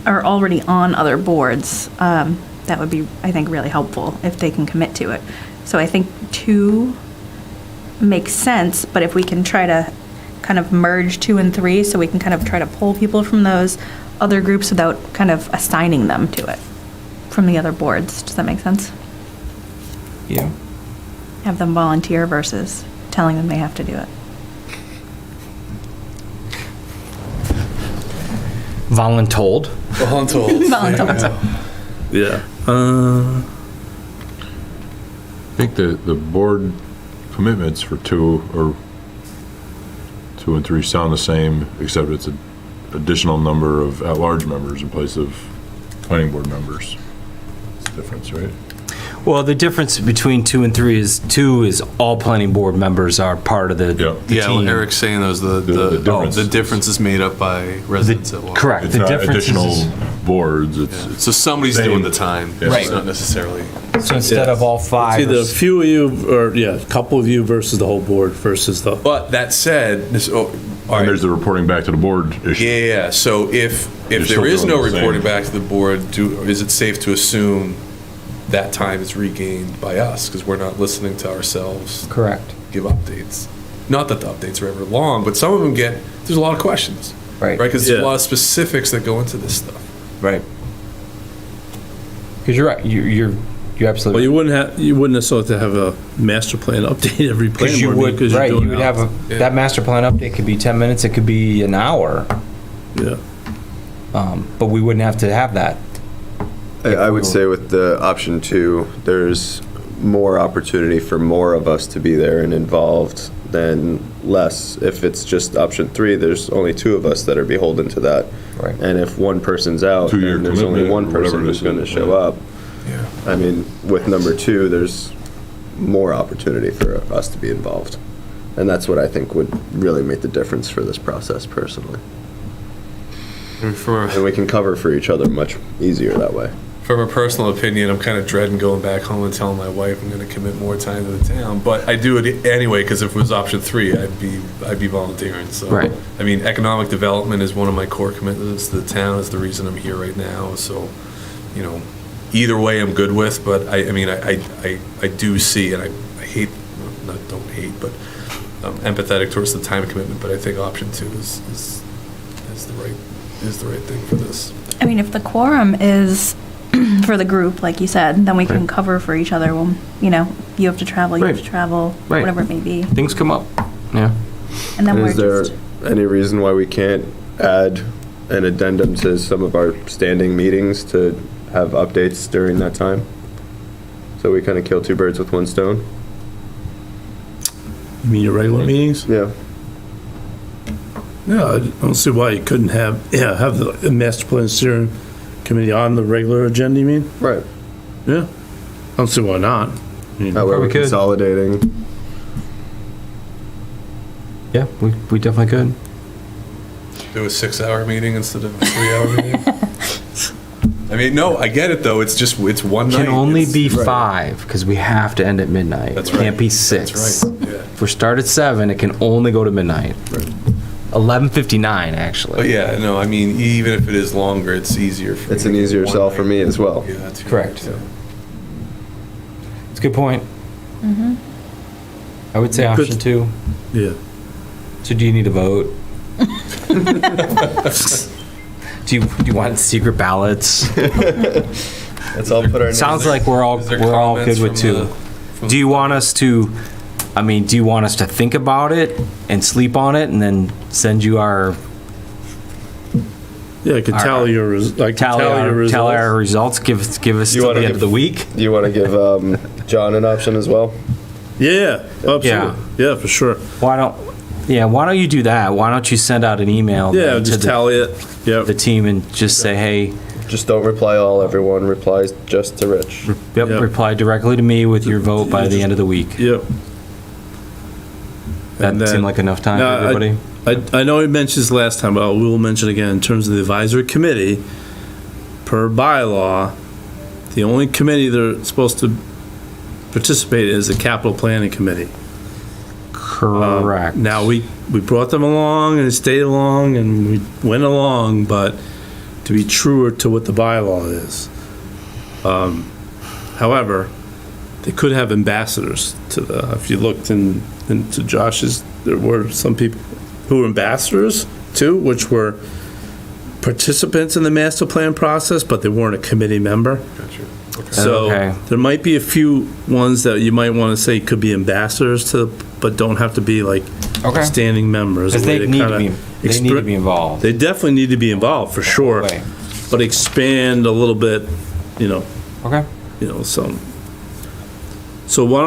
are already on other boards. That would be, I think, really helpful if they can commit to it. So I think 2 makes sense, but if we can try to kind of merge 2 and 3, so we can kind of try to pull people from those other groups without kind of assigning them to it from the other boards. Does that make sense? Yeah. Have them volunteer versus telling them they have to do it. Voluntold. Voluntold. Yeah. I think the board commitments for 2 and 3 sound the same, except it's an additional number of at-large members in place of planning board members. It's the difference, right? Well, the difference between 2 and 3 is 2 is all planning board members are part of the Yeah, what team. Eric's saying is The difference. the difference is made up by residents at large. Correct. It's The not difference additional is, boards, Yeah. it's, So somebody's Same. doing the time. Yeah. It's not necessarily. so instead of all 5. It's either a few of you, or, a couple of you versus the whole board versus the. But that said, all and right. there's the reporting back to the board issue. Yeah, so if You're still there is no doing the same. reporting back to the board, is it safe to assume that time is regained by us? Because we're not listening to ourselves Correct. give updates. Not that the updates are ever long, but some of them there's a lot of questions. Right. Right, because there's Yeah. a lot of specifics that go into this stuff. Right. Because you're right. You're Well, absolutely. you wouldn't necessarily have to have a master plan update every Because planning you board would, meeting, 'cause you're right, you doing would it. have Yeah. that master plan update could be 10 minutes, it could be an hour, Yeah. but we wouldn't have to have that. I would say with the option 2, there's more opportunity for more of us to be there and involved than less. If it's just option 3, there's only 2 of us that are beholden to that. Right. And if one person's out, 2-year then there's only commitment, one or whatever person it who's is, going to show yeah. up. Yeah. I mean, with number 2, there's more opportunity for us to be involved. And that's what I think would really make the difference for this process personally. And we can cover for each other much easier that way. From a personal opinion, I'm kind of dreading going back home and telling my wife I'm going to commit more time to the town. But I do it anyway because if it was option 3, I'd be volunteering. So, Right. I mean, economic development is one of my core commitments to the town. Is the reason I'm here right now. So, either way I'm good with, but I mean, I do see, and I hate, don't hate, but empathetic towards the time commitment, but I think option 2 is the right thing for this. I mean, if the quorum is for the group, like you said, then we can cover for each other. Well, you have to travel, you have to Right. travel, Right. whatever it may be. Things come up. Yeah. And then And we're is there just, any reason why we can't add an addendum to some of our standing meetings to have updates during that time? So we kind of kill two birds with one stone? You mean your regular meetings? Yeah. Yeah, I don't see why you couldn't have the master plan steering committee on the regular agenda, you mean? Right. Yeah. I don't see why not. That way Probably we're could. consolidating. Yeah, we definitely could. Do a 6-hour meeting instead of a 3-hour meeting? I mean, no, I get it though. It's one night. Can only It's- be 5 because we have to end at midnight. That's It can't right. be 6. That's right, yeah. If we start at 7, it can only go to midnight. 11:59 actually. But yeah, no, I mean, even if it is longer, it's easier for me. It's an to get easier one sell for night. me as well. Yeah, that's Correct. Yeah. It's a good point. I would say Good. option 2. Yeah. So do you need a vote? Do you want secret ballots? Let's all put our names. Sounds like we're all Is there good comments with from 2. the- Do you want us to? I mean, do you want us to think about it and sleep on it and then send you our Yeah, I could tally your, results. tally our results? Give us You till wanna the end give- of the week. Do you want to give John an option as well? Yeah, absolutely. Yeah, for sure. Why don't you do that? Why don't you send out an email Yeah, then just to tally it. Yeah. the team and just say, hey, Just don't reply all, everyone replies just to Rich. yep, Yep. reply directly to me with your vote by the end of the week. Yep. That And then- seem like enough time Now, for everybody? I know we mentioned this last time, but we will mention again in terms of the advisory committee, per bylaw, the only committee they're supposed to participate in is the capital planning committee. Correct. Now, we brought them along and they stayed along and we went along, but to be truer to what the bylaw is. However, they could have ambassadors to if you looked into Josh's, there were some people who were ambassadors too, which were participants in the master plan process, but they weren't a committee member. Gotcha. Okay. So Okay. there might be a few ones that you might want to say could be ambassadors to, but don't have to be like Okay. standing members. Because a way they need to kinda be, they need to be involved. They definitely need to be involved, for sure, way. but expand a little bit, Okay. some. So why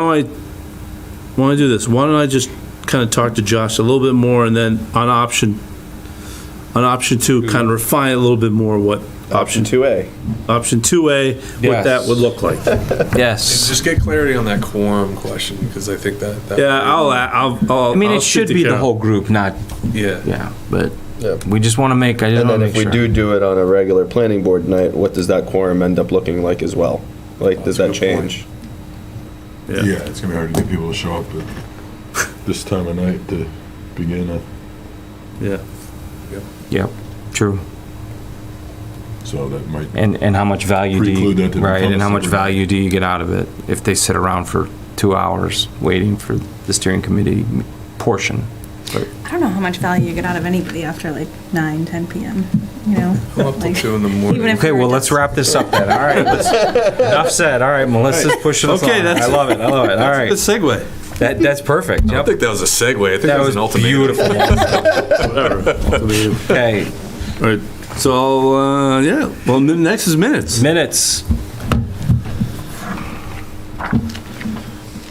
don't I do this? Why don't I just kind of talk to Josh a little bit more, and then on option 2, kind of refine a little bit more what Option 2A. option 2A, what that Yes. would look like. Yes. Just get clarity on that quorum question, because I think that. Yeah, I'll. I mean, I'll it speak should to be the Karen. whole group, not, Yeah. yeah, but Yeah. we just want to make, I just And want then to if make we sure. do it on a regular planning board night, what does that quorum end up looking like as well? Like, does that That's a good point. change? Yeah. Yeah, it's gonna be hard to get people to show up at this time of night to begin it. Yeah. Yep, true. So that might, And how much value do Preclude you, that to right, become and how a much separate- value do you get out of it if they sit around for 2 hours waiting for the steering committee portion? I don't know how much value you get out of anybody after like 9, 10 p.m., Well, up till Like, 2 in the morning. even if Okay, we were well, let's just- wrap this up then. All right, enough said. All right, Melissa's pushing us Okay, on. that's- I love it, I love it. All right, segue. that's perfect. I don't Yep. think that was a segue. I think That was an ultimatum. beautiful. Whatever. Okay, All right. So, yeah. Well, next is minutes. minutes.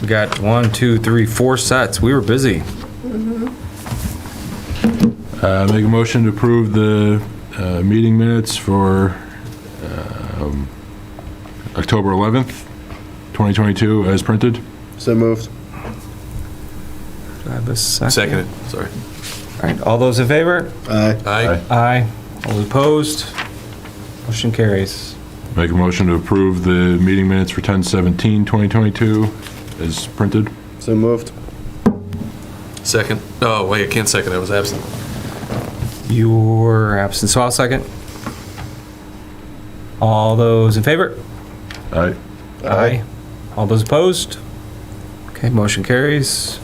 We got 1, 2, 3, 4 sets. We were busy. make a motion to approve the meeting minutes for October 11th, 2022, as printed. So moved. Do I have a second? Second it, sorry. All right, all those in favor? Aye. Aye. Aye. All opposed? Motion carries. Make a motion to approve the meeting minutes for 10/17/2022 as printed. So moved. Second. Oh, wait, I can't second. I was absent. You were absent, so I'll second. All those in favor? Aye. Aye. All those opposed? Okay, motion carries.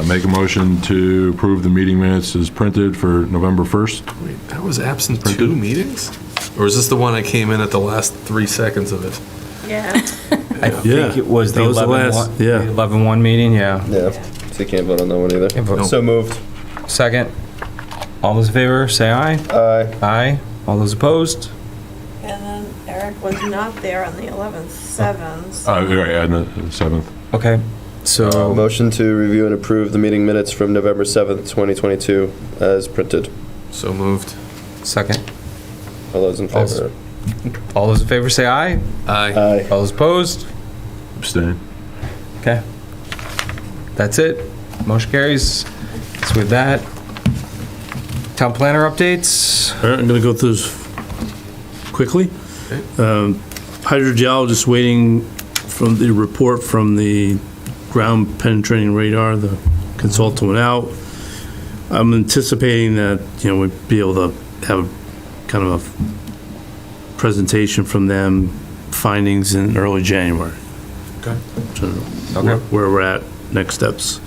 Make a motion to approve the meeting minutes as printed for November 1st. Wait, I was absent 2 meetings? Or is this the one I came in at the last 3 seconds of it? Yeah. I think it was the That was the 11-1 last- yeah. 11-1 meeting, yeah. Yeah, so you can't vote on that one either. Can't vote. So moved. Second. All those in favor, say aye. Aye. Aye. All those opposed? And then Eric was not there on the 11th, 7th. Right, and the 7th. Okay, so, Motion to review and approve the meeting minutes from November 7th, 2022 as printed. So moved. second. All those in favor? All those in favor, say aye. Aye. Aye. All those opposed? Abstain. Okay. That's it. Motion carries. So with that, town planner updates. All right, I'm gonna go through this quickly. Hydrogeologist waiting from the report from the ground penetrating radar, the consultant went out. I'm anticipating that, we'd be able to have kind of a presentation from them, findings in early January. Okay. Where we're at, next steps.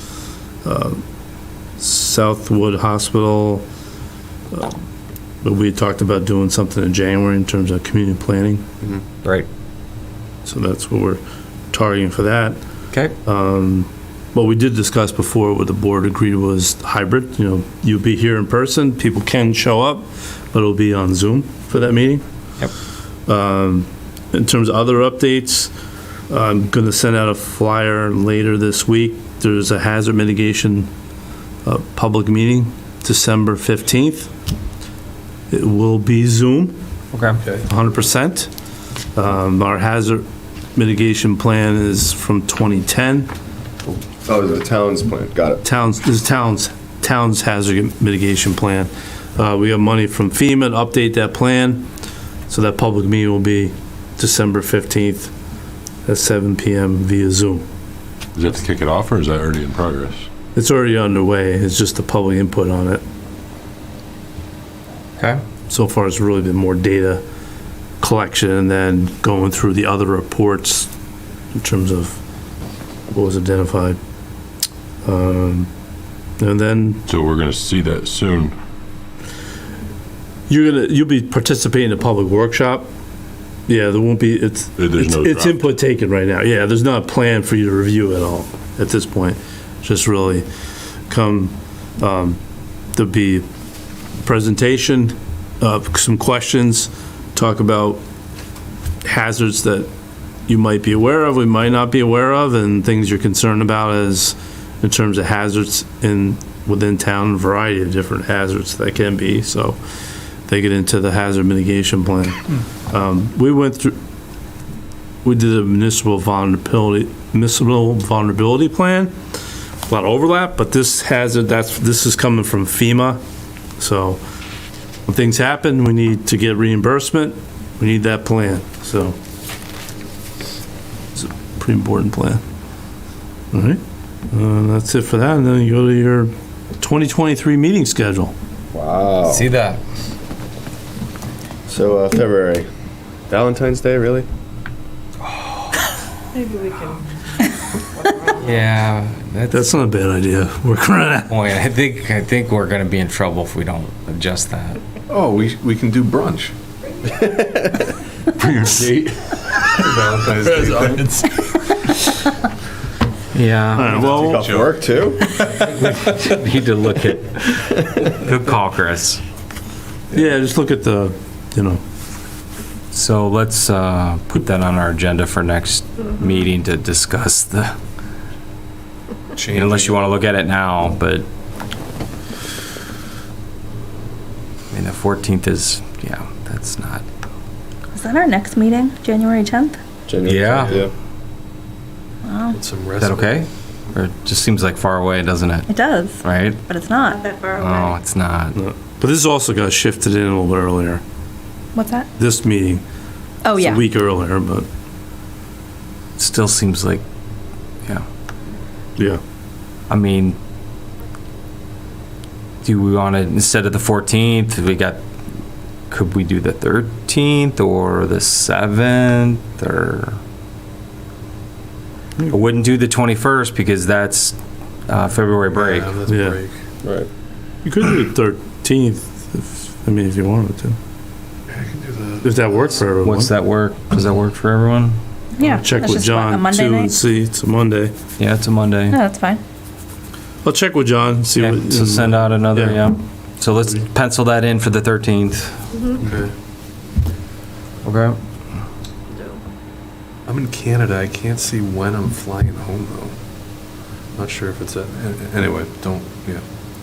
Southwood Hospital, but we had talked about doing something in January in terms of community planning, Right. so that's what we're targeting for that. Okay. What we did discuss before, what the board agreed was hybrid, you'll be here in person, people can show up, but it'll be on Zoom for that meeting. Yep. In terms of other updates, I'm gonna send out a flyer later this week. There's a hazard mitigation public meeting, December 15th. It will be Zoom, Okay. 100%. Our hazard mitigation plan is from 2010. Oh, the town's plan, got it. Town's hazard mitigation plan. We have money from FEMA to update that plan, so that public meeting will be December 15th at 7 PM via Zoom. Is that to kick it off, or is that already in progress? It's already underway, it's just the public input on it. Okay. So far, it's really been more data collection and then going through the other reports in terms of what was identified. And then So we're gonna see that soon. you'll be participating in a public workshop. Yeah, there won't be, it's There's no it's draft. input taken right now. Yeah, there's not a plan for you to review at all at this point. Just really come, there'll be presentation, some questions, talk about hazards that you might be aware of, we might not be aware of, and things you're concerned about as in terms of hazards within town, a variety of different hazards that can be, so they get into the hazard mitigation plan. We did a municipal vulnerability plan, a lot of overlap, but this hazard, this is coming from FEMA, so when things happen, we need to get reimbursement, we need that plan, so it's a pretty important plan. All right, that's it for that, and then you go to your 2023 meeting schedule. Wow. See that? So, February. Valentine's Day, really? Maybe we can. Yeah. That's not a bad idea, work around that. Boy, I think we're gonna be in trouble if we don't adjust that. Oh, we can do brunch. Bring your date. Valentine's Day. Yeah. All right, well, Off work, too? Need to look at. Good call, Chris. yeah, just look at the, So let's put that on our agenda for next meeting to discuss the, unless you want to look at it now, but I mean, the 14th is, yeah, that's not. Is that our next meeting, January 10th? January Yeah. 10th, Wow, Some Is that okay? Or it just seems like far away, doesn't it? it does, Right? but it's Not not. that far Oh, away. it's not. but this also got shifted in a little bit earlier. What's that? This meeting, Oh, it's yeah. a week earlier, but, Still seems like, yeah. yeah. I mean, do we want to, instead of the 14th, we got could we do the 13th or the 7th, or? I wouldn't do the 21st because that's February break. Yeah, that's Yeah. break. Right. You could do the 13th, if you wanted to. I can do the. If that worked for everyone. What's that work? Does that work for everyone? Yeah. Check that's with just what, a John Monday too and night? see, it's a Monday. Yeah, it's a Monday. No, that's fine. I'll check with John, see Yeah, what. so send out another, Yeah. yeah. So let's pencil that in for the 13th. Okay. Okay. I'm in Canada. I can't see when I'm flying home though. Not sure if it's anyway, don't, yeah.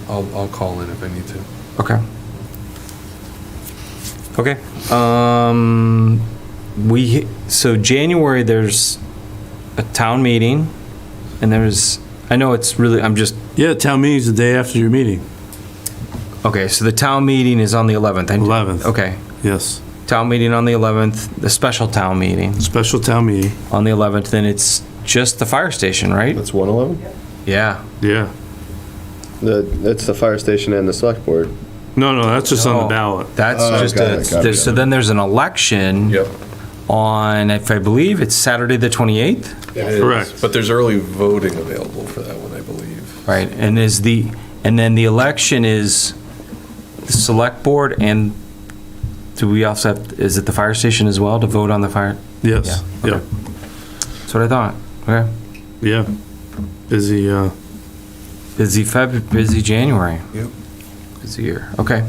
I'll call in if I need to. Okay. Okay. So January, there's a town meeting, and I know it's really, Yeah, town meeting's the day after your meeting, okay, so the town meeting is on the 11th. 11th. Okay. Yes. Town meeting on the 11th, the special town meeting Special town meeting, on the 11th, then it's just the fire station, right? That's 111? Yeah. yeah. That's the fire station and the select board. No, that's just on the No, ballot. That's Oh, just got it, got it, so got it. then there's an election on, if I believe, it's Saturday the 28th, It is, Correct. but there's early voting available for that one, I believe. right? And then the election is the select board, and do we also have, is it the fire station as well to vote on the fire? Yes, Yeah, yeah, okay. That's what I thought. Okay. yeah. Busy, Busy January. Yep. Busy year. Okay.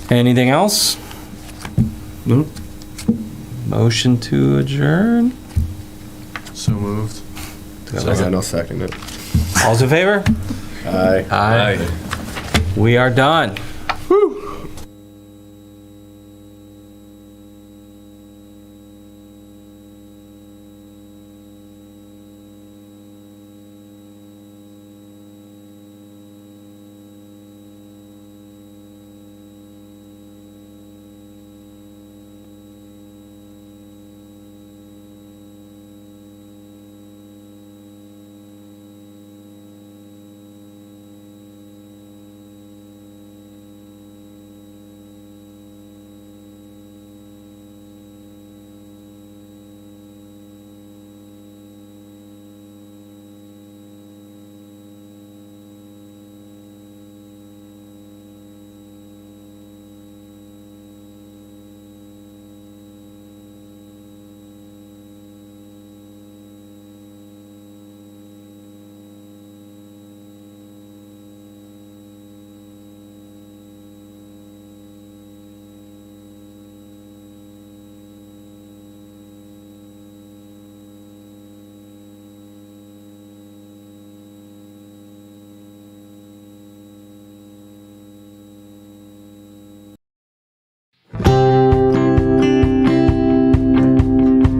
Anything else? no? Motion to adjourn? So moved. And I'll second it. All's in favor? Aye. Aye. We are done.